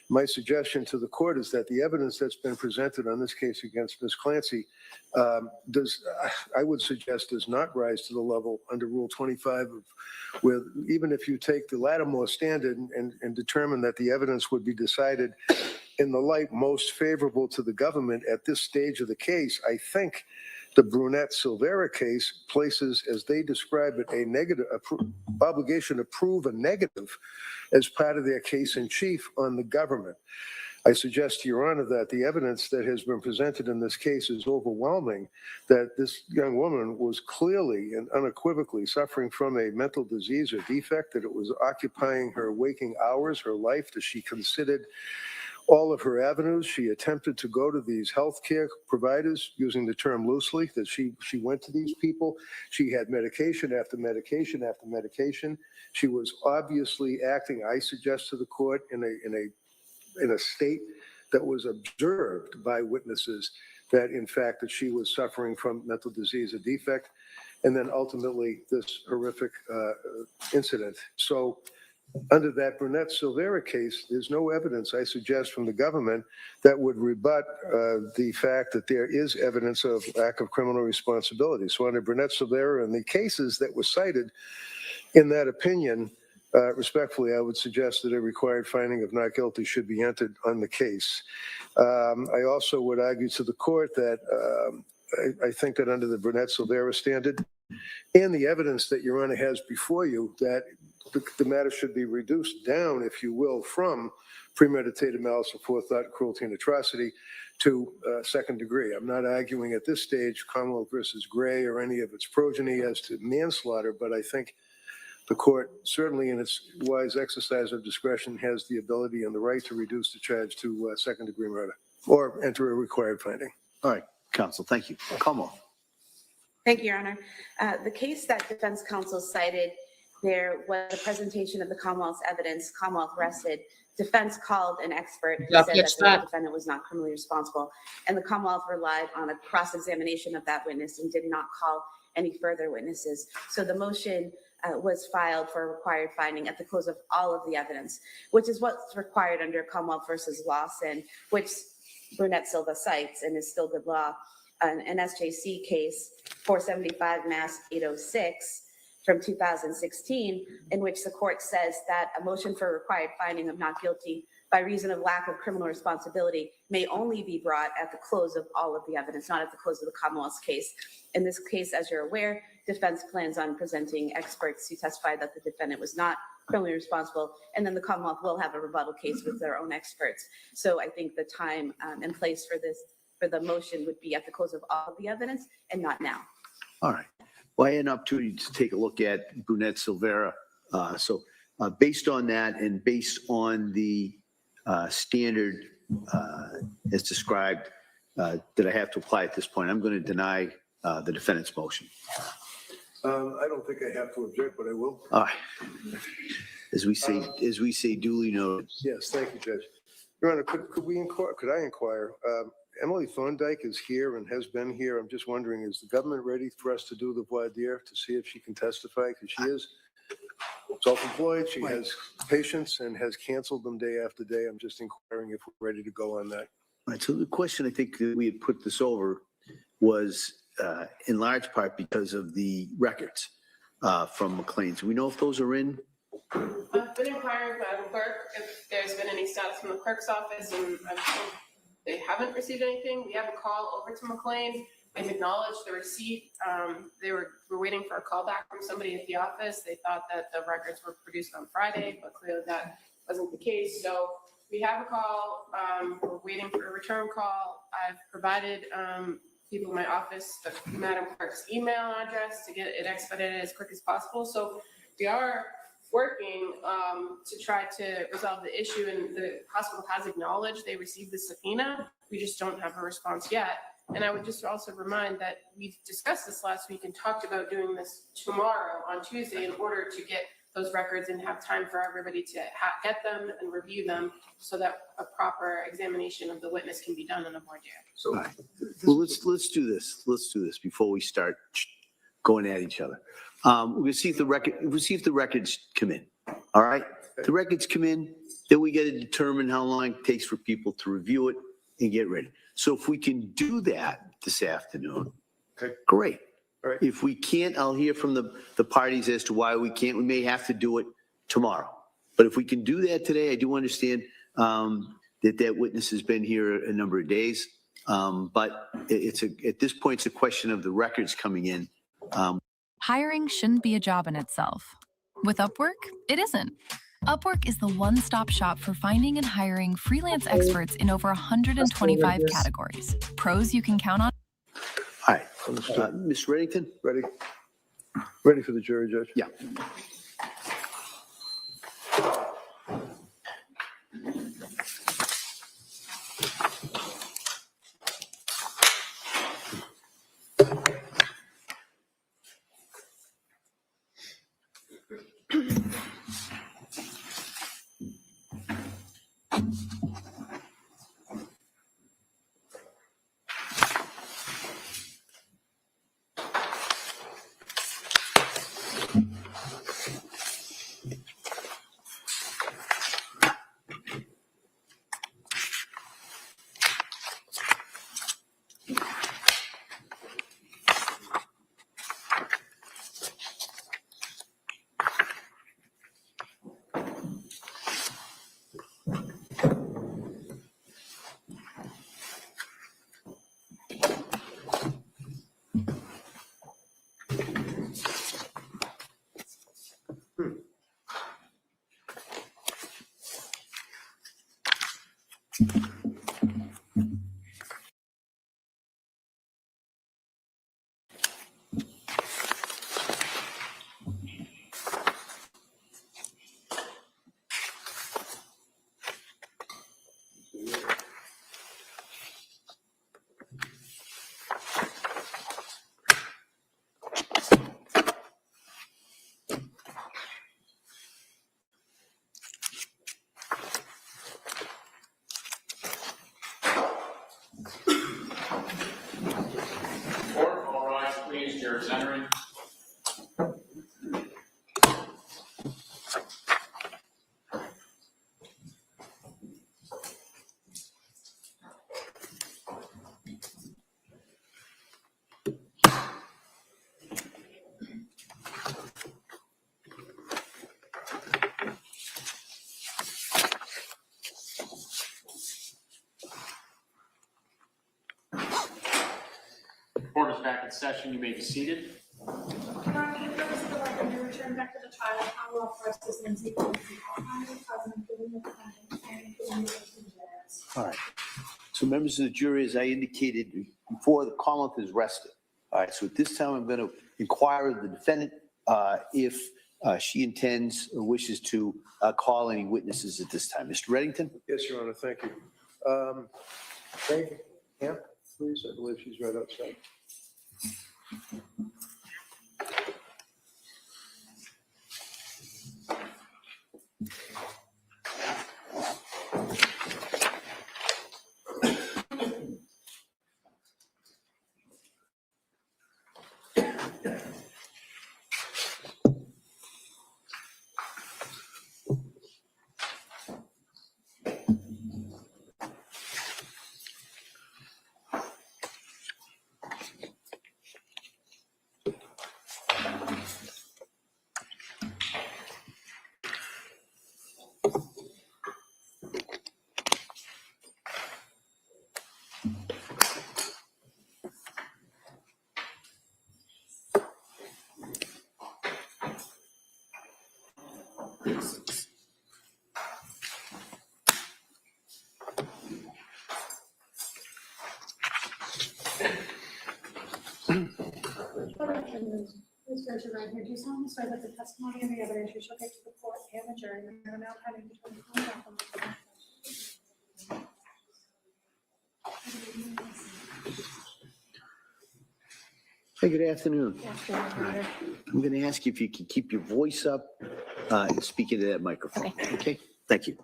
My suggestion to the court is that the evidence that's been presented on this case against Ms. Clancy I would suggest does not rise to the level under Rule 25 of where even if you take the Lattimore standard and determine that the evidence would be decided in the light most favorable to the government at this stage of the case, I think the Brunette-Silvera case places, as they describe it, a negative obligation to prove a negative as part of their case in chief on the government. I suggest to Your Honor that the evidence that has been presented in this case is overwhelming, that this young woman was clearly and unequivocally suffering from a mental disease or defect, that it was occupying her waking hours, her life, that she considered all of her avenues. She attempted to go to these healthcare providers, using the term loosely, that she went to these people. She had medication after medication after medication. She was obviously acting, I suggest to the court, in a state that was observed by witnesses that, in fact, that she was suffering from mental disease or defect, and then ultimately this horrific incident. So under that Brunette-Silvera case, there's no evidence, I suggest, from the government that would rebut the fact that there is evidence of lack of criminal responsibility. So under Brunette-Silvera and the cases that were cited in that opinion, respectfully, I would suggest that a required finding of not guilty should be entered on the case. I also would argue to the court that I think that under the Brunette-Silvera standard and the evidence that Your Honor has before you, that the matter should be reduced down, if you will, from premeditated malice and forethought, cruelty and atrocity to second degree. I'm not arguing at this stage Commonwealth versus Gray or any of its progeny as to manslaughter, but I think the court, certainly in its wise exercise of discretion, has the ability and the right to reduce the charge to second degree murder or enter a required finding. All right, counsel, thank you. Come on. Thank you, Your Honor. The case that defense counsel cited, there was a presentation of the Commonwealth's evidence. Commonwealth rested. Defense called an expert who said that the defendant was not criminally responsible, and the Commonwealth relied on a cross-examination of that witness and did not call any further witnesses. So the motion was filed for a required finding at the close of all of the evidence, which is what's required under Commonwealth versus Dawson, which Brunette-Silva cites and is still good law. An SJC case, 475 Mass 806 from 2016, in which the court says that a motion for required finding of not guilty by reason of lack of criminal responsibility may only be brought at the close of all of the evidence, not at the close of the Commonwealth's case. In this case, as you're aware, defense plans on presenting experts who testified that the defendant was not criminally responsible, and then the Commonwealth will have a rebuttal case with their own experts. So I think the time and place for the motion would be at the close of all of the evidence and not now. All right. Well, I had an opportunity to take a look at Brunette-Silvera. So based on that and based on the standard as described that I have to apply at this point. I'm going to deny the defendant's motion. I don't think I have to object, but I will. As we say, duly noted. Yes, thank you, Judge. Your Honor, could I inquire? Emily Thorndike is here and has been here. I'm just wondering, is the government ready for us to do the voir dire to see if she can testify? Because she is self-employed, she has patients and has canceled them day after day. I'm just inquiring if we're ready to go on that. All right, so the question I think that we had put this over was in large part because of the records from McLean's. We know if those are in? I've been inquiring with Madam Clerk if there's been any status from the clerk's office, and I've told they haven't received anything. We have a call over to McLean. They've acknowledged the receipt. They were waiting for a call back from somebody at the office. They thought that the records were produced on Friday, but clearly that wasn't the case. So we have a call. We're waiting for a return call. I've provided people in my office the Madam Clerk's email address to get it expedited as quick as possible. So we are working to try to resolve the issue, and the hospital has acknowledged they received the subpoena. We just don't have a response yet. And I would just also remind that we discussed this last week and talked about doing this tomorrow on Tuesday in order to get those records and have time for everybody to get them and review them so that a proper examination of the witness can be done in a voir dire. So, well, let's do this. Let's do this before we start going at each other. We'll see if the records come in. All right. The records come in, then we got to determine how long it takes for people to review it and get ready. So if we can do that this afternoon, okay, great. All right. If we can't, I'll hear from the parties as to why we can't. We may have to do it tomorrow. But if we can do that today, I do understand that witness has been here a number of days. But at this point, it's a question of the records coming in. Hiring shouldn't be a job in itself. With Upwork, it isn't. Upwork is the one-stop shop for finding and hiring freelance experts in over 125 categories. Pros you can count on. All right. Ms. Reddington? Ready? Ready for the jury, Judge? Yeah. Centering. Court is back in session. You may be seated. Return back to the trial. Our law first is Lindsay Clancy, present, including the defendant, and including the jurors. All right. So members of the jury, as I indicated before, the Commonwealth is rested. All right. So at this time, I'm going to inquire of the defendant if she intends or wishes to call any witnesses at this time. Mr. Reddington? Yes, Your Honor, thank you. Camp, please, I believe she's right outside. Please raise your right hand. Do you solemnly swear that the testimony and the evidence you shall take to the court and the jury are now pending before the court? Hey, good afternoon. I'm going to ask you if you can keep your voice up and speak into that microphone. Okay? Thank you.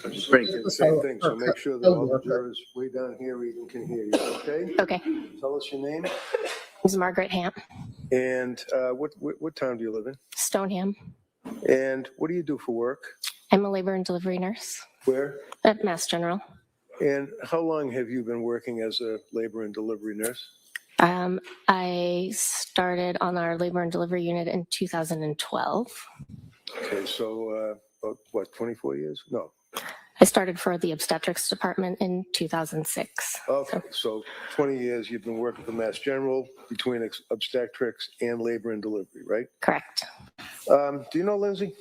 I'm just going to say the same thing, so make sure that all the jurors way down here even can hear you, okay? Okay. Tell us your name. This is Margaret Hamp, And what town do you live in? Stoneham. And what do you do for work? I'm a labor and delivery nurse Where? at Mass General. And how long have you been working as a labor and delivery nurse? I started on our labor and delivery unit in 2012. Okay, so about, what, 24 years? No. I started for the obstetrics department in 2006. Okay, so 20 years you've been working for Mass General between obstetrics and labor and delivery, right? Correct. Do you know Lindsay?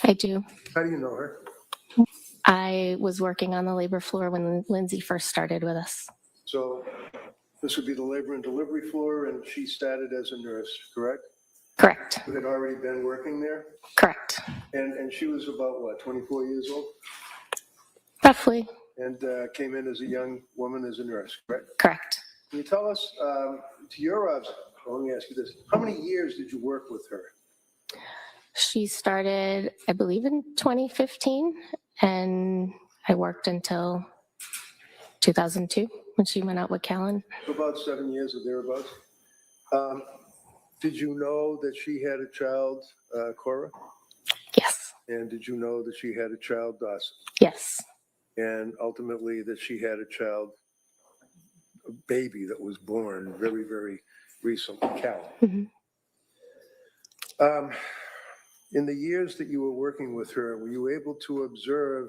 I do. How do you know her? I was working on the labor floor when Lindsay first started with us. So this would be the labor and delivery floor, and she started as a nurse, correct? Correct. You had already been working there? Correct. And she was about, what, 24 years old? Roughly. And came in as a young woman as a nurse, correct? Correct. Can you tell us, to your let me ask you this, how many years did you work with her? She started, I believe, in 2015, and I worked until 2002 when she went out with Callan. About 7 years or thereabouts. Did you know that she had a child, Cora? Yes. And did you know that she had a child, Dawson? Yes. And ultimately that she had a child, a baby that was born very, very recently, Callan. Mm-hmm. In the years that you were working with her, were you able to observe,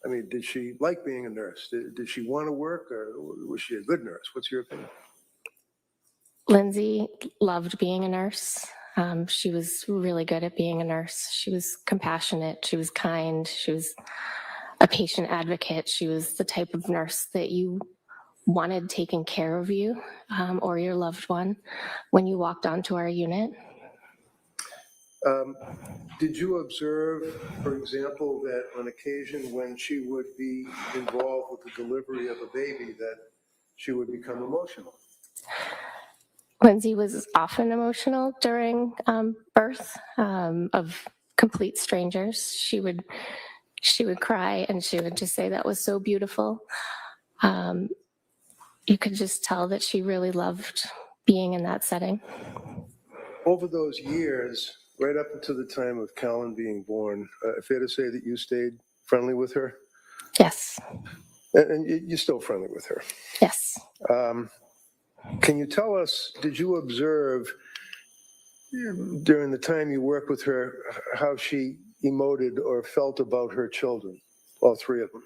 I mean, did she like being a nurse? Did she want to work, or was she a good nurse? What's your opinion? Lindsay loved being a nurse. She was really good at being a nurse. She was compassionate. She was kind. She was a patient advocate. She was the type of nurse that you wanted taking care of you or your loved one when you walked onto our unit. Did you observe, for example, that on occasion when she would be involved with the delivery of a baby that she would become emotional? Lindsay was often emotional during birth of complete strangers. She would cry and she would just say that was so beautiful. You could just tell that she really loved being in that setting. Over those years, right up until the time of Callan being born, fair to say that you stayed friendly with her? Yes. And you're still friendly with her? Yes. Can you tell us, did you observe during the time you worked with her how she emoted or felt about her children, all three of them?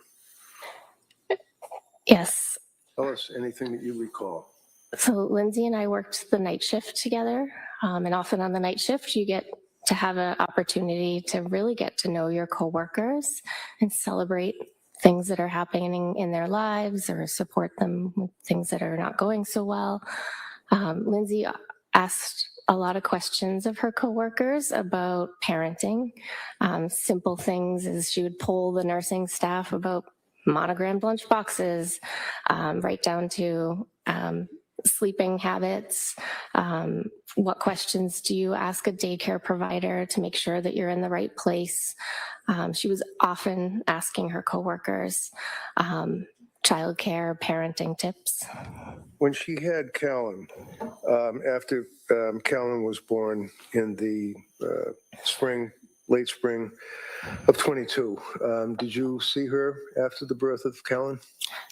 Yes. Tell us anything that you recall. So Lindsay and I worked the night shift together, and often on the night shift you get to have an opportunity to really get to know your coworkers and celebrate things that are happening in their lives or support them with things that are not going so well. Lindsay asked a lot of questions of her coworkers about parenting. Simple things as she would poll the nursing staff about monogrammed lunch boxes, right down to sleeping habits. What questions do you ask a daycare provider to make sure that you're in the right place? She was often asking her coworkers childcare, parenting tips. When she had Callan, after Callan was born in the late spring of 22, did you see her after the birth of Callan?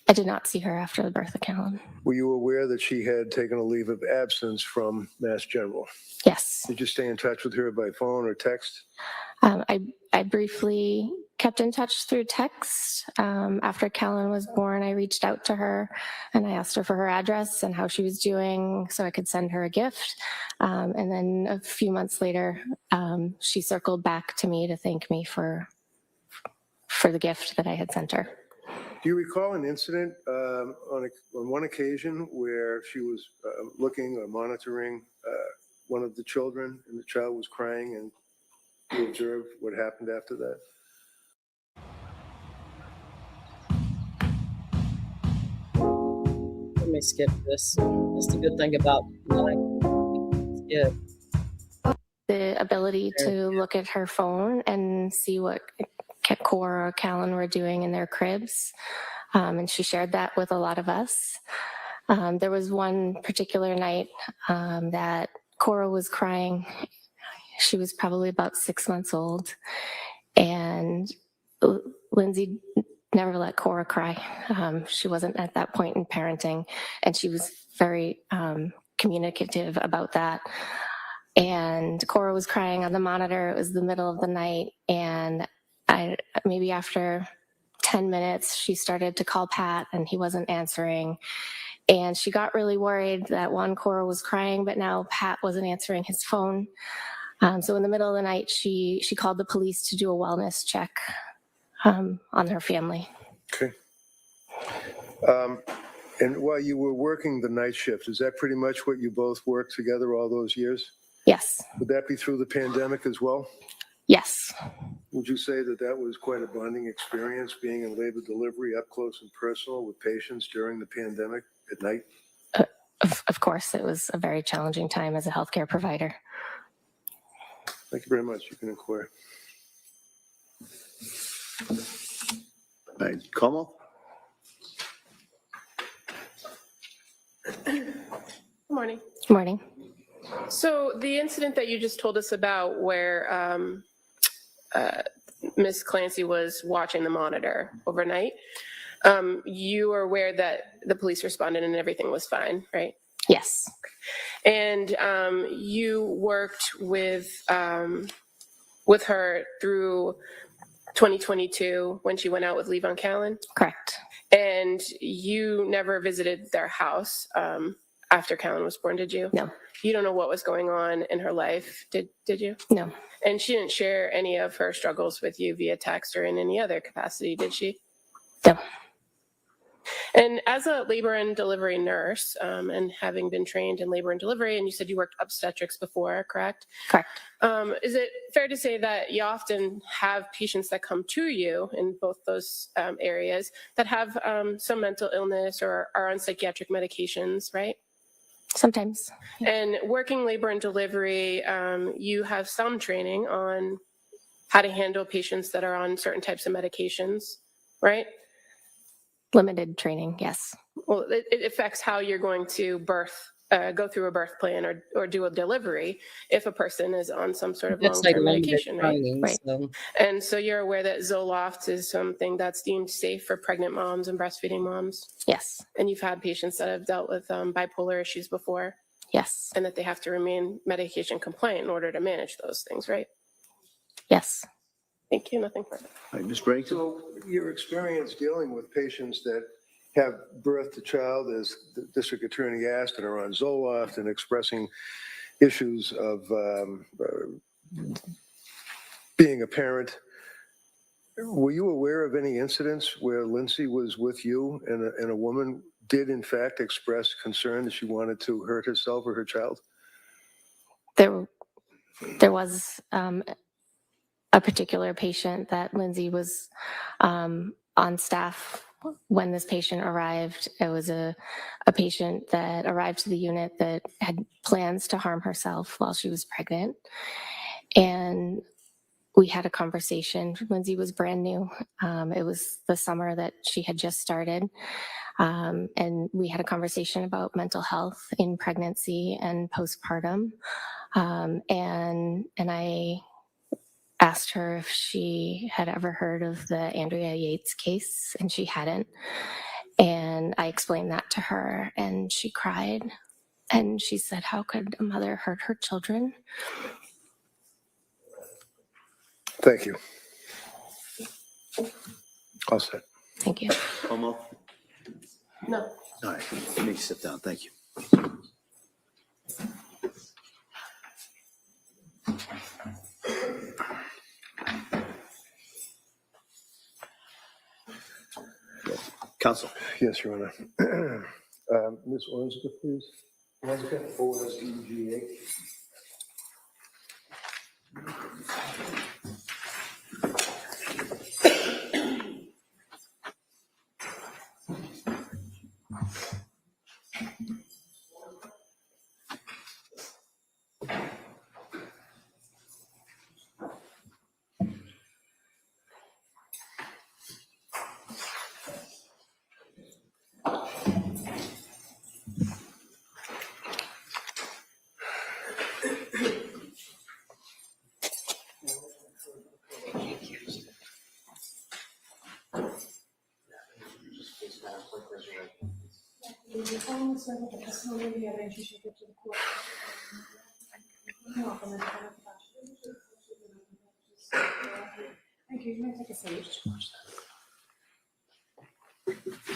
I did not see her after the birth of Callan. Were you aware that she had taken a leave of absence from Mass General? Yes. Did you stay in touch with her by phone or text? I briefly kept in touch through text. After Callan was born, I reached out to her and I asked her for her address and how she was doing so I could send her a gift. And then a few months later, she circled back to me to thank me for the gift that I had sent her. Do you recall an incident on one occasion where she was looking or monitoring one of the children and the child was crying and you observed what happened after that? Let me skip this. That's the good thing about skip. The ability to look at her phone and see what Cora or Callan were doing in their cribs. And she shared that with a lot of us. There was one particular night that Cora was crying. She was probably about 6 months old. And Lindsay never let Cora cry. She wasn't at that point in parenting. And she was very communicative about that. And Cora was crying on the monitor. It was the middle of the night. And maybe after 10 minutes, she started to call Pat and he wasn't answering. And she got really worried that one, Cora was crying, but now Pat wasn't answering his phone. So in the middle of the night, she called the police to do a wellness check on her family. Okay. And while you were working the night shift, is that pretty much what you both worked together all those years? Yes. Would that be through the pandemic as well? Yes. Would you say that that was quite a bonding experience, being in labor delivery up close and personal with patients during the pandemic at night? Of course, it was a very challenging time as a healthcare provider. Thank you very much. You can inquire. All right, Como? Good morning. Good morning. So the incident that you just told us about where Miss Clancy was watching the monitor overnight, you are aware that the police responded and everything was fine, right? Yes. And you worked with her through 2022 when she went out with leave on Callan? Correct. And you never visited their house after Callan was born, did you? No. You don't know what was going on in her life, did you? No. And she didn't share any of her struggles with you via text or in any other capacity, did she? No. And as a labor and delivery nurse, and having been trained in labor and delivery, and you said you worked obstetrics before, correct? Correct. Is it fair to say that you often have patients that come to you in both those areas that have some mental illness or are on psychiatric medications, right? Sometimes. And working labor and delivery, you have some training on how to handle patients that are on certain types of medications, right? Limited training, yes. Well, it affects how you're going to go through a birth plan or do a delivery if a person is on some sort of It's like long-term limited medication, right? training, Right. so. And so you're aware that Zoloft is something that's deemed safe for pregnant moms and breastfeeding moms? Yes. And you've had patients that have dealt with bipolar issues before? Yes. And that they have to remain medication compliant in order to manage those things, right? Yes. Thank you. Nothing further. All right, Ms. Brayton? So your experience dealing with patients that have birth to child, as the district attorney asked, and are on Zoloft and expressing issues of being a parent, were you aware of any incidents where Lindsay was with you and a woman did in fact express concern that she wanted to hurt herself or her child? there was a particular patient that Lindsay was on staff when this patient arrived. It was a patient that arrived to the unit that had plans to harm herself while she was pregnant. And we had a conversation. Lindsay was brand new. It was the summer that she had just started. And we had a conversation about mental health in pregnancy and postpartum. And I asked her if she had ever heard of the Andrea Yates case, and she hadn't. And I explained that to her, and she cried. And she said, how could a mother hurt her children? Thank you. All set. Thank you. Homo? No. All right, you may sit down. Thank you. Counsel. Yes, Your Honor. Ms. Ornska, please. Ornska, O-S-E-G-A. The following is the testimony of the evidence you should give to the court. You're welcome. Thank you. You may take a seat.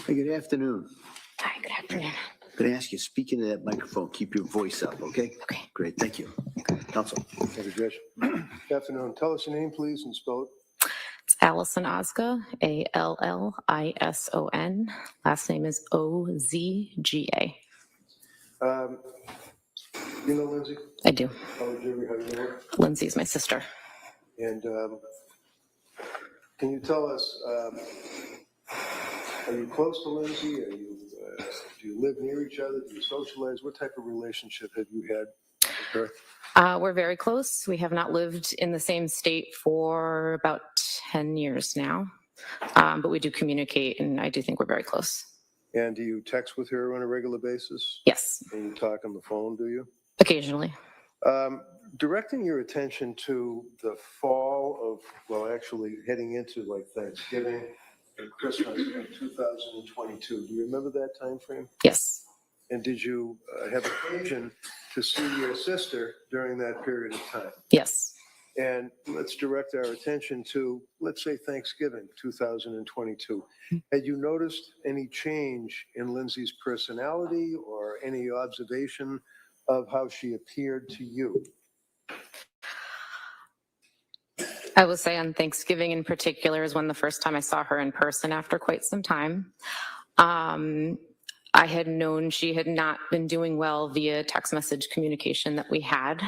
Hey, good afternoon. Hi, good afternoon. I'm going to ask you, speak into that microphone, keep your voice up, okay? Okay. Great, thank you. Counsel. Thank you, Judge. Good afternoon. Tell us your name, please, and spell it. It's Allison Ozga, A-L-L-I-S-O-N. Last name is O-Z-G-A. You know Lindsay? I do. How do you know her? Lindsay's my sister. And can you tell us, are you close to Lindsay? Are you, do you live near each other? Do you socialize? What type of relationship have you had with her? We're very close. We have not lived in the same state for about 10 years now, but we do communicate, and I do think we're very close. And do you text with her on a regular basis? Yes. And you talk on the phone, do you? Occasionally. Directing your attention to the fall of, well, actually heading into like Thanksgiving and Christmas in 2022. Do you remember that time frame? Yes. And did you have occasion to see your sister during that period of time? Yes. And let's direct our attention to, let's say, Thanksgiving 2022. Had you noticed any change in Lindsay's personality or any observation of how she appeared to you? I will say on Thanksgiving in particular is when the first time I saw her in person after quite some time. I had known she had not been doing well via text message communication that we had.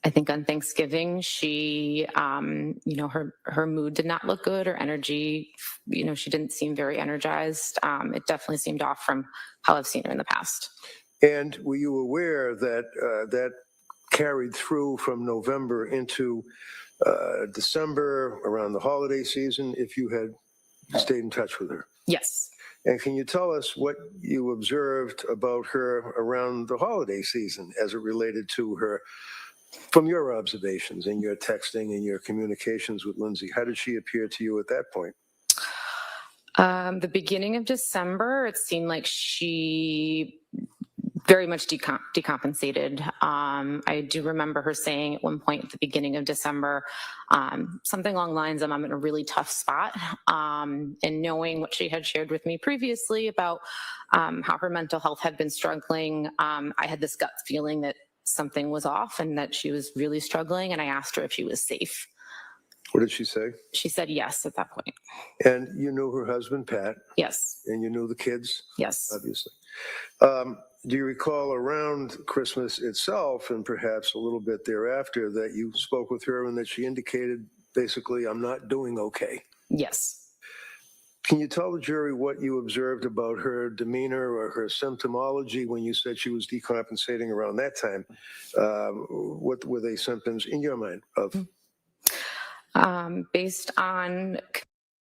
I think on Thanksgiving, she, her mood did not look good, her energy, she didn't seem very energized. It definitely seemed off from how I've seen her in the past. And were you aware that that carried through from November into December around the holiday season if you had stayed in touch with her? Yes. And can you tell us what you observed about her around the holiday season as it related to her, from your observations and your texting and your communications with Lindsay? How did she appear to you at that point? The beginning of December, it seemed like she very much decompensated. I do remember her saying at one point at the beginning of December, something along the lines of, I'm in a really tough spot. And knowing what she had shared with me previously about how her mental health had been struggling, I had this gut feeling that something was off and that she was really struggling. And I asked her if she was safe. What did she say? She said yes at that point. And you knew her husband, Pat? Yes. And you knew the kids? Yes. Obviously. do you recall around Christmas itself and perhaps a little bit thereafter that you spoke with her and that she indicated basically, I'm not doing okay? Yes. Can you tell the jury what you observed about her demeanor or her symptomology when you said she was decompensating around that time? What were they symptoms in your mind of? Based on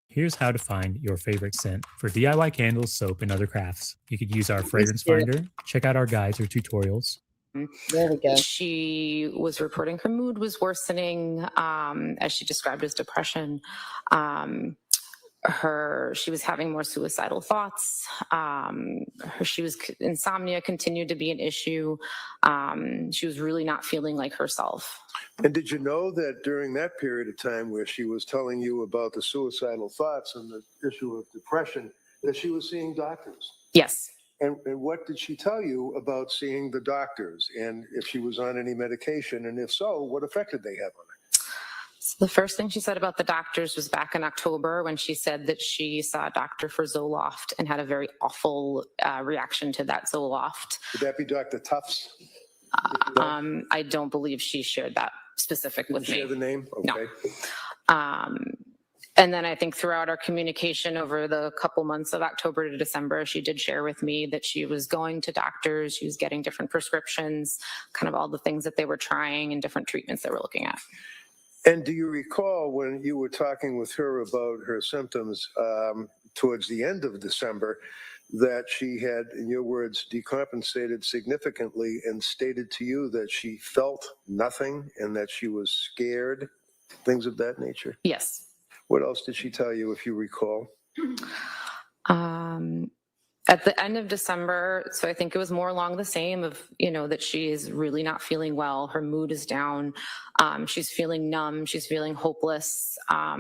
Here's how to find your favorite scent. For DIY candles, soap, and other crafts, you could use our fragrance cute. finder, check out our guides or tutorials. There we go. she was reporting her mood was worsening, as she described as depression. She was having more suicidal thoughts. Insomnia continued to be an issue. She was really not feeling like herself. And did you know that during that period of time where she was telling you about the suicidal thoughts and the issue of depression, that she was seeing doctors? Yes. And what did she tell you about seeing the doctors, and if she was on any medication, and if so, what effect did they have on her? So the first thing she said about the doctors was back in October when she said that she saw a doctor for Zoloft and had a very awful reaction to that Zoloft. Would that be Dr. Tufts? I don't believe she shared that specific with me. Share the name? Okay. No. And then I think throughout our communication over the couple months of October to December, she did share with me that she was going to doctors, she was getting different prescriptions, kind of all the things that they were trying and different treatments they were looking at. And do you recall when you were talking with her about her symptoms towards the end of December that she had, in your words, decompensated significantly and stated to you that she felt nothing and that she was scared, things of that nature? Yes. What else did she tell you, if you recall? At the end of December, so I think it was more along the same of, that she is really not feeling well. Her mood is down. She's feeling numb. She's feeling hopeless. I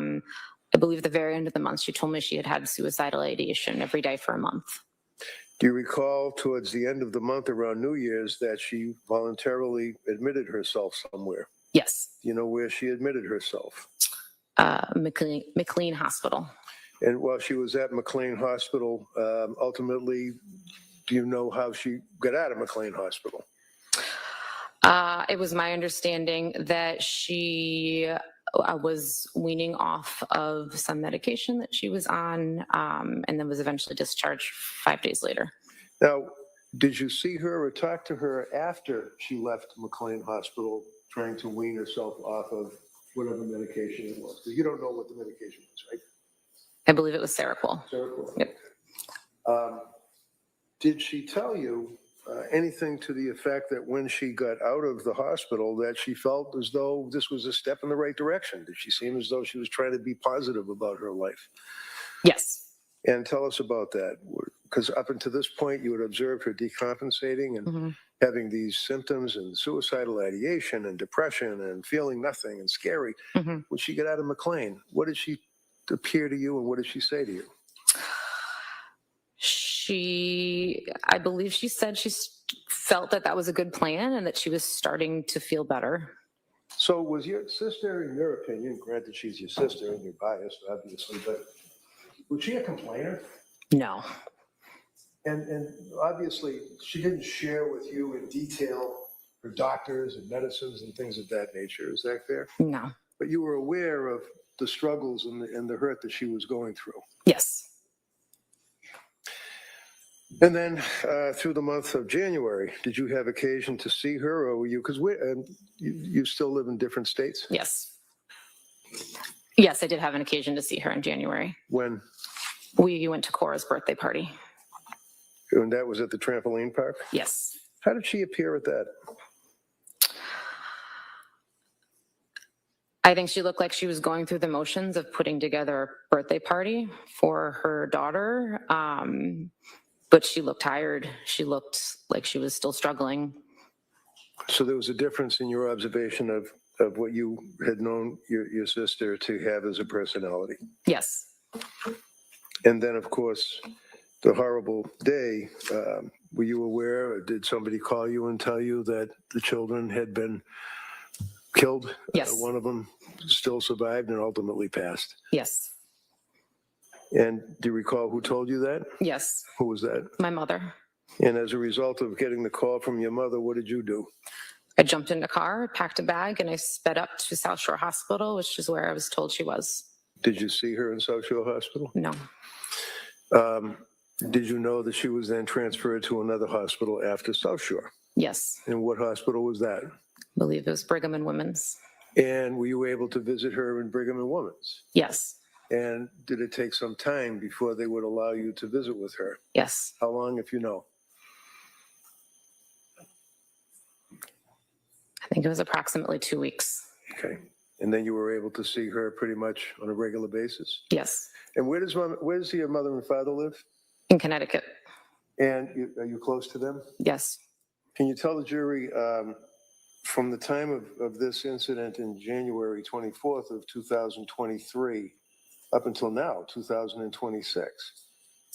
believe at the very end of the month, she told me she had had suicidal ideation every day for a month. Do you recall towards the end of the month around New Year's that she voluntarily admitted herself somewhere? Yes. Do you know where she admitted herself? McLean Hospital. And while she was at McLean Hospital, ultimately, do you know how she got out of McLean Hospital? It was my understanding that she was weaning off of some medication that she was on, and then was eventually discharged 5 days later. Now, did you see her or talk to her after she left McLean Hospital trying to wean herself off of whatever medication it was? Because you don't know what the medication was, right? I believe it was Seroquel. Seroquel. Yep. Did she tell you anything to the effect that when she got out of the hospital that she felt as though this was a step in the right direction? Did she seem as though she was trying to be positive about her life? Yes. And tell us about that, because up until this point, you had observed her decompensating and having these symptoms and suicidal ideation and depression and feeling nothing and scary. When she got out of McLean, what did she appear to you and what did she say to you? I believe she said she felt that that was a good plan and that she was starting to feel better. So was your sister, in your opinion, granted she's your sister and you're biased, obviously, but was she a complainer? No. And obviously, she didn't share with you in detail her doctors and medicines and things of that nature. Is that fair? No. But you were aware of the struggles and the hurt that she was going through. Yes. And then through the month of January, did you have occasion to see her, or were you, because you still live in different states? Yes. Yes, I did have an occasion to see her in January. When? We went to Cora's birthday party. And that was at the trampoline park? Yes. How did she appear at that? I think she looked like she was going through the motions of putting together a birthday party for her daughter. But she looked tired. She looked like she was still struggling. So there was a difference in your observation of what you had known your sister to have as a personality. Yes. And then, of course, the horrible day, were you aware, or did somebody call you and tell you that the children had been killed? Yes. One of them still survived and ultimately passed. Yes. And do you recall who told you that? Yes. Who was that? My mother. And as a result of getting the call from your mother, what did you do? I jumped in the car, packed a bag, and I sped up to South Shore Hospital, which is where I was told she was. Did you see her in South Shore Hospital? No. Did you know that she was then transferred to another hospital after South Shore? Yes. And what hospital was that? I believe it was Brigham and Women's. And were you able to visit her in Brigham and Women's? Yes. And did it take some time before they would allow you to visit with her? Yes. How long, if you know? I think it was approximately 2 weeks. Okay. And then you were able to see her pretty much on a regular basis? Yes. And where does your mother and father live? In Connecticut. And are you close to them? Yes. Can you tell the jury, from the time of this incident in January 24th of 2023 up until now, 2026,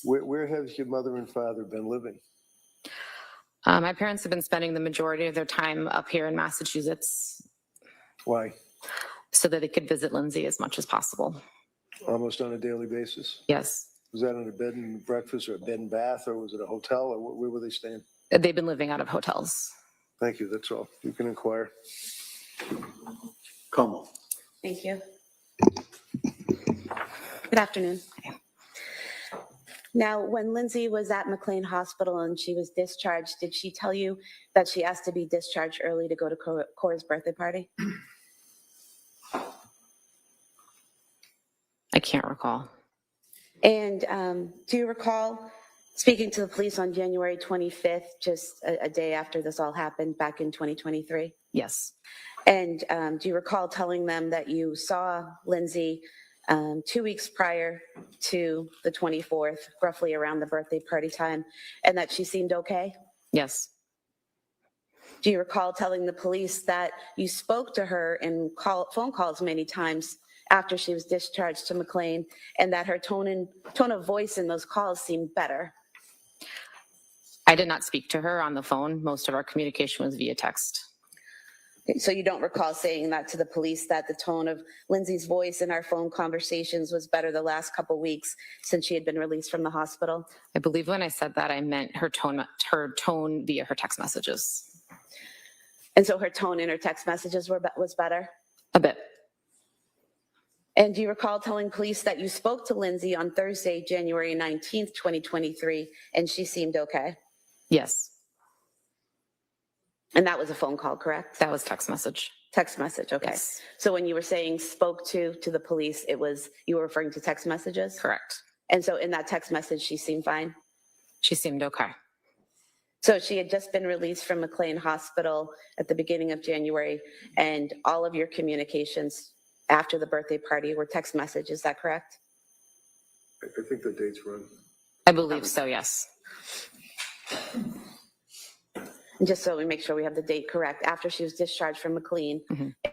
where has your mother and father been living? My parents have been spending the majority of their time up here in Massachusetts. Why? So that they could visit Lindsay as much as possible. Almost on a daily basis? Yes. Was that on a bed and breakfast or a bed and bath, or was it a hotel, or where were they staying? They've been living out of hotels. Thank you, that's all. You can inquire. Come on. Thank you. Good afternoon. Now, when Lindsay was at McLean Hospital and she was discharged, did she tell you that she asked to be discharged early to go to Cora's birthday party? I can't recall. And do you recall speaking to the police on January 25th, just a day after this all happened back in 2023? Yes. And do you recall telling them that you saw Lindsay 2 weeks prior to the 24th, roughly around the birthday party time, and that she seemed okay? Yes. Do you recall telling the police that you spoke to her in phone calls many times after she was discharged to McLean, and that her tone of voice in those calls seemed better? I did not speak to her on the phone. Most of our communication was via text. So you don't recall saying that to the police, that the tone of Lindsay's voice in our phone conversations was better the last couple weeks since she had been released from the hospital? I believe when I said that, I meant her tone via her text messages. And so her tone in her text messages was better? A bit. And do you recall telling police that you spoke to Lindsay on Thursday, January 19th, 2023, and she seemed okay? Yes. And that was a phone call, correct? That was text message. Text message, okay. Yes. So when you were saying spoke to the police, you were referring to text messages? Correct. And so in that text message, she seemed fine? She seemed okay. So she had just been released from McLean Hospital at the beginning of January, and all of your communications after the birthday party were text message, is that correct? I think the date's wrong. I believe so, yes. And just so we make sure we have the date correct, after she was discharged from McLean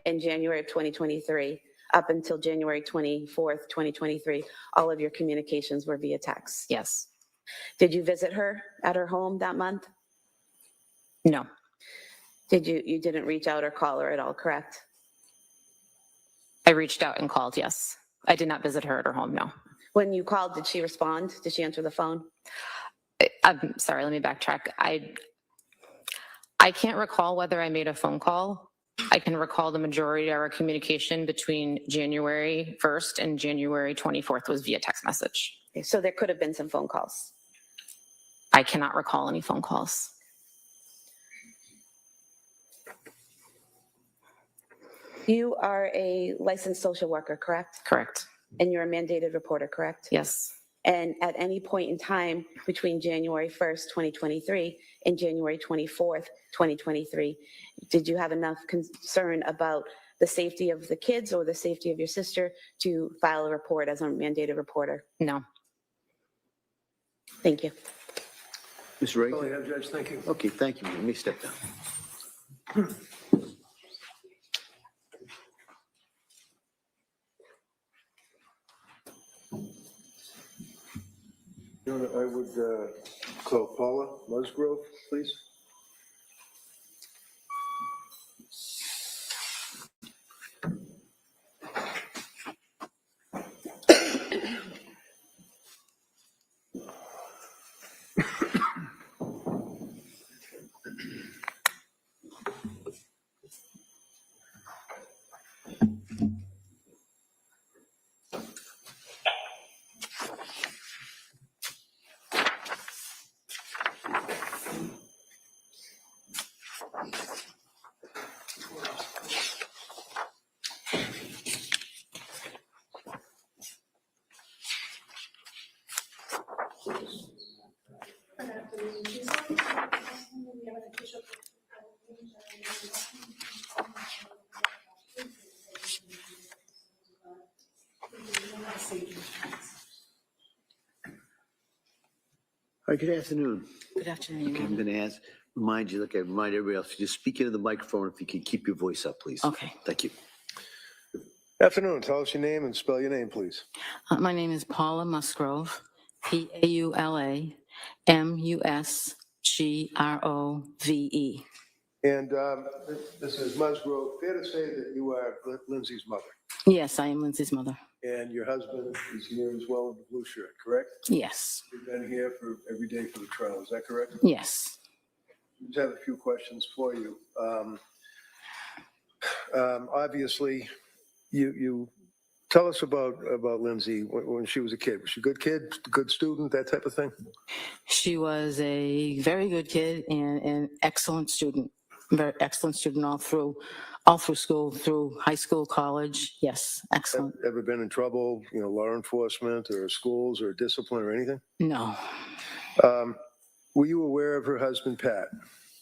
in January of 2023, up until January 24th, 2023, all of your communications were via text? Yes. Did you visit her at her home that month? No. You didn't reach out or call her at all, correct? I reached out and called, yes. I did not visit her at her home, no. When you called, did she respond? Did she answer the phone? I'm sorry, let me backtrack. I can't recall whether I made a phone call. I can recall the majority of our communication between January 1st and January 24th was via text message. Okay, so there could have been some phone calls. I cannot recall any phone calls. You are a licensed social worker, correct? Correct. And you're a mandated reporter, correct? Yes. And at any point in time between January 1st, 2023 and January 24th, 2023, did you have enough concern about the safety of the kids or the safety of your sister to file a report as a mandated reporter? No. Thank you. Ms. Ray? Oh, yeah, Judge, thank you. Okay, thank you. Let me step down. Your Honor, I would call Paula Musgrove, please. right, good afternoon. Good afternoon. Okay, I'm going to remind you, like I remind everybody else, just speak into the microphone if you could keep your voice up, please. Okay. Thank you. Afternoon. Tell us your name and spell your name, please. My name is Paula Musgrove, PaulaMusgrove. And this is Musgrove. Fair to say that you are Lindsay's mother, Yes, I am Lindsay's mother. and your husband is here as well in the blue shirt, correct? Yes. You've been here for every day for the trial. Is that correct? Yes. We just have a few questions for you. Obviously, you tell us about Lindsay when she was a kid. Was she a good kid, good student, that type of thing? She was a very good kid and an excellent student. Very excellent student all through school, through high school, college. Yes, excellent. Ever been in trouble, law enforcement or schools or discipline or anything? No. Were you aware of her husband, Pat?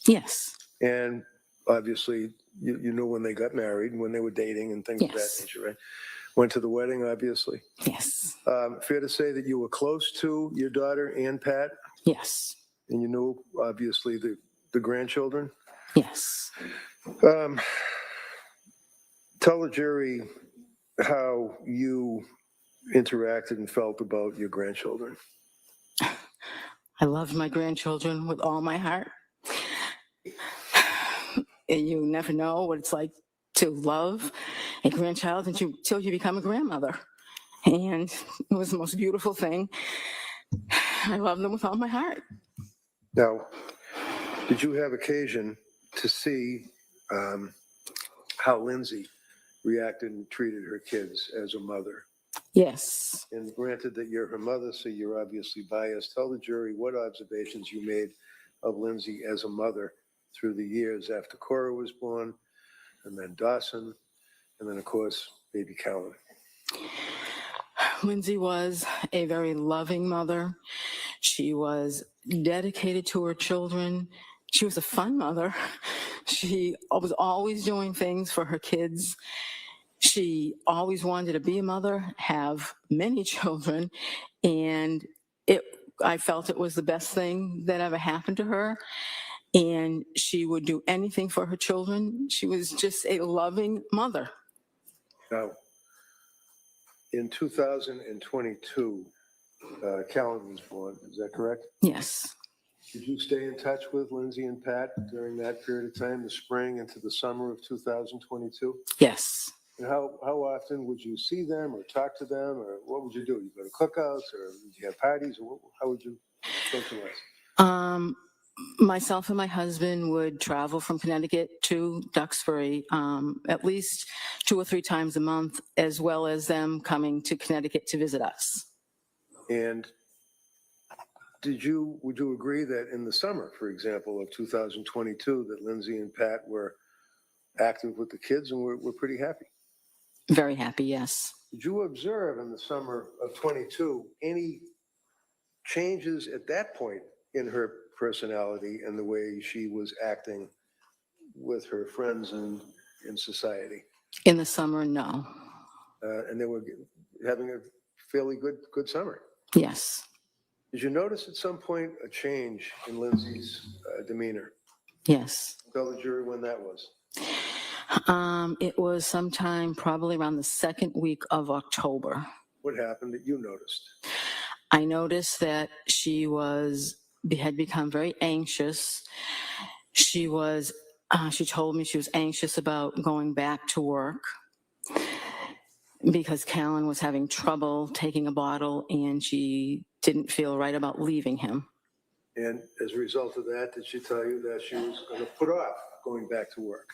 Yes. And obviously, you knew when they got married, when they were dating and things of that Yes. nature, right? Went to the wedding, obviously. Yes. Fair to say that you were close to your daughter and Pat? Yes. And you knew, obviously, the grandchildren? Yes. Tell the jury how you interacted and felt about your grandchildren. I loved my grandchildren with all my heart. And you never know what it's like to love a grandchild until you become a grandmother. And it was the most beautiful thing. I love them with all my heart. Now, did you have occasion to see how Lindsay reacted and treated her kids as a mother? Yes. And granted that you're her mother, so you're obviously biased. Tell the jury what observations you made of Lindsay as a mother through the years after Cora was born, and then Dawson, and then, of course, baby Callan. Lindsay was a very loving mother. She was dedicated to her children. She was a fun mother. She was always doing things for her kids. She always wanted to be a mother, have many children, and I felt it was the best thing that ever happened to her. And she would do anything for her children. She was just a loving mother. Now, in 2022, Callan was born. Is that correct? Yes. Did you stay in touch with Lindsay and Pat during that period of time, the spring into the summer of 2022? Yes. And how often would you see them or talk to them, or what would you do? You go to cookouts, or would you have parties, or how would you socialize? Myself and my husband would travel from Connecticut to Duxbury at least 2 or 3 times a month, as well as them coming to Connecticut to visit us. And would you agree that in the summer, for example, of 2022, that Lindsay and Pat were active with the kids and were pretty happy? Very happy, yes. Did you observe in the summer of 22 any changes at that point in her personality and the way she was acting with her friends and in society? In the summer, no. And they were having a fairly good summer. Yes. Did you notice at some point a change in Lindsay's demeanor? Yes. Tell the jury when that was. It was sometime probably around the second week of October. What happened that you noticed? I noticed that she had become very anxious. She told me she was anxious about going back to work because Callan was having trouble taking a bottle and she didn't feel right about leaving him. And as a result of that, did she tell you that she was going to put off going back to work?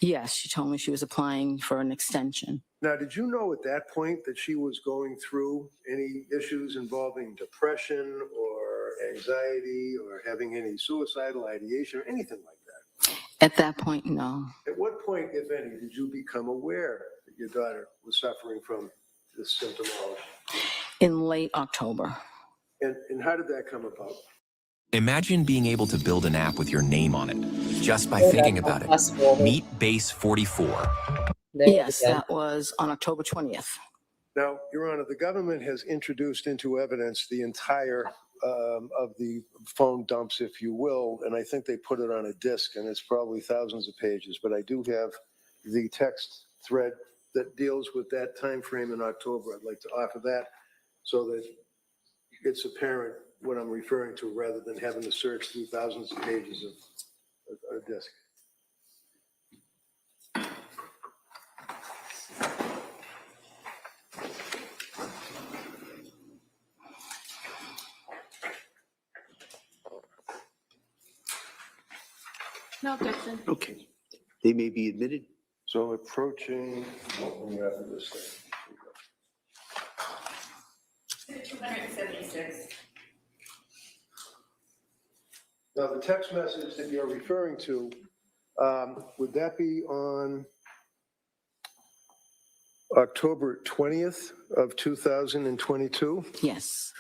Yes, she told me she was applying for an extension. Now, did you know at that point that she was going through any issues involving depression or anxiety or having any suicidal ideation or anything like that? At that point, no. At what point, if any, did you become aware that your daughter was suffering from this symptomology? In late October. And how did that come about? Imagine being able to build an app with your name on it just by thinking about it. Meet Base 44. Yes, that was on October 20th. Now, Your Honor, the government has introduced into evidence the entire of the phone dumps, if you will, and I think they put it on a disc, and it's probably thousands of pages, but I do have the text thread that deals with that time frame in October. I'd like to offer that so that it's apparent what I'm referring to, rather than having to search through thousands of pages of a disc. No objection. Okay. They may be admitted. So approaching, what we have for this thing. 276. Now, the text message that you're referring to, would that be on October 20th of 2022? Yes,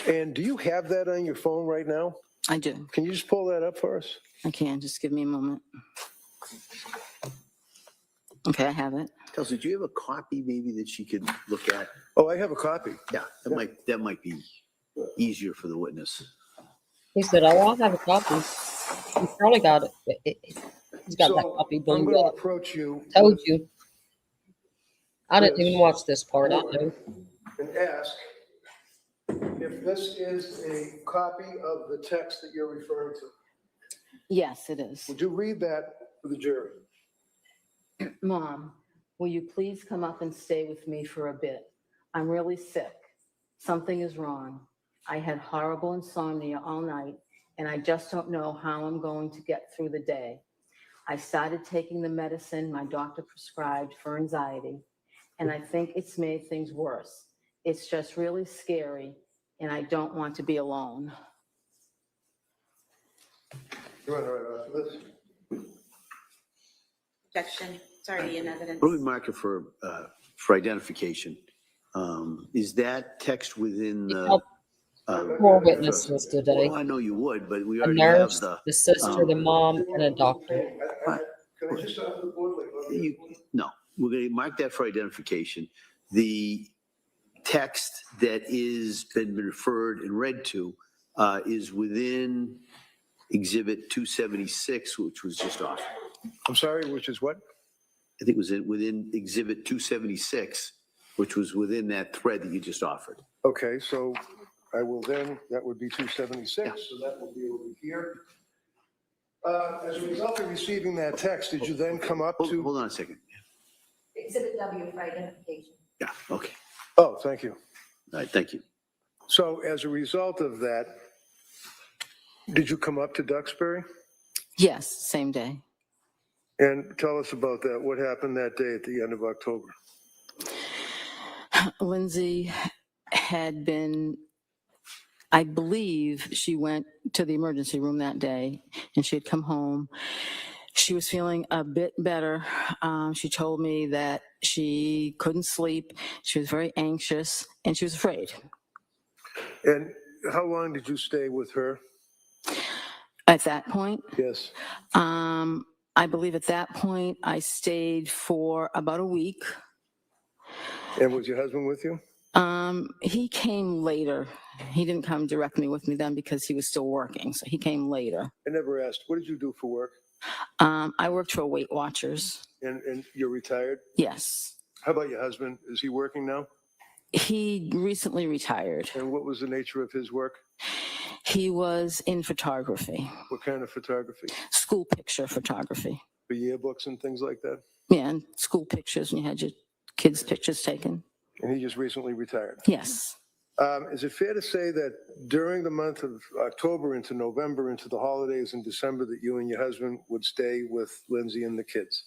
And do you have that on your phone right now? I do. Can you just pull that up for us? I can. Just give me a moment. Okay, I have it. Kelsey, do you have a copy maybe that she could look at? Oh, I have a copy. Yeah, that might be easier for the witness. He said, "Oh, I'll have a copy." He's probably got it. He's got that copy. I'm Boom, going to yeah. approach you. Told you. I didn't Yes. even watch this part. I know. And ask if this is a copy of the text that you're referring to. Yes, it is. Would you read that for the jury? Mom, will you please come up and stay with me for a bit? I'm really sick. Something is wrong. I had horrible insomnia all night, and I just don't know how I'm going to get through the day. I started taking the medicine my doctor prescribed for anxiety, and I think it's made things worse. It's just really scary, and I don't want to be alone. You want to write off this? Objection. It's already in evidence. What do we mark it for identification? Is that text within the? More witnesses today. Well, I know you would, but we A already have nurse, the sister, the mom, and a doctor. Can I just talk to the board? No, we're going to mark that for identification. The text that is been referred and read to is within Exhibit 276, which was just off. I'm sorry, which is what? I think it was within Exhibit 276, which was within that thread that you just offered. Okay, so I will then, that would be 276, so that will be over here. As a result of receiving that text, did you then come up to? Hold on a second. Exhibit W for identification. Yeah, okay. Oh, thank you. All right, thank you. So as a result of that, did you come up to Duxbury? Yes, same day. And tell us about that. What happened that day at the end of October? Lindsay had been, I believe she went to the emergency room that day and she had come home. She was feeling a bit better. She told me that she couldn't sleep. She was very anxious and she was afraid. And how long did you stay with her? At that point? Yes. I believe at that point I stayed for about a week. And was your husband with you? He came later. He didn't come directly with me then because he was still working, so he came later. I never asked, what did you do for work? I worked for Weight Watchers. And you're retired? Yes. How about your husband? Is he working now? He recently retired. And what was the nature of his work? He was in photography. What kind of photography? School picture photography. For yearbooks and things like that? Yeah, and school pictures, and you had your kids' pictures taken. And he just recently retired? Yes. Is it fair to say that during the month of October into November, into the holidays in December, that you and your husband would stay with Lindsay and the kids?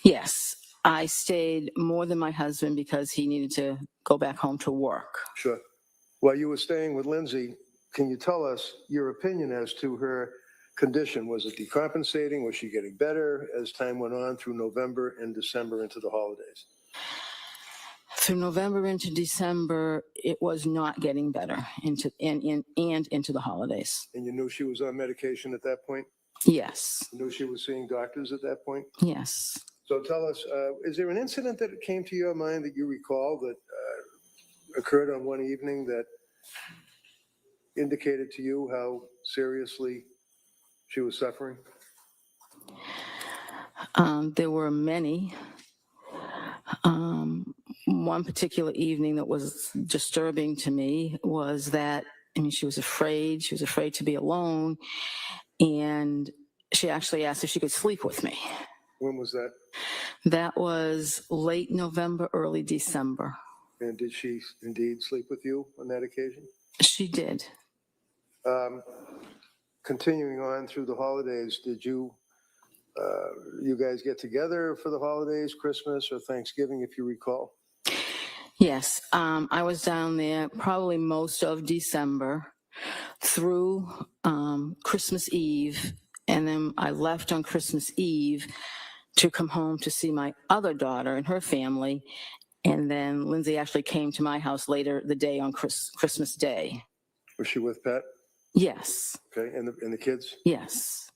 Yes. I stayed more than my husband because he needed to go back home to work. Sure. While you were staying with Lindsay, can you tell us your opinion as to her condition? Was it decompensating? Was she getting better as time went on through November and December into the holidays? Through November into December, it was not getting better into the holidays. And you knew she was on medication at that point? Yes. You knew she was seeing doctors at that point? Yes. So tell us, is there an incident that came to your mind that you recall that occurred on one evening that indicated to you how seriously she was suffering? There were many. One particular evening that was disturbing to me was that, I mean, she was afraid to be alone, and she actually asked if she could sleep with me. When was that? That was late November, early December. And did she indeed sleep with you on that occasion? She did. Continuing on through the holidays, did you guys get together for the holidays, Christmas or Thanksgiving, if you recall? Yes, I was down there probably most of December through Christmas Eve, and then I left on Christmas Eve to come home to see my other daughter and her family, and then Lindsay actually came to my house later the day on Christmas Day. Was she with Pat? Yes. Okay, and the kids? Yes.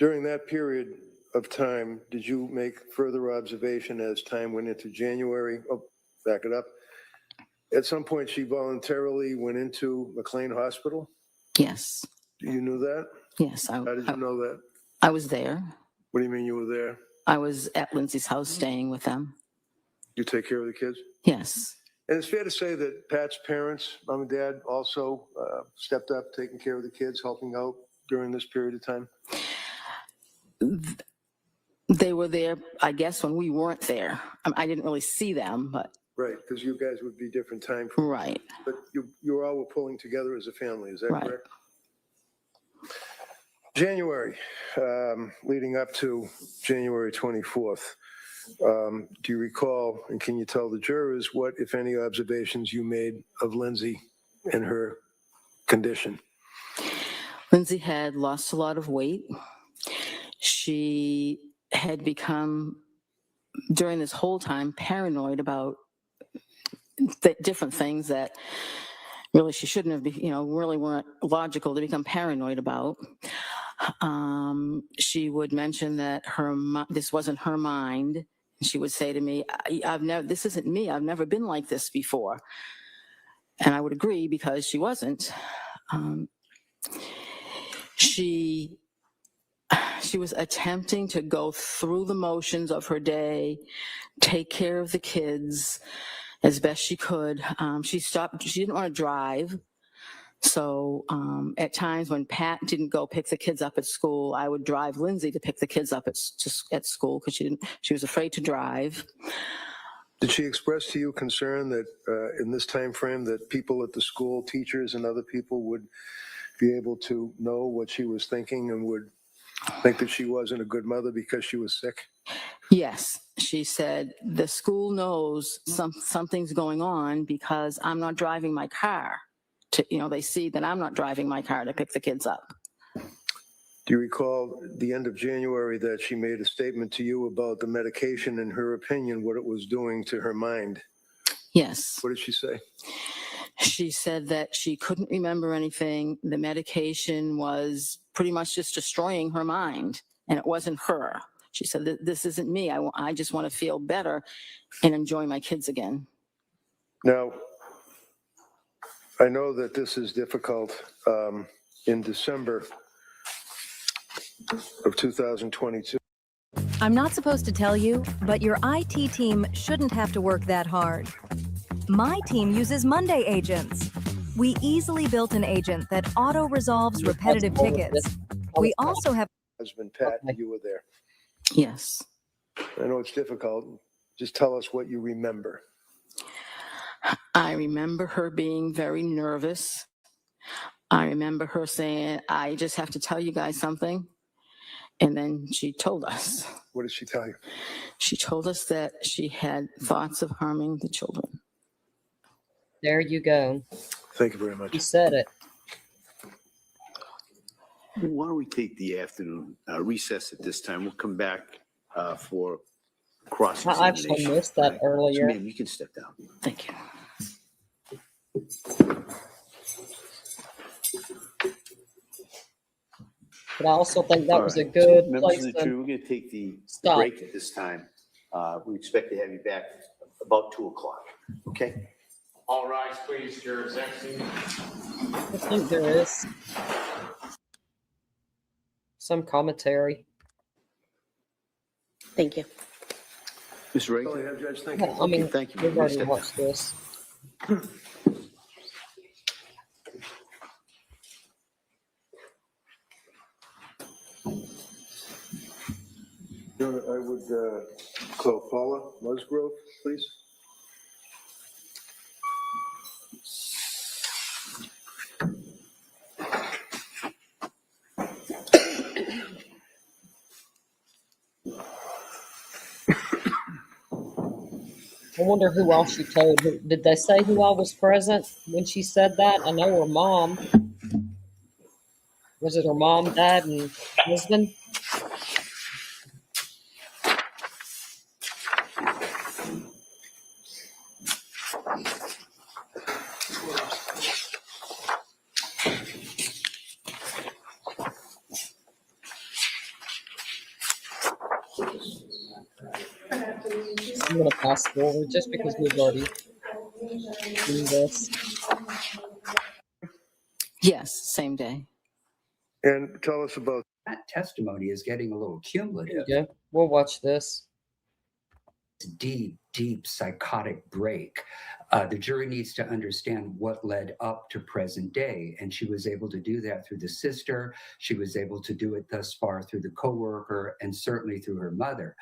During that period of time, did you make further observation as time went into January? Oh, back it up. At some point, she voluntarily went into McLean Hospital? Yes. You knew that? Yes. How did you know that? I was there. What do you mean you were there? I was at Lindsay's house staying with them. You take care of the kids? Yes. And it's fair to say that Pat's parents, mom and dad, also stepped up, taking care of the kids, helping out during this period of time? They were there, I guess, when we weren't there. I didn't really see them, but. Right, because you guys would be different time frames. Right. But you all were pulling together as a family, is that Right. correct? January, leading up to January 24th. Do you recall, and can you tell the jurors what, if any, observations you made of Lindsay and her condition? Lindsay had lost a lot of weight. She had become, during this whole time, paranoid about different things that really she shouldn't have, really weren't logical to become paranoid about. She would mention that this wasn't her mind. She would say to me, this isn't me. I've never been like this before. And I would agree because she wasn't. She was attempting to go through the motions of her day, take care of the kids as best she could. She didn't want to drive. So at times when Pat didn't go pick the kids up at school, I would drive Lindsay to pick the kids up at school because she was afraid to drive. Did she express to you concern that in this time frame that people at the school, teachers and other people would be able to know what she was thinking and would think that she wasn't a good mother because she was sick? Yes, she said, the school knows something's going on because I'm not driving my car. They see that I'm not driving my car to pick the kids up. Do you recall the end of January that she made a statement to you about the medication, in her opinion, what it was doing to her mind? Yes. What did she say? She said that she couldn't remember anything. The medication was pretty much just destroying her mind, and it wasn't her. She said, this isn't me. I just want to feel better and enjoy my kids again. Now, I know that this is difficult. In December of 2022. I'm not supposed to tell you, but your IT team shouldn't have to work that hard. My team uses Monday agents. We easily built an agent that auto-resolves repetitive tickets. We also have... Husband Pat, you were there. Yes. I know it's difficult. Just tell us what you remember. I remember her being very nervous. I remember her saying, I just have to tell you guys something. And then she told us. What did she tell you? She told us that she had thoughts of harming the children. There you go. Thank you very much. You said it. Why don't we take the afternoon recess at this time? We'll come back for cross-examination. I actually missed that earlier. Ma'am, you can step down. Thank you. But I also think that was a good Members place of the to jury, we're going to take the stop. break at this time. We expect to have you back about 2 o'clock. Okay? All rise, please. Jurors exiting. I think there is some commentary. Thank you. Mr. Ray? Go ahead, Judge, thank Yeah, you. I mean, thank you. we've already Mr. watched this. I would call Paula Musgrove, please. I wonder who all she told. Did they say who all was present when she said that? I know her mom. Was it her mom, dad, and husband? I'm going to pass forward just because we've already seen this. Yes, same day. And tell us about that testimony is getting a little cumulative. Yeah, we'll watch this. Deep psychotic break. The jury needs to understand what led up to present day, and she was able to do that through the sister. She was able to do it thus far through the coworker, and certainly through her mother.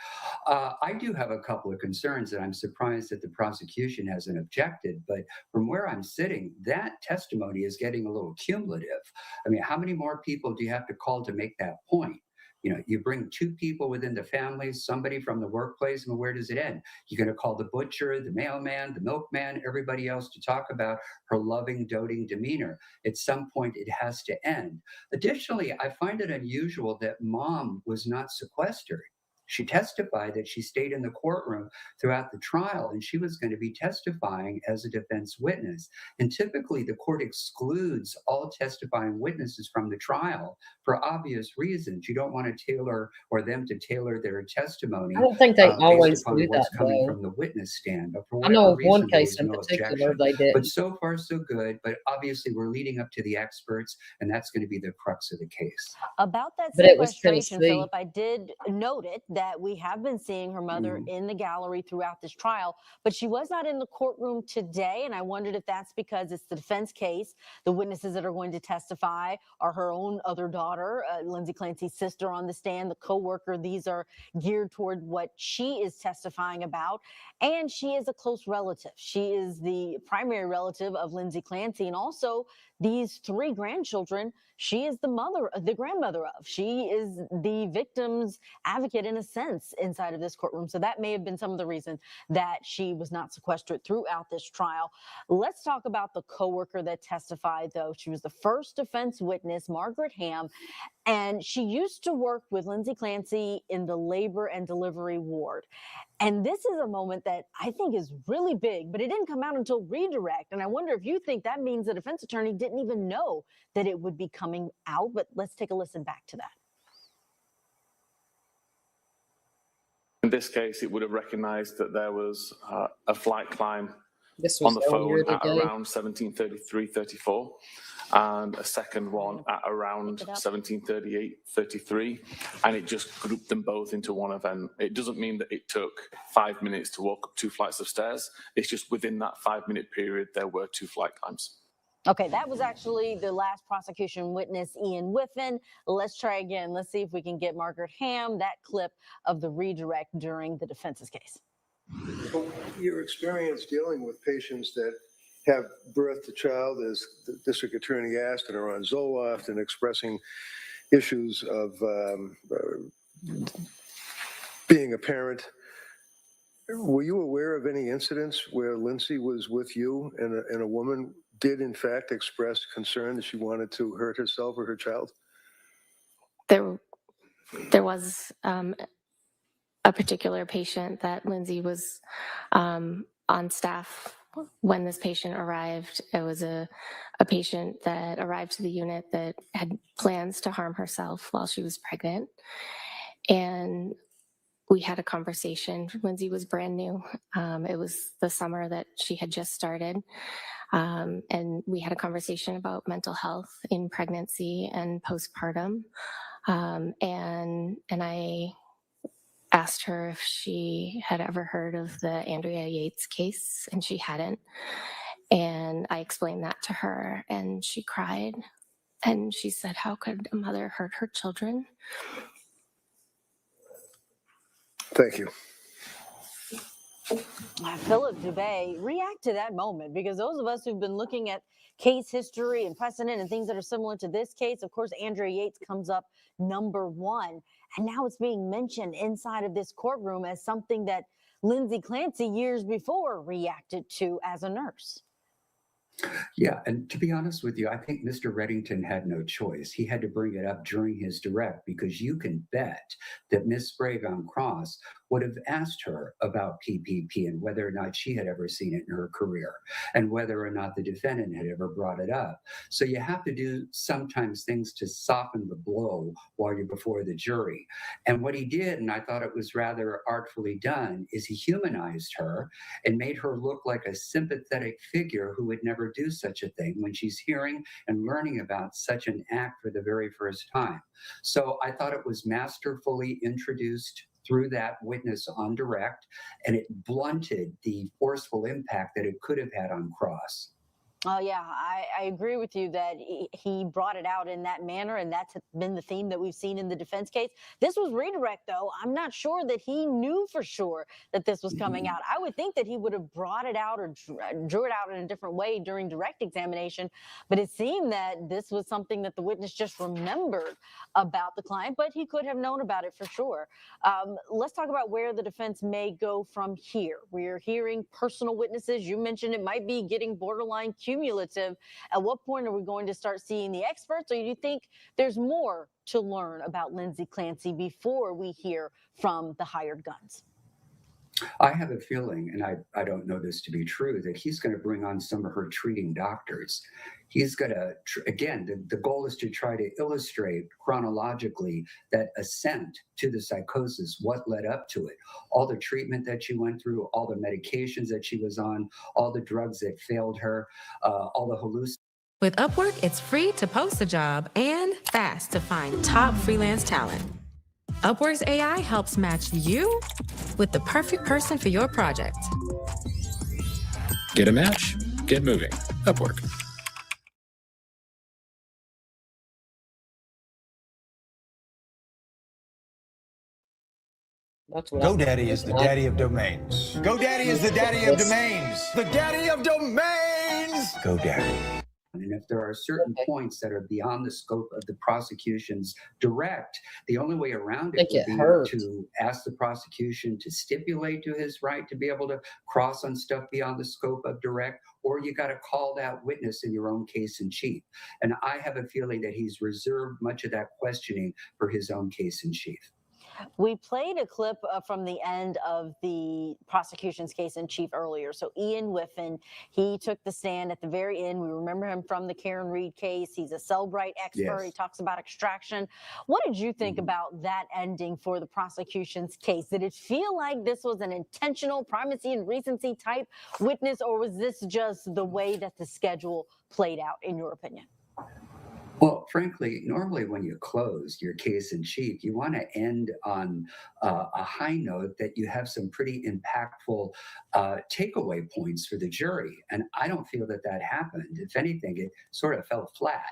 I do have a couple of concerns, and I'm surprised that the prosecution hasn't objected. But from where I'm sitting, that testimony is getting a little cumulative. I mean, how many more people do you have to call to make that point? You know, you bring two people within the family, somebody from the workplace, and where does it end? You're going to call the butcher, the mailman, the milkman, everybody else to talk about her loving, doting demeanor. At some point, it has to end. Additionally, I find it unusual that mom was not sequestered. She testified that she stayed in the courtroom throughout the trial, and she was going to be testifying as a defense witness. And typically, the court excludes all testifying witnesses from the trial for obvious reasons. You don't want to tailor or them to tailor their testimony. I don't think they always based upon do what's that, coming though. from the witness stand. But for I know whatever of one reason, there case was in no particular objection. they did. But so far, so good. But obviously, we're leading up to the experts, and that's going to be the crux of the case. About that But it was sequestration, Tennessee. Philip, I did note it that we have been seeing her mother in the gallery throughout this trial, but she was not in the courtroom today. And I wondered if that's because it's the defense case. The witnesses that are going to testify are her own other daughter, Lindsay Clancy's sister on the stand, the co-worker. These are geared toward what she is testifying about. And she is a close relative. She is the primary relative of Lindsay Clancy, and also these three grandchildren she is the grandmother of. She is the victim's advocate in a sense inside of this courtroom. So that may have been some of the reasons that she was not sequestered throughout this trial. Let's talk about the coworker that testified, though. She was the first defense witness, Margaret Ham, and she used to work with Lindsay Clancy in the labor and delivery ward. And this is a moment that I think is really big, but it didn't come out until redirect. And I wonder if you think that means the defense attorney didn't even know that it would be coming out. But let's take a listen back to that. In this case, it would have recognized that there was a flight climb This was on the phone earlier at today. around 17:33:34, and a second one at around 17:38:33, and it just grouped them both into one event. It doesn't mean that it took 5 minutes to walk up 2 flights of stairs. It's just within that 5-minute period, there were 2 flight climbs. Okay, that was actually the last prosecution witness, Ian Whiffen. Let's try again. Let's see if we can get Margaret Ham, that clip of the redirect during the defense's case. Well, your experience dealing with patients that have birthed a child, as the district attorney asked, and are on Zoloft and expressing issues of being a parent. Were you aware of any incidents where Lindsay was with you and a woman did in fact express concern that she wanted to hurt herself or her child? There was a particular patient that Lindsay was on staff when this patient arrived. It was a patient that arrived to the unit that had plans to harm herself while she was pregnant. And we had a conversation. Lindsay was brand new. It was the summer that she had just started. And we had a conversation about mental health in pregnancy and postpartum. And I asked her if she had ever heard of the Andrea Yates case, and she hadn't. And I explained that to her, and she cried. And she said, how could a mother hurt her children? Thank you. Philip Dubé, react to that moment, because those of us who've been looking at case history and precedent and things that are similar to this case, of course, Andrea Yates comes up number one. And now it's being mentioned inside of this courtroom as something that Lindsay Clancy years before reacted to as a nurse. Yeah, and to be honest with you, I think Mr. Reddington had no choice. He had to bring it up during his direct, because you can bet that Miss Sprague on cross would have asked her about PPP and whether or not she had ever seen it in her career, and whether or not the defendant had ever brought it up. So you have to do sometimes things to soften the blow while you're before the jury. And what he did, and I thought it was rather artfully done, is he humanized her and made her look like a sympathetic figure who would never do such a thing when she's hearing and learning about such an act for the very first time. So I thought it was masterfully introduced through that witness on direct, and it blunted the forceful impact that it could have had on cross. Oh, yeah, I agree with you that he brought it out in that manner, and that's been the theme that we've seen in the defense case. This was redirect, though. I'm not sure that he knew for sure that this was coming out. I would think that he would have brought it out or drew it out in a different way during direct examination, but it seemed that this was something that the witness just remembered about the client, but he could have known about it for sure. Let's talk about where the defense may go from here. We're hearing personal witnesses. You mentioned it might be getting borderline cumulative. At what point are we going to start seeing the experts, or do you think there's more to learn about Lindsay Clancy before we hear from the hired guns? I have a feeling, and I don't know this to be true, that he's going to bring on some of her treating doctors. He's going to, again, the goal is to try to illustrate chronologically that ascent to the psychosis, what led up to it, all the treatment that she went through, all the medications that she was on, all the drugs that failed her, all the hallucinations. With Upwork, it's free to post a job and fast to find top freelance talent. Upwork's AI helps match you with the perfect person for your project. Get a match, get moving. Upwork. GoDaddy is the daddy of domains. GoDaddy is the daddy of domains. The daddy of domains. GoDaddy. And if there are certain points that are beyond the scope of the prosecution's direct, the only way around it would be to ask the prosecution to stipulate to his right to be able to cross on stuff beyond the scope of direct, or you got to call that witness in your own case in chief. And I have a feeling that he's reserved much of that questioning for his own case in chief. We played a clip from the end of the prosecution's case in chief earlier. So Ian Whiffen, he took the stand at the very end. We remember him from the Karen Reed case. He's a Cellbrite expert. Yes. He talks about extraction. What did you think about that ending for the prosecution's case? Did it feel like this was an intentional primacy and recency type witness, or was this just the way that the schedule played out, in your opinion? Well, frankly, normally when you close your case in chief, you want to end on a high note that you have some pretty impactful takeaway points for the jury. And I don't feel that that happened. If anything, it sort of fell flat.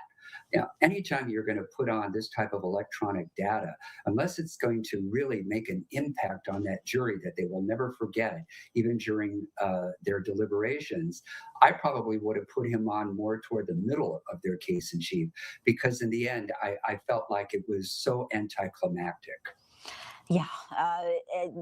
Now, anytime you're going to put on this type of electronic data, unless it's going to really make an impact on that jury that they will never forget, even during their deliberations, I probably would have put him on more toward the middle of their case in chief, because in the end, I felt like it was so anticlimactic. Yeah,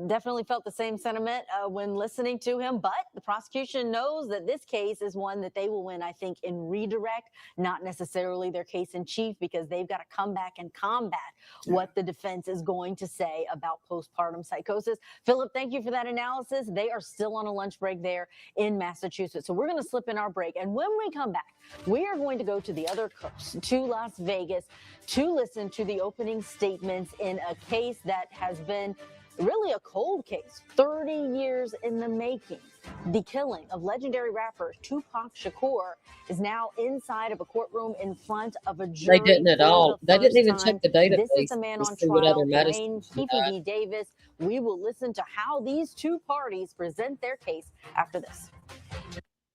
definitely felt the same sentiment when listening to him, but the prosecution knows that this case is one that they will win, I think, in redirect, not necessarily their case in chief, because they've got to come back and combat what the defense is going to say about postpartum psychosis. Philip, thank you for that analysis. They are still on a lunch break there in Massachusetts. So we're going to slip in our break. And when we come back, we are going to go to the other coast, to Las Vegas, to listen to the opening statements in a case that has been Really a cold case, 30 years in the making. The killing of legendary rapper Tupac Shakur is now inside of a courtroom in front of a jury. They didn't at for all. the They didn't first even check time. the This is database the man to on see what other trial, medicines Dwayne he Keefe had. D. Davis. We will listen to how these two parties present their case after this.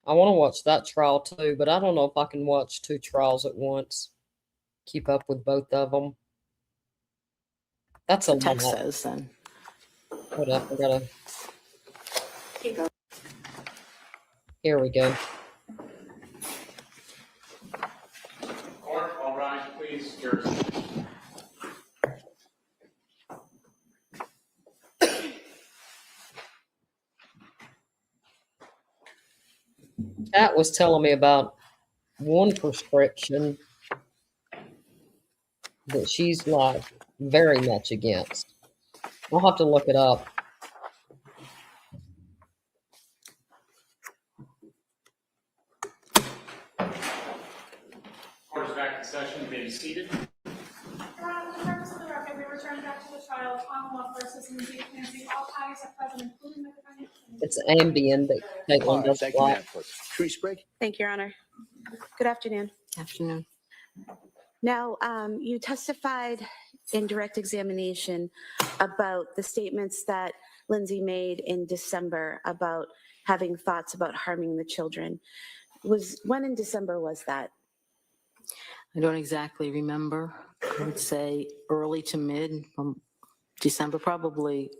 I want to watch that trial too, but I don't know if I can watch two trials at once. Keep up with both of them. That's a The text lot. says then. Hold up, I gotta. Keep going. Here we go. Court, all rise, please. Yours. Kat was telling me about one prescription that she's like very much against. I'll have to look it up. Court is back in session. You may be seated. For the purpose of the record, we return back to the trial of Commonwealth versus Lindsay Clancy. All parties are present, including the defendant. It's Ambien that Caitlin does Thank a you, lot. Madam Clerk. Trees break? Thank you, Your Honor. Good afternoon. Afternoon. Now, you testified in direct examination about the statements that Lindsay made in December about having thoughts about harming the children. When in December was that? I don't exactly remember. I would say early to mid December, probably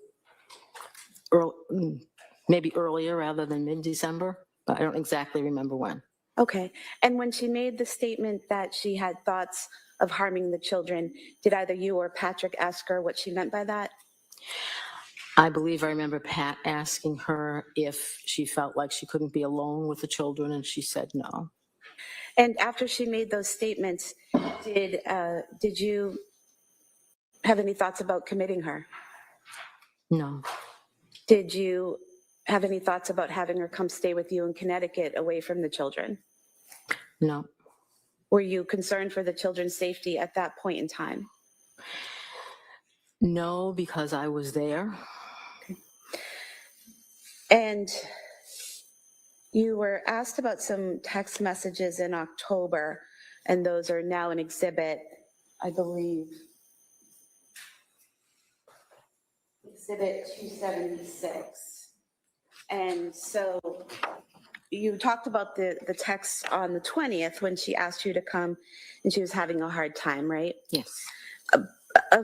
maybe earlier rather than mid-December, but I don't exactly remember when. Okay. And when she made the statement that she had thoughts of harming the children, did either you or Patrick ask her what she meant by that? I believe I remember Pat asking her if she felt like she couldn't be alone with the children, and she said no. And after she made those statements, did you have any thoughts about committing her? No. Did you have any thoughts about having her come stay with you in Connecticut away from the children? No. Were you concerned for the children's safety at that point in time? No, because I was there. And you were asked about some text messages in October, and those are now an exhibit, I believe. Exhibit 276. And so you talked about the text on the 20th when she asked you to come and she was having a hard time, right? Yes. A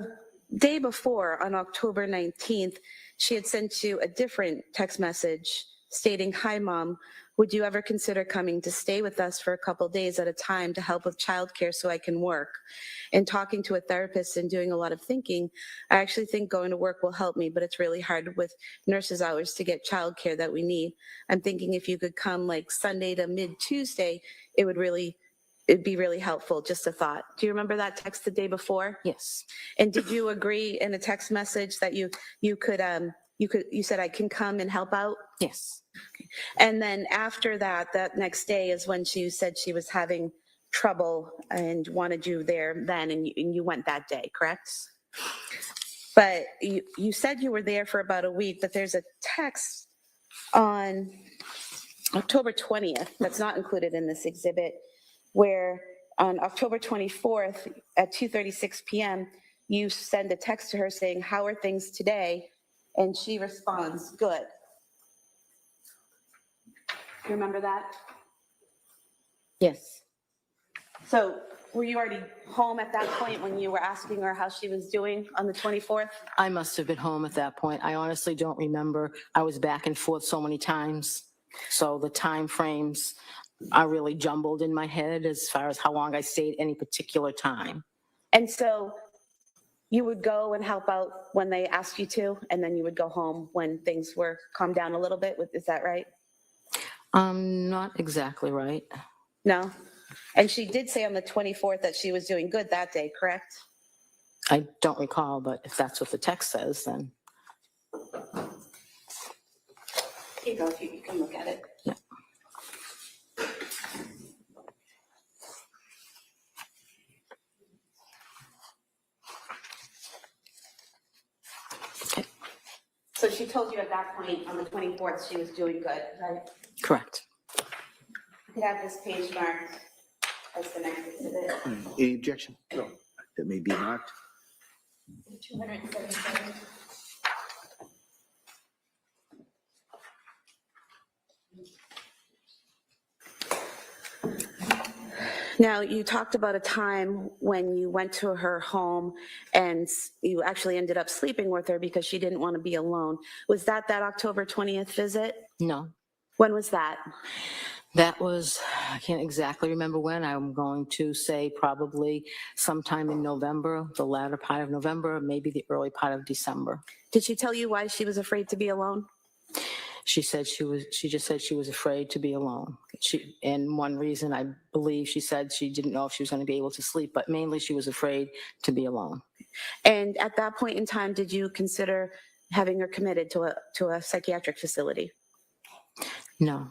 day before, on October 19th, she had sent you a different text message stating, "Hi, Mom, would you ever consider coming to stay with us for a couple days at a time to help with childcare so I can work?" And talking to a therapist and doing a lot of thinking, I actually think going to work will help me, but it's really hard with nurses' hours to get childcare that we need. I'm thinking if you could come like Sunday to mid-Tuesday, it'd be really helpful. Just a thought. Do you remember that text the day before? Yes. And did you agree in a text message that you said I can come and help out? Yes. Okay. And then after that next day is when she said she was having trouble and wanted you there then, and you went that day, correct? But you said you were there for about a week, but there's a text on October 20th that's not included in this exhibit, where on October 24th at 2:36 p.m., you send a text to her saying, "How are things today?" And she responds, "Good." You remember that? Yes. So were you already home at that point when you were asking her how she was doing on the 24th? I must have been home at that point. I honestly don't remember. I was back and forth so many times. So the time frames are really jumbled in my head as far as how long I stayed any particular time. And so you would go and help out when they asked you to, and then you would go home when things were calmed down a little bit. Is that right? Not exactly right. No? And she did say on the 24th that she was doing good that day, correct? I don't recall, but if that's what the text says, then. Here you go, if you can look at it. Yeah. Okay. So she told you at that point on the 24th she was doing good, right? Correct. You could have this page marked as the next exhibit. Any objection? No. That may be marked. 277. Now, you talked about a time when you went to her home and you actually ended up sleeping with her because she didn't want to be alone. Was that October 20th visit? No. When was that? That was, I can't exactly remember when. I'm going to say probably sometime in November, the latter part of November, maybe the early part of December. Did she tell you why she was afraid to be alone? She just said she was afraid to be alone. And one reason I believe she said she didn't know if she was going to be able to sleep, but mainly she was afraid to be alone. And at that point in time, did you consider having her committed to a psychiatric facility? No.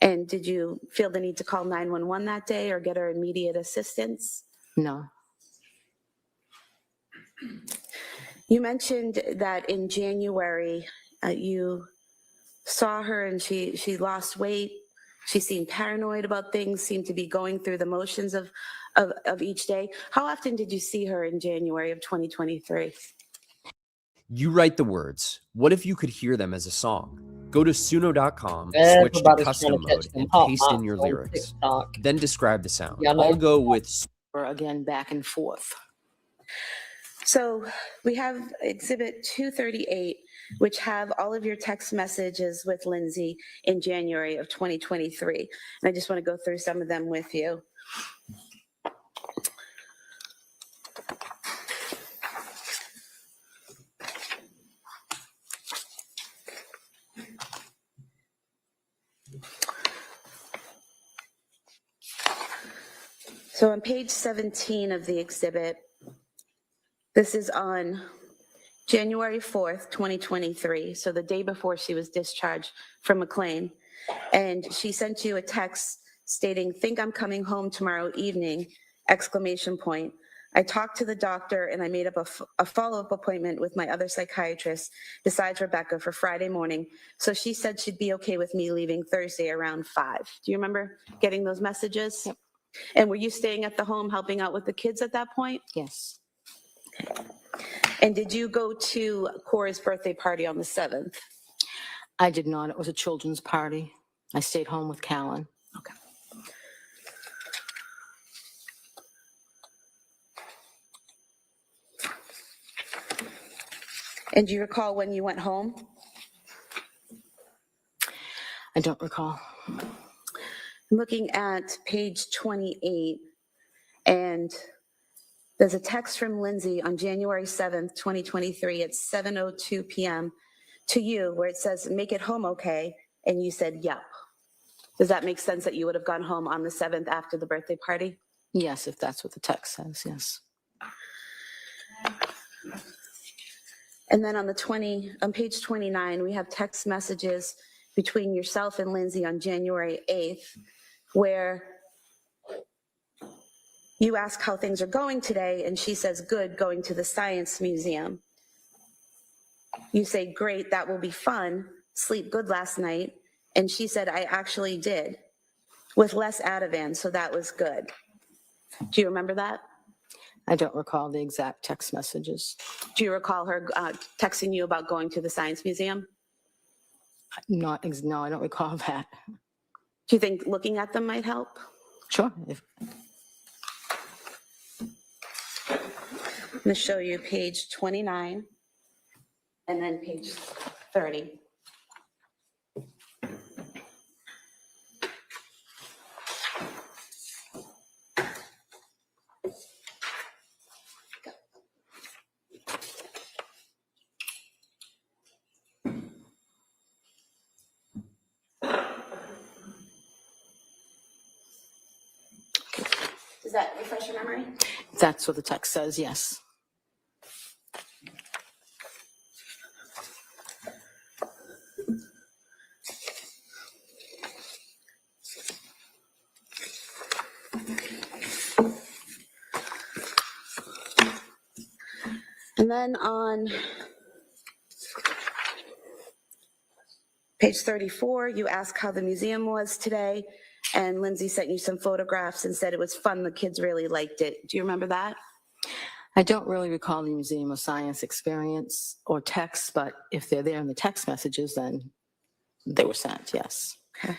And did you feel the need to call 911 that day or get her immediate assistance? No. You mentioned that in January, you saw her and she lost weight. She seemed paranoid about things, seemed to be going through the motions of each day. How often did you see her in January of 2023? You write the words. What if you could hear them as a song? Go to suno.com, switch to custom mode, and paste in your lyrics. Then describe the sound. I'll go with... Again, back and forth. So we have Exhibit 238, which have all of your text messages with Lindsay in January of 2023. And I just want to go through some of them with you. So on page 17 of the exhibit, this is on January 4th, 2023, so the day before she was discharged from McLean. And she sent you a text stating, "Think I'm coming home tomorrow evening, !" I talked to the doctor and I made up a follow-up appointment with my other psychiatrist besides Rebecca for Friday morning. So she said she'd be okay with me leaving Thursday around 5. Do you remember getting those messages? Yep. And were you staying at the home helping out with the kids at that point? Yes. And did you go to Cora's birthday party on the 7th? I did not. It was a children's party. I stayed home with Callan. Okay. And do you recall when you went home? I don't recall. I'm looking at page 28, and there's a text from Lindsay on January 7th, 2023 at 7:02 p.m. to you where it says, "Make it home okay," and you said, "Yep." Does that make sense that you would have gone home on the 7th after the birthday party? Yes, if that's what the text says, yes. And then on page 29, we have text messages between yourself and Lindsay on January 8th, where you ask how things are going today, and she says, "Good, going to the Science Museum." You say, "Great, that will be fun. Sleep good last night." And she said, "I actually did, with less Ativan, so that was good." Do you remember that? I don't recall the exact text messages. Do you recall her texting you about going to the Science Museum? No, I don't recall that. Do you think looking at them might help? Sure. I'm going to show you page 29 and then page 30. Does that refresh your memory? That's what the text says, yes. And then on Page 34, you ask how the museum was today, and Lindsay sent you some photographs and said it was fun. The kids really liked it. Do you remember that? I don't really recall the Museum of Science experience or text, but if they're there in the text messages, then they were sent, yes. Okay.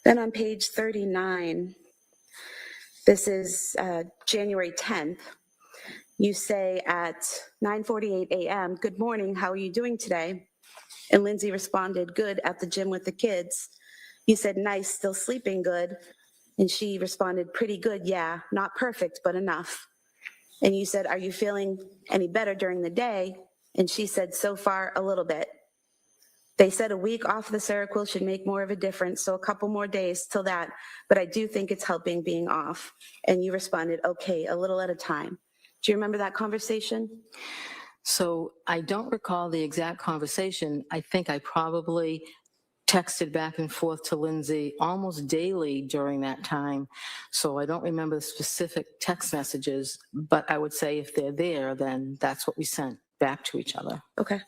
Then on page 39, this is January 10th. You say at 9:48 a.m., "Good morning, how are you doing today?" And Lindsay responded, "Good, at the gym with the kids." You said, "Nice, still sleeping good?" And she responded, "Pretty good, yeah, not perfect, but enough." And you said, "Are you feeling any better during the day?" And she said, "So far, a little bit." They said a week off the Seroquel should make more of a difference, so a couple more days till that, but I do think it's helping being off. And you responded, "Okay, a little at a time." Do you remember that conversation? So I don't recall the exact conversation. I think I probably texted back and forth to Lindsay almost daily during that time. So I don't remember the specific text messages, but I would say if they're there, then that's what we sent back to each other. Okay.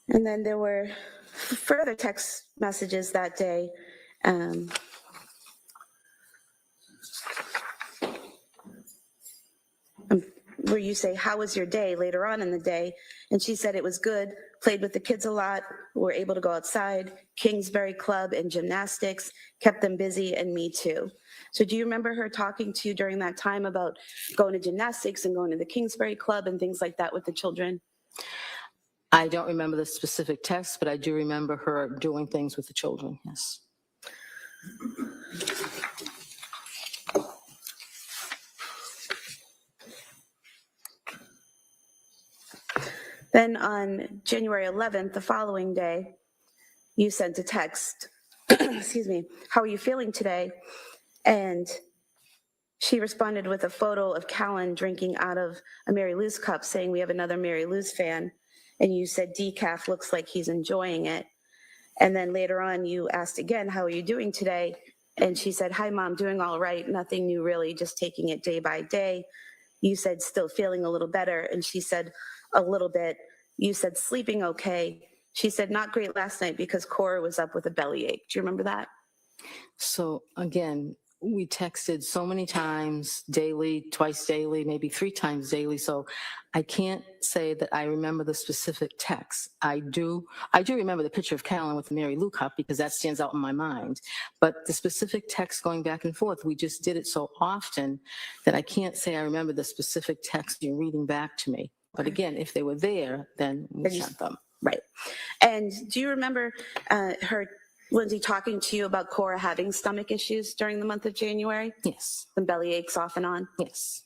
And then there were further text messages that day. Where you say, "How was your day?" later on in the day. And she said it was good, played with the kids a lot, were able to go outside, Kingsbury Club and gymnastics, kept them busy, and me too. So do you remember her talking to you during that time about going to gymnastics and going to the Kingsbury Club and things like that with the children? I don't remember the specific text, but I do remember her doing things with the children, yes. Then on January 11th, the following day, you sent a text, excuse me, "How are you feeling today?" And she responded with a photo of Callan drinking out of a Mary Lou's cup, saying, "We have another Mary Lou's fan." And you said, "Decaf looks like he's enjoying it." And then later on, you asked again, "How are you doing today?" And she said, "Hi, Mom, doing all right. Nothing new, really, just taking it day by day." You said, "Still feeling a little better." And she said, "A little bit." You said, "Sleeping okay." She said, "Not great last night because Cora was up with a bellyache." Do you remember that? So again, we texted so many times daily, twice daily, maybe 3 times daily. So I can't say that I remember the specific text. I do remember the picture of Callan with the Mary Lou cup because that stands out in my mind. But the specific text going back and forth, we just did it so often that I can't say I remember the specific text you're reading back to me. But again, if they were there, then we sent them. Right. And do you remember Lindsay talking to you about Cora having stomach issues during the month of January? Yes. Some belly aches off and on? Yes.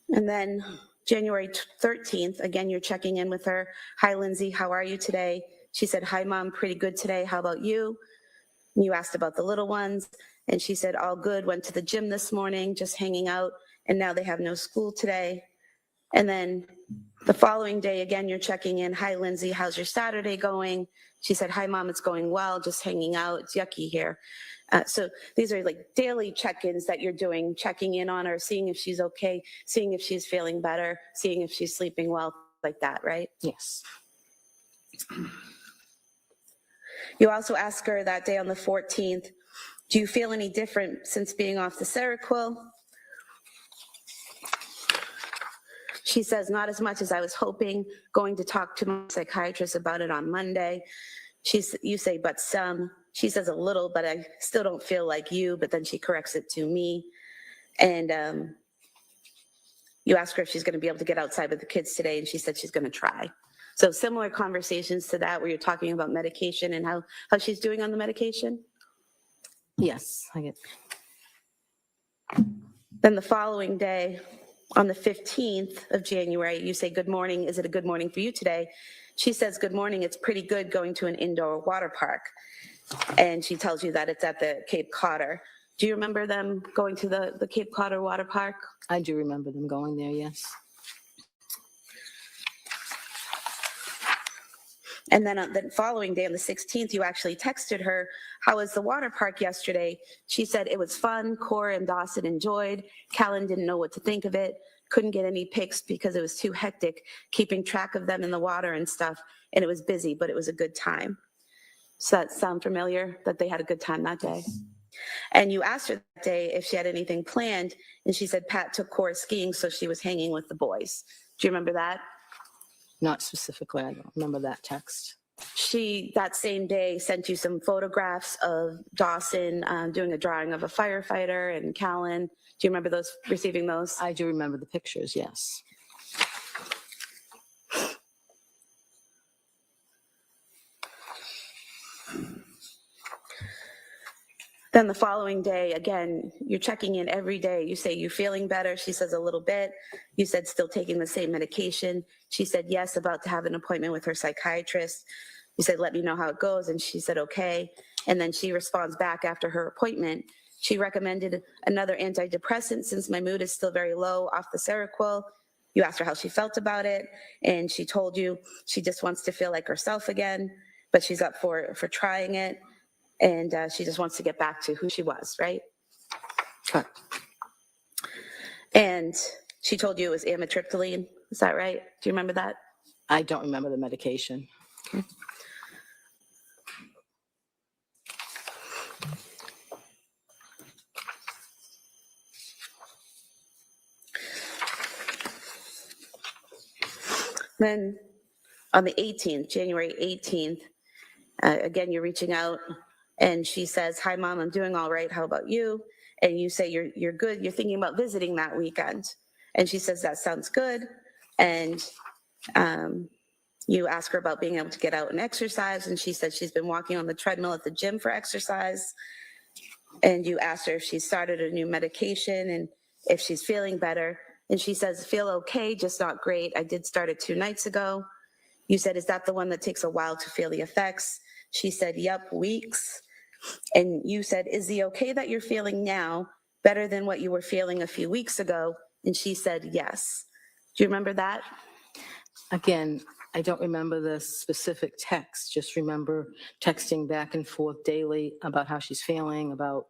And then January 13th, again, you're checking in with her. "Hi, Lindsay, how are you today?" She said, "Hi, Mom, pretty good today. How about you?" And you asked about the little ones, and she said, "All good, went to the gym this morning, just hanging out, and now they have no school today." And then the following day, again, you're checking in. "Hi, Lindsay, how's your Saturday going?" She said, "Hi, Mom, it's going well, just hanging out. It's yucky here." So these are like daily check-ins that you're doing, checking in on her, seeing if she's okay, seeing if she's feeling better, seeing if she's sleeping well, like that, right? Yes. You also ask her that day on the 14th, "Do you feel any different since being off the Seroquel?" She says, "Not as much as I was hoping, going to talk to my psychiatrist about it on Monday." You say, "But some." She says, "A little, but I still don't feel like you," but then she corrects it to me. And you ask her if she's going to be able to get outside with the kids today, and she said she's going to try. So similar conversations to that where you're talking about medication and how she's doing on the medication? Yes, I get. Then the following day, on the 15th of January, you say, "Good morning. Is it a good morning for you today?" She says, "Good morning. It's pretty good going to an indoor water park." And she tells you that it's at the Cape Cotter. Do you remember them going to the Cape Cotter water park? I do remember them going there, yes. And then on the following day, on the 16th, you actually texted her, how was the water park yesterday? She said it was fun. Cora and Dawson enjoyed. Callan didn't know what to think of it. Couldn't get any pics because it was too hectic keeping track of them in the water and stuff. And it was busy, but it was a good time. Does that sound familiar, that they had a good time that day? And you asked her that day if she had anything planned. And she said Pat took Cora skiing, so she was hanging with the boys. Do you remember that? Not specifically, I don't remember that text. She, that same day, sent you some photographs of Dawson doing a drawing of a firefighter and Callan. Do you remember those, receiving those? I do remember the pictures, yes. Then the following day, again, you're checking in every day. You say, you feeling better? She says, a little bit. You said, still taking the same medication. She said, yes, about to have an appointment with her psychiatrist. You said, let me know how it goes. And she said, okay. And then she responds back after her appointment. She recommended another antidepressant since my mood is still very low off the Seroquel. You asked her how she felt about it. And she told you she just wants to feel like herself again, but she's up for trying it. And she just wants to get back to who she was, right? Correct. And she told you it was amitriptyline. Is that right? Do you remember that? I don't remember the medication. Okay. Then on the 18th, January 18th, again, you're reaching out and she says, hi, Mom, I'm doing all right. How about you? And you say, you're good. You're thinking about visiting that weekend. And she says, that sounds good. And you ask her about being able to get out and exercise. And she said she's been walking on the treadmill at the gym for exercise. And you asked her if she started a new medication and if she's feeling better. And she says, feel okay, just not great. I did start it 2 nights ago. You said, is that the one that takes a while to feel the effects? She said, yep, weeks. And you said, is the okay that you're feeling now better than what you were feeling a few weeks ago? And she said, yes. Do you remember that? Again, I don't remember the specific text, just remember texting back and forth daily about how she's feeling, about,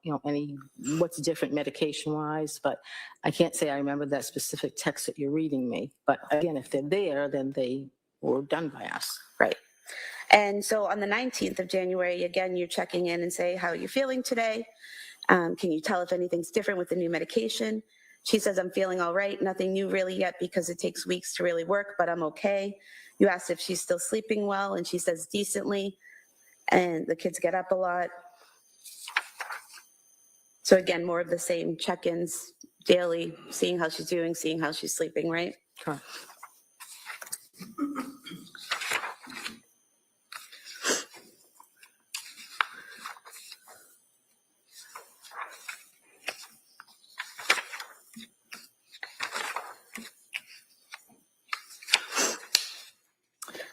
what's different medication-wise, but I can't say I remember that specific text that you're reading me. But again, if they're there, then they were done by us. Right. And so on the 19th of January, again, you're checking in and say, how are you feeling today? Can you tell if anything's different with the new medication? She says, I'm feeling all right. Nothing new really yet because it takes weeks to really work, but I'm okay. You asked if she's still sleeping well, and she says decently, and the kids get up a lot. So again, more of the same check-ins daily, seeing how she's doing, seeing how she's sleeping, right? Correct.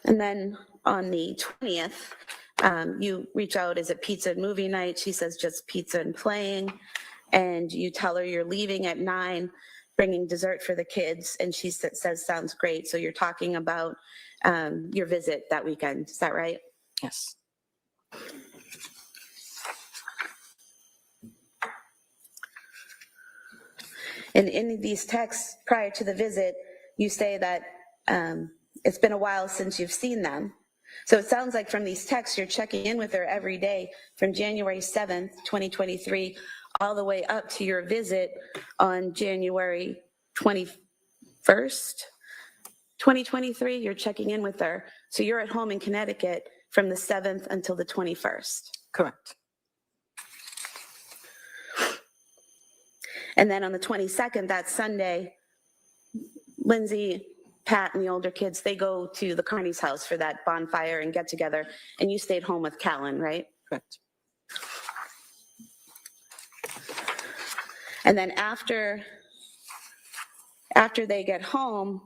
And then on the 20th, you reach out, is it pizza and movie night? She says just pizza and playing. And you tell her you're leaving at 9, bringing dessert for the kids. And she says, sounds great. So you're talking about your visit that weekend. Is that right? Yes. And in these texts prior to the visit, you say that it's been a while since you've seen them. So it sounds like from these texts, you're checking in with her every day from January 7th, 2023, all the way up to your visit on January 21st, 2023. You're checking in with her. So you're at home in Connecticut from the 7th until the 21st. Correct. And then on the 22nd, that Sunday, Lindsay, Pat, and the older kids, they go to the Carney's house for that bonfire and get together, and you stayed home with Callan, right? Correct. And then after they get home,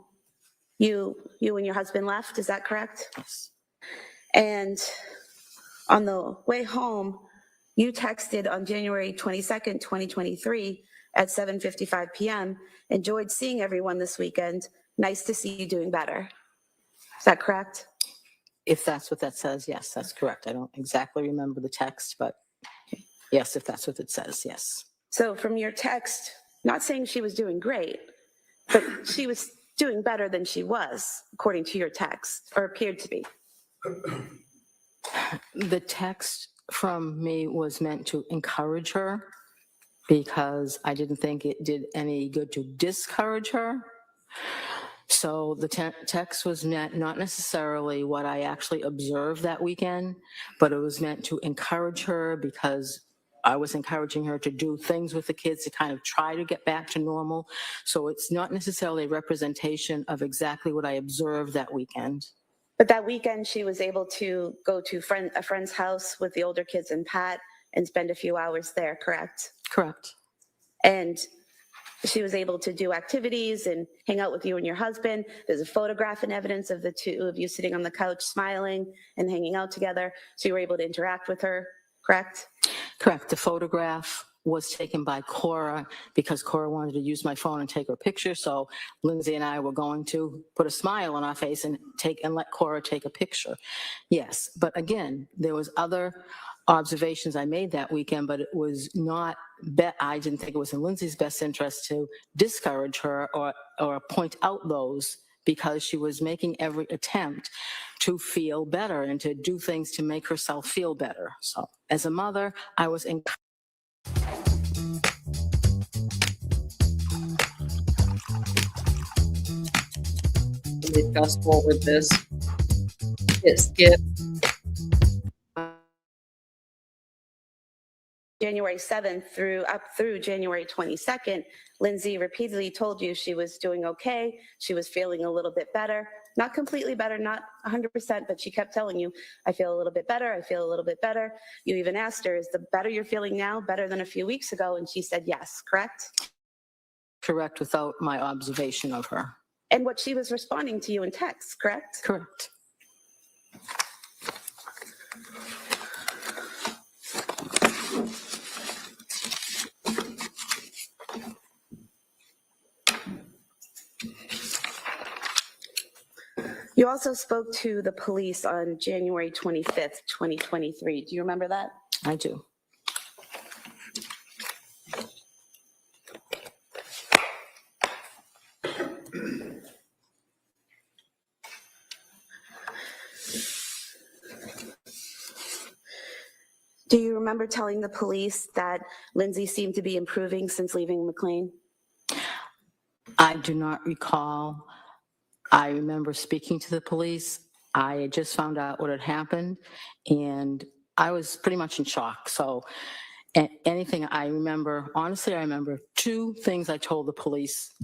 you and your husband left, is that correct? Yes. And on the way home, you texted on January 22nd, 2023 at 7:55 p.m., enjoyed seeing everyone this weekend. Nice to see you doing better. Is that correct? If that's what that says, yes, that's correct. I don't exactly remember the text, but yes, if that's what it says, yes. So from your text, not saying she was doing great, but she was doing better than she was, according to your text, or appeared to be. The text from me was meant to encourage her because I didn't think it did any good to discourage her. So the text was meant not necessarily what I actually observed that weekend, but it was meant to encourage her because I was encouraging her to do things with the kids to kind of try to get back to normal. So it's not necessarily a representation of exactly what I observed that weekend. But that weekend, she was able to go to a friend's house with the older kids and Pat and spend a few hours there, correct? Correct. And she was able to do activities and hang out with you and your husband. There's a photograph and evidence of the two of you sitting on the couch smiling and hanging out together. So you were able to interact with her, correct? Correct. The photograph was taken by Cora because Cora wanted to use my phone and take her picture. So Lindsay and I were going to put a smile on our face and let Cora take a picture. Yes, but again, there was other observations I made that weekend, but it was not, I didn't think it was in Lindsay's best interest to discourage her or point out those, because she was making every attempt to feel better and to do things to make herself feel better. So as a mother, I was Fast forward this. Hit skip. January 7th up through January 22nd, Lindsay repeatedly told you she was doing okay. She was feeling a little bit better, not completely better, not 100%, but she kept telling you, I feel a little bit better. I feel a little bit better. You even asked her, is the better you're feeling now better than a few weeks ago? And she said, yes, correct? correct without my observation of her. And what she was responding to you in text, correct? Correct. You also spoke to the police on January 25th, 2023. Do you remember that? I do. Do you remember telling the police that Lindsay seemed to be improving since leaving McLean? I do not recall. I remember speaking to the police. I had just found out what had happened, and I was pretty much in shock. So anything I remember, honestly, I remember two things I told the police.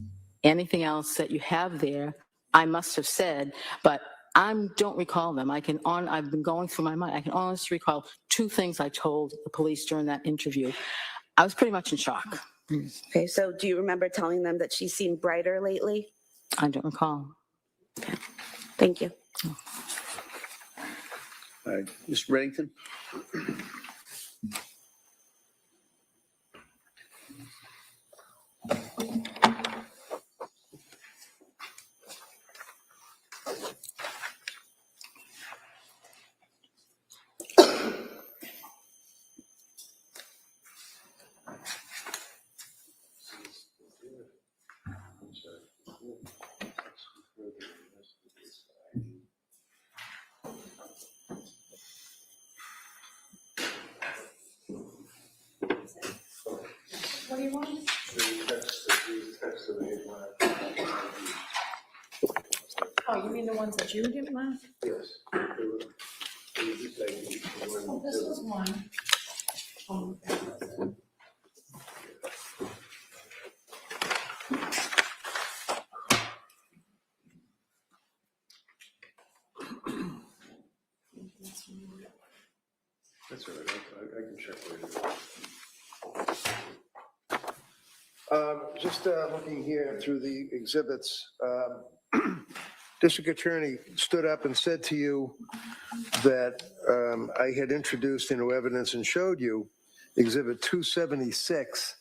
Anything else that you have there, I must have said, but I don't recall them. I've been going through my mind. I can honestly recall two things I told the police during that interview. I was pretty much in shock. Okay, so do you remember telling them that she seemed brighter lately? I don't recall. Okay. Thank you. All right, Mr. Reddington? What do you want? Oh, you mean the ones that you didn't laugh? Yes. Oh, this was one. Oh, okay. That's all right, I can check later. Just looking here through the exhibits, District Attorney stood up and said to you that I had introduced into evidence and showed you Exhibit 276,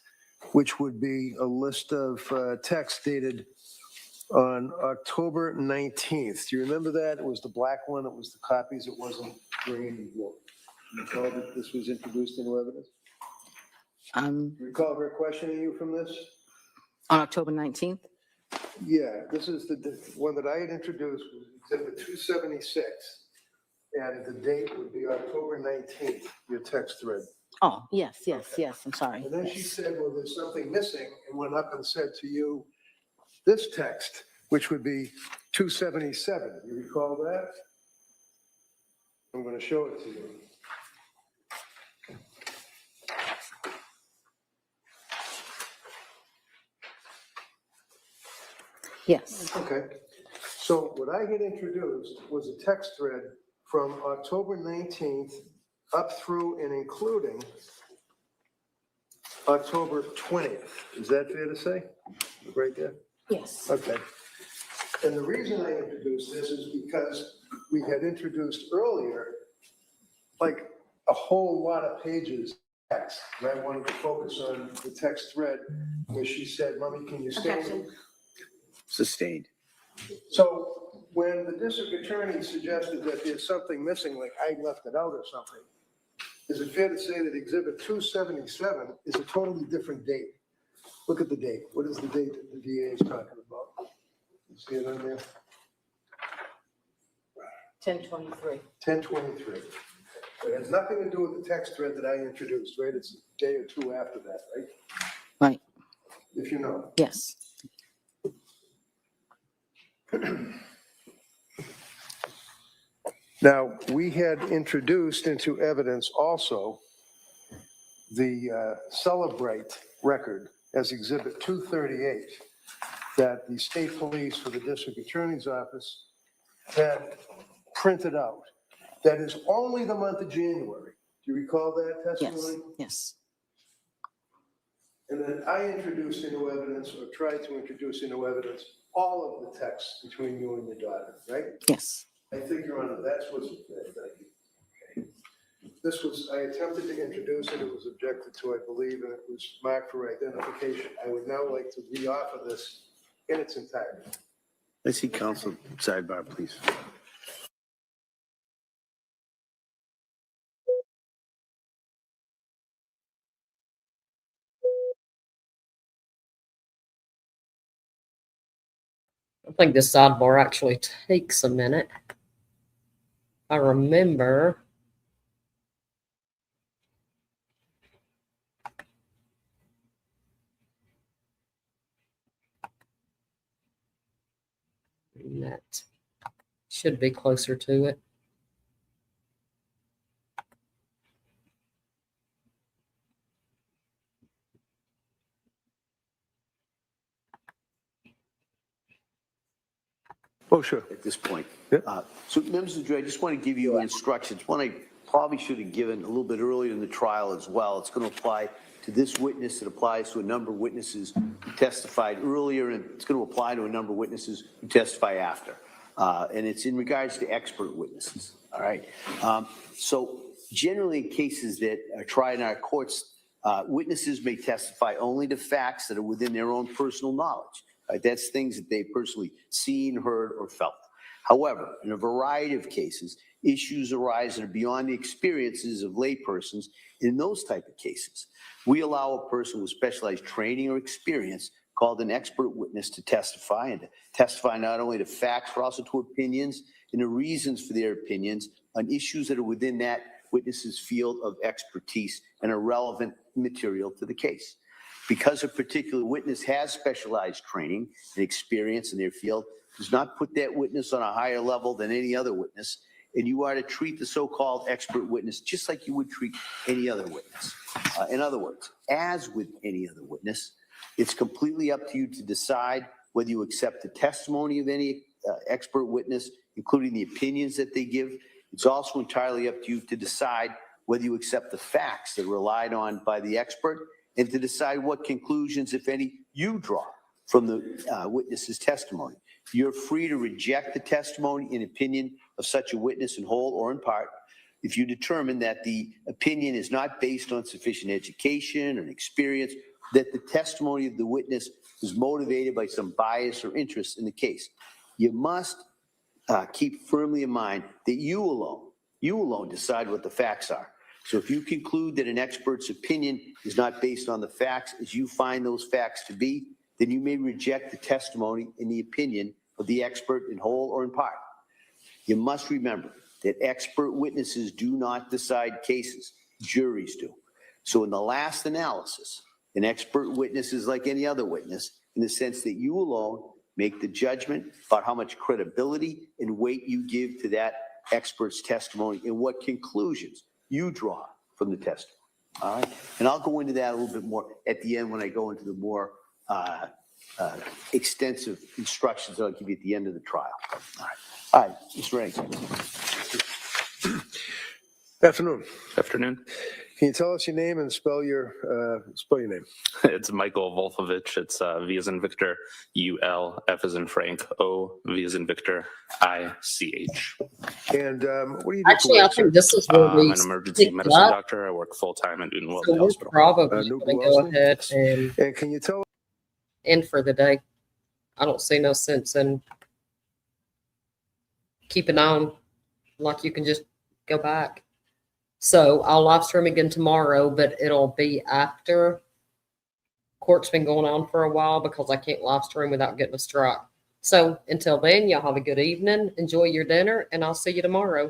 which would be a list of text dated on October 19th. Do you remember that? It was the black one. It was the copies. It wasn't green and blue. You recall that this was introduced into evidence? Do you recall her questioning you from this? On October 19th? Yeah, this is the one that I had introduced, was exhibit 276. And the date would be October 19th, your text thread. Oh, yes, I'm sorry. And then she said, well, there's something missing, and went up and said to you, this text, which would be 277. You recall that? I'm going to show it to you. Yes. Okay. So what I had introduced was a text thread from October 19th up through and including October 20th. Is that fair to say? Right there? Yes. Okay. And the reason I introduced this is because we had introduced earlier, like a whole lot of pages of text. And I wanted to focus on the text thread where she said, Mommy, can you stand? Sustained. So when the district attorney suggested that there's something missing, like I left it out or something, is it fair to say that exhibit 277 is a totally different date? Look at the date. What is the date that the DA is talking about? You see it on there? 10/23. 10/23. It has nothing to do with the text thread that I introduced, right? It's a day or two after that, right? Right. If you know. Yes. Now, we had introduced into evidence also the Celebrate record as exhibit 238 that the state police for the district attorney's office had printed out. That is only the month of January. Do you recall that testimony? Yes. And then I introduced into evidence, or tried to introduce into evidence, all of the texts between you and your daughter, right? Yes. I think, Your Honor, that's what's, thank you. Okay. This was, I attempted to introduce it, it was objected to, I believe, and it was marked for identification. I would now like to re-offer this in its entirety. Let's see counsel sidebar, please. I think this sidebar actually takes a minute. I remember that should be closer to it. Oh, sure. At this point. Yeah. So members of the jury, I just want to give you instructions. One I probably should have given a little bit earlier in the trial as well. It's going to apply to this witness. It applies to a number of witnesses who testified earlier, and it's going to apply to a number of witnesses who testify after. And it's in regards to expert witnesses. All right. So generally in cases that are tried in our courts, witnesses may testify only to facts that are within their own personal knowledge. Right? That's things that they've personally seen, heard, or felt. However, in a variety of cases, issues arise that are beyond the experiences of laypersons. In those type of cases, we allow a person with specialized training or experience called an expert witness to testify, and to testify not only to facts, but also to opinions and the reasons for their opinions on issues that are within that witness's field of expertise and are relevant material to the case. Because a particular witness has specialized training and experience in their field, does not put that witness on a higher level than any other witness, and you are to treat the so-called expert witness just like you would treat any other witness. In other words, as with any other witness, it's completely up to you to decide whether you accept the testimony of any expert witness, including the opinions that they give. It's also entirely up to you to decide whether you accept the facts that are relied on by the expert, and to decide what conclusions, if any, you draw from the witness's testimony. You're free to reject the testimony and opinion of such a witness in whole or in part if you determine that the opinion is not based on sufficient education or experience, that the testimony of the witness is motivated by some bias or interest in the case. You must keep firmly in mind that you alone decide what the facts are. So if you conclude that an expert's opinion is not based on the facts as you find those facts to be, then you may reject the testimony and the opinion of the expert in whole or in part. You must remember that expert witnesses do not decide cases, juries do. So in the last analysis, an expert witness is like any other witness in the sense that you alone make the judgment about how much credibility and weight you give to that expert's testimony and what conclusions you draw from the testimony. All right. And I'll go into that a little bit more at the end when I go into the more extensive instructions that I'll give you at the end of the trial. All right. All right, Mr. Rennie. Afternoon. Afternoon. Can you tell us your name and spell your name? It's Michael Wolfovich. It's V as in Victor, U-L, F as in Frank, O, V as in Victor, I-C-H. And what do you do? Actually, I think this is where we I'm an emergency medicine doctor. I work full-time at Newton Wellesley so Hospital. we're probably going to go ahead and can you tell end for the day. I don't see no sense in keeping on like you can just go back. So I'll live stream again tomorrow, but it'll be after court's been going on for a while because I can't live stream without getting a strike. So until then, y'all have a good evening. Enjoy your dinner, and I'll see you tomorrow.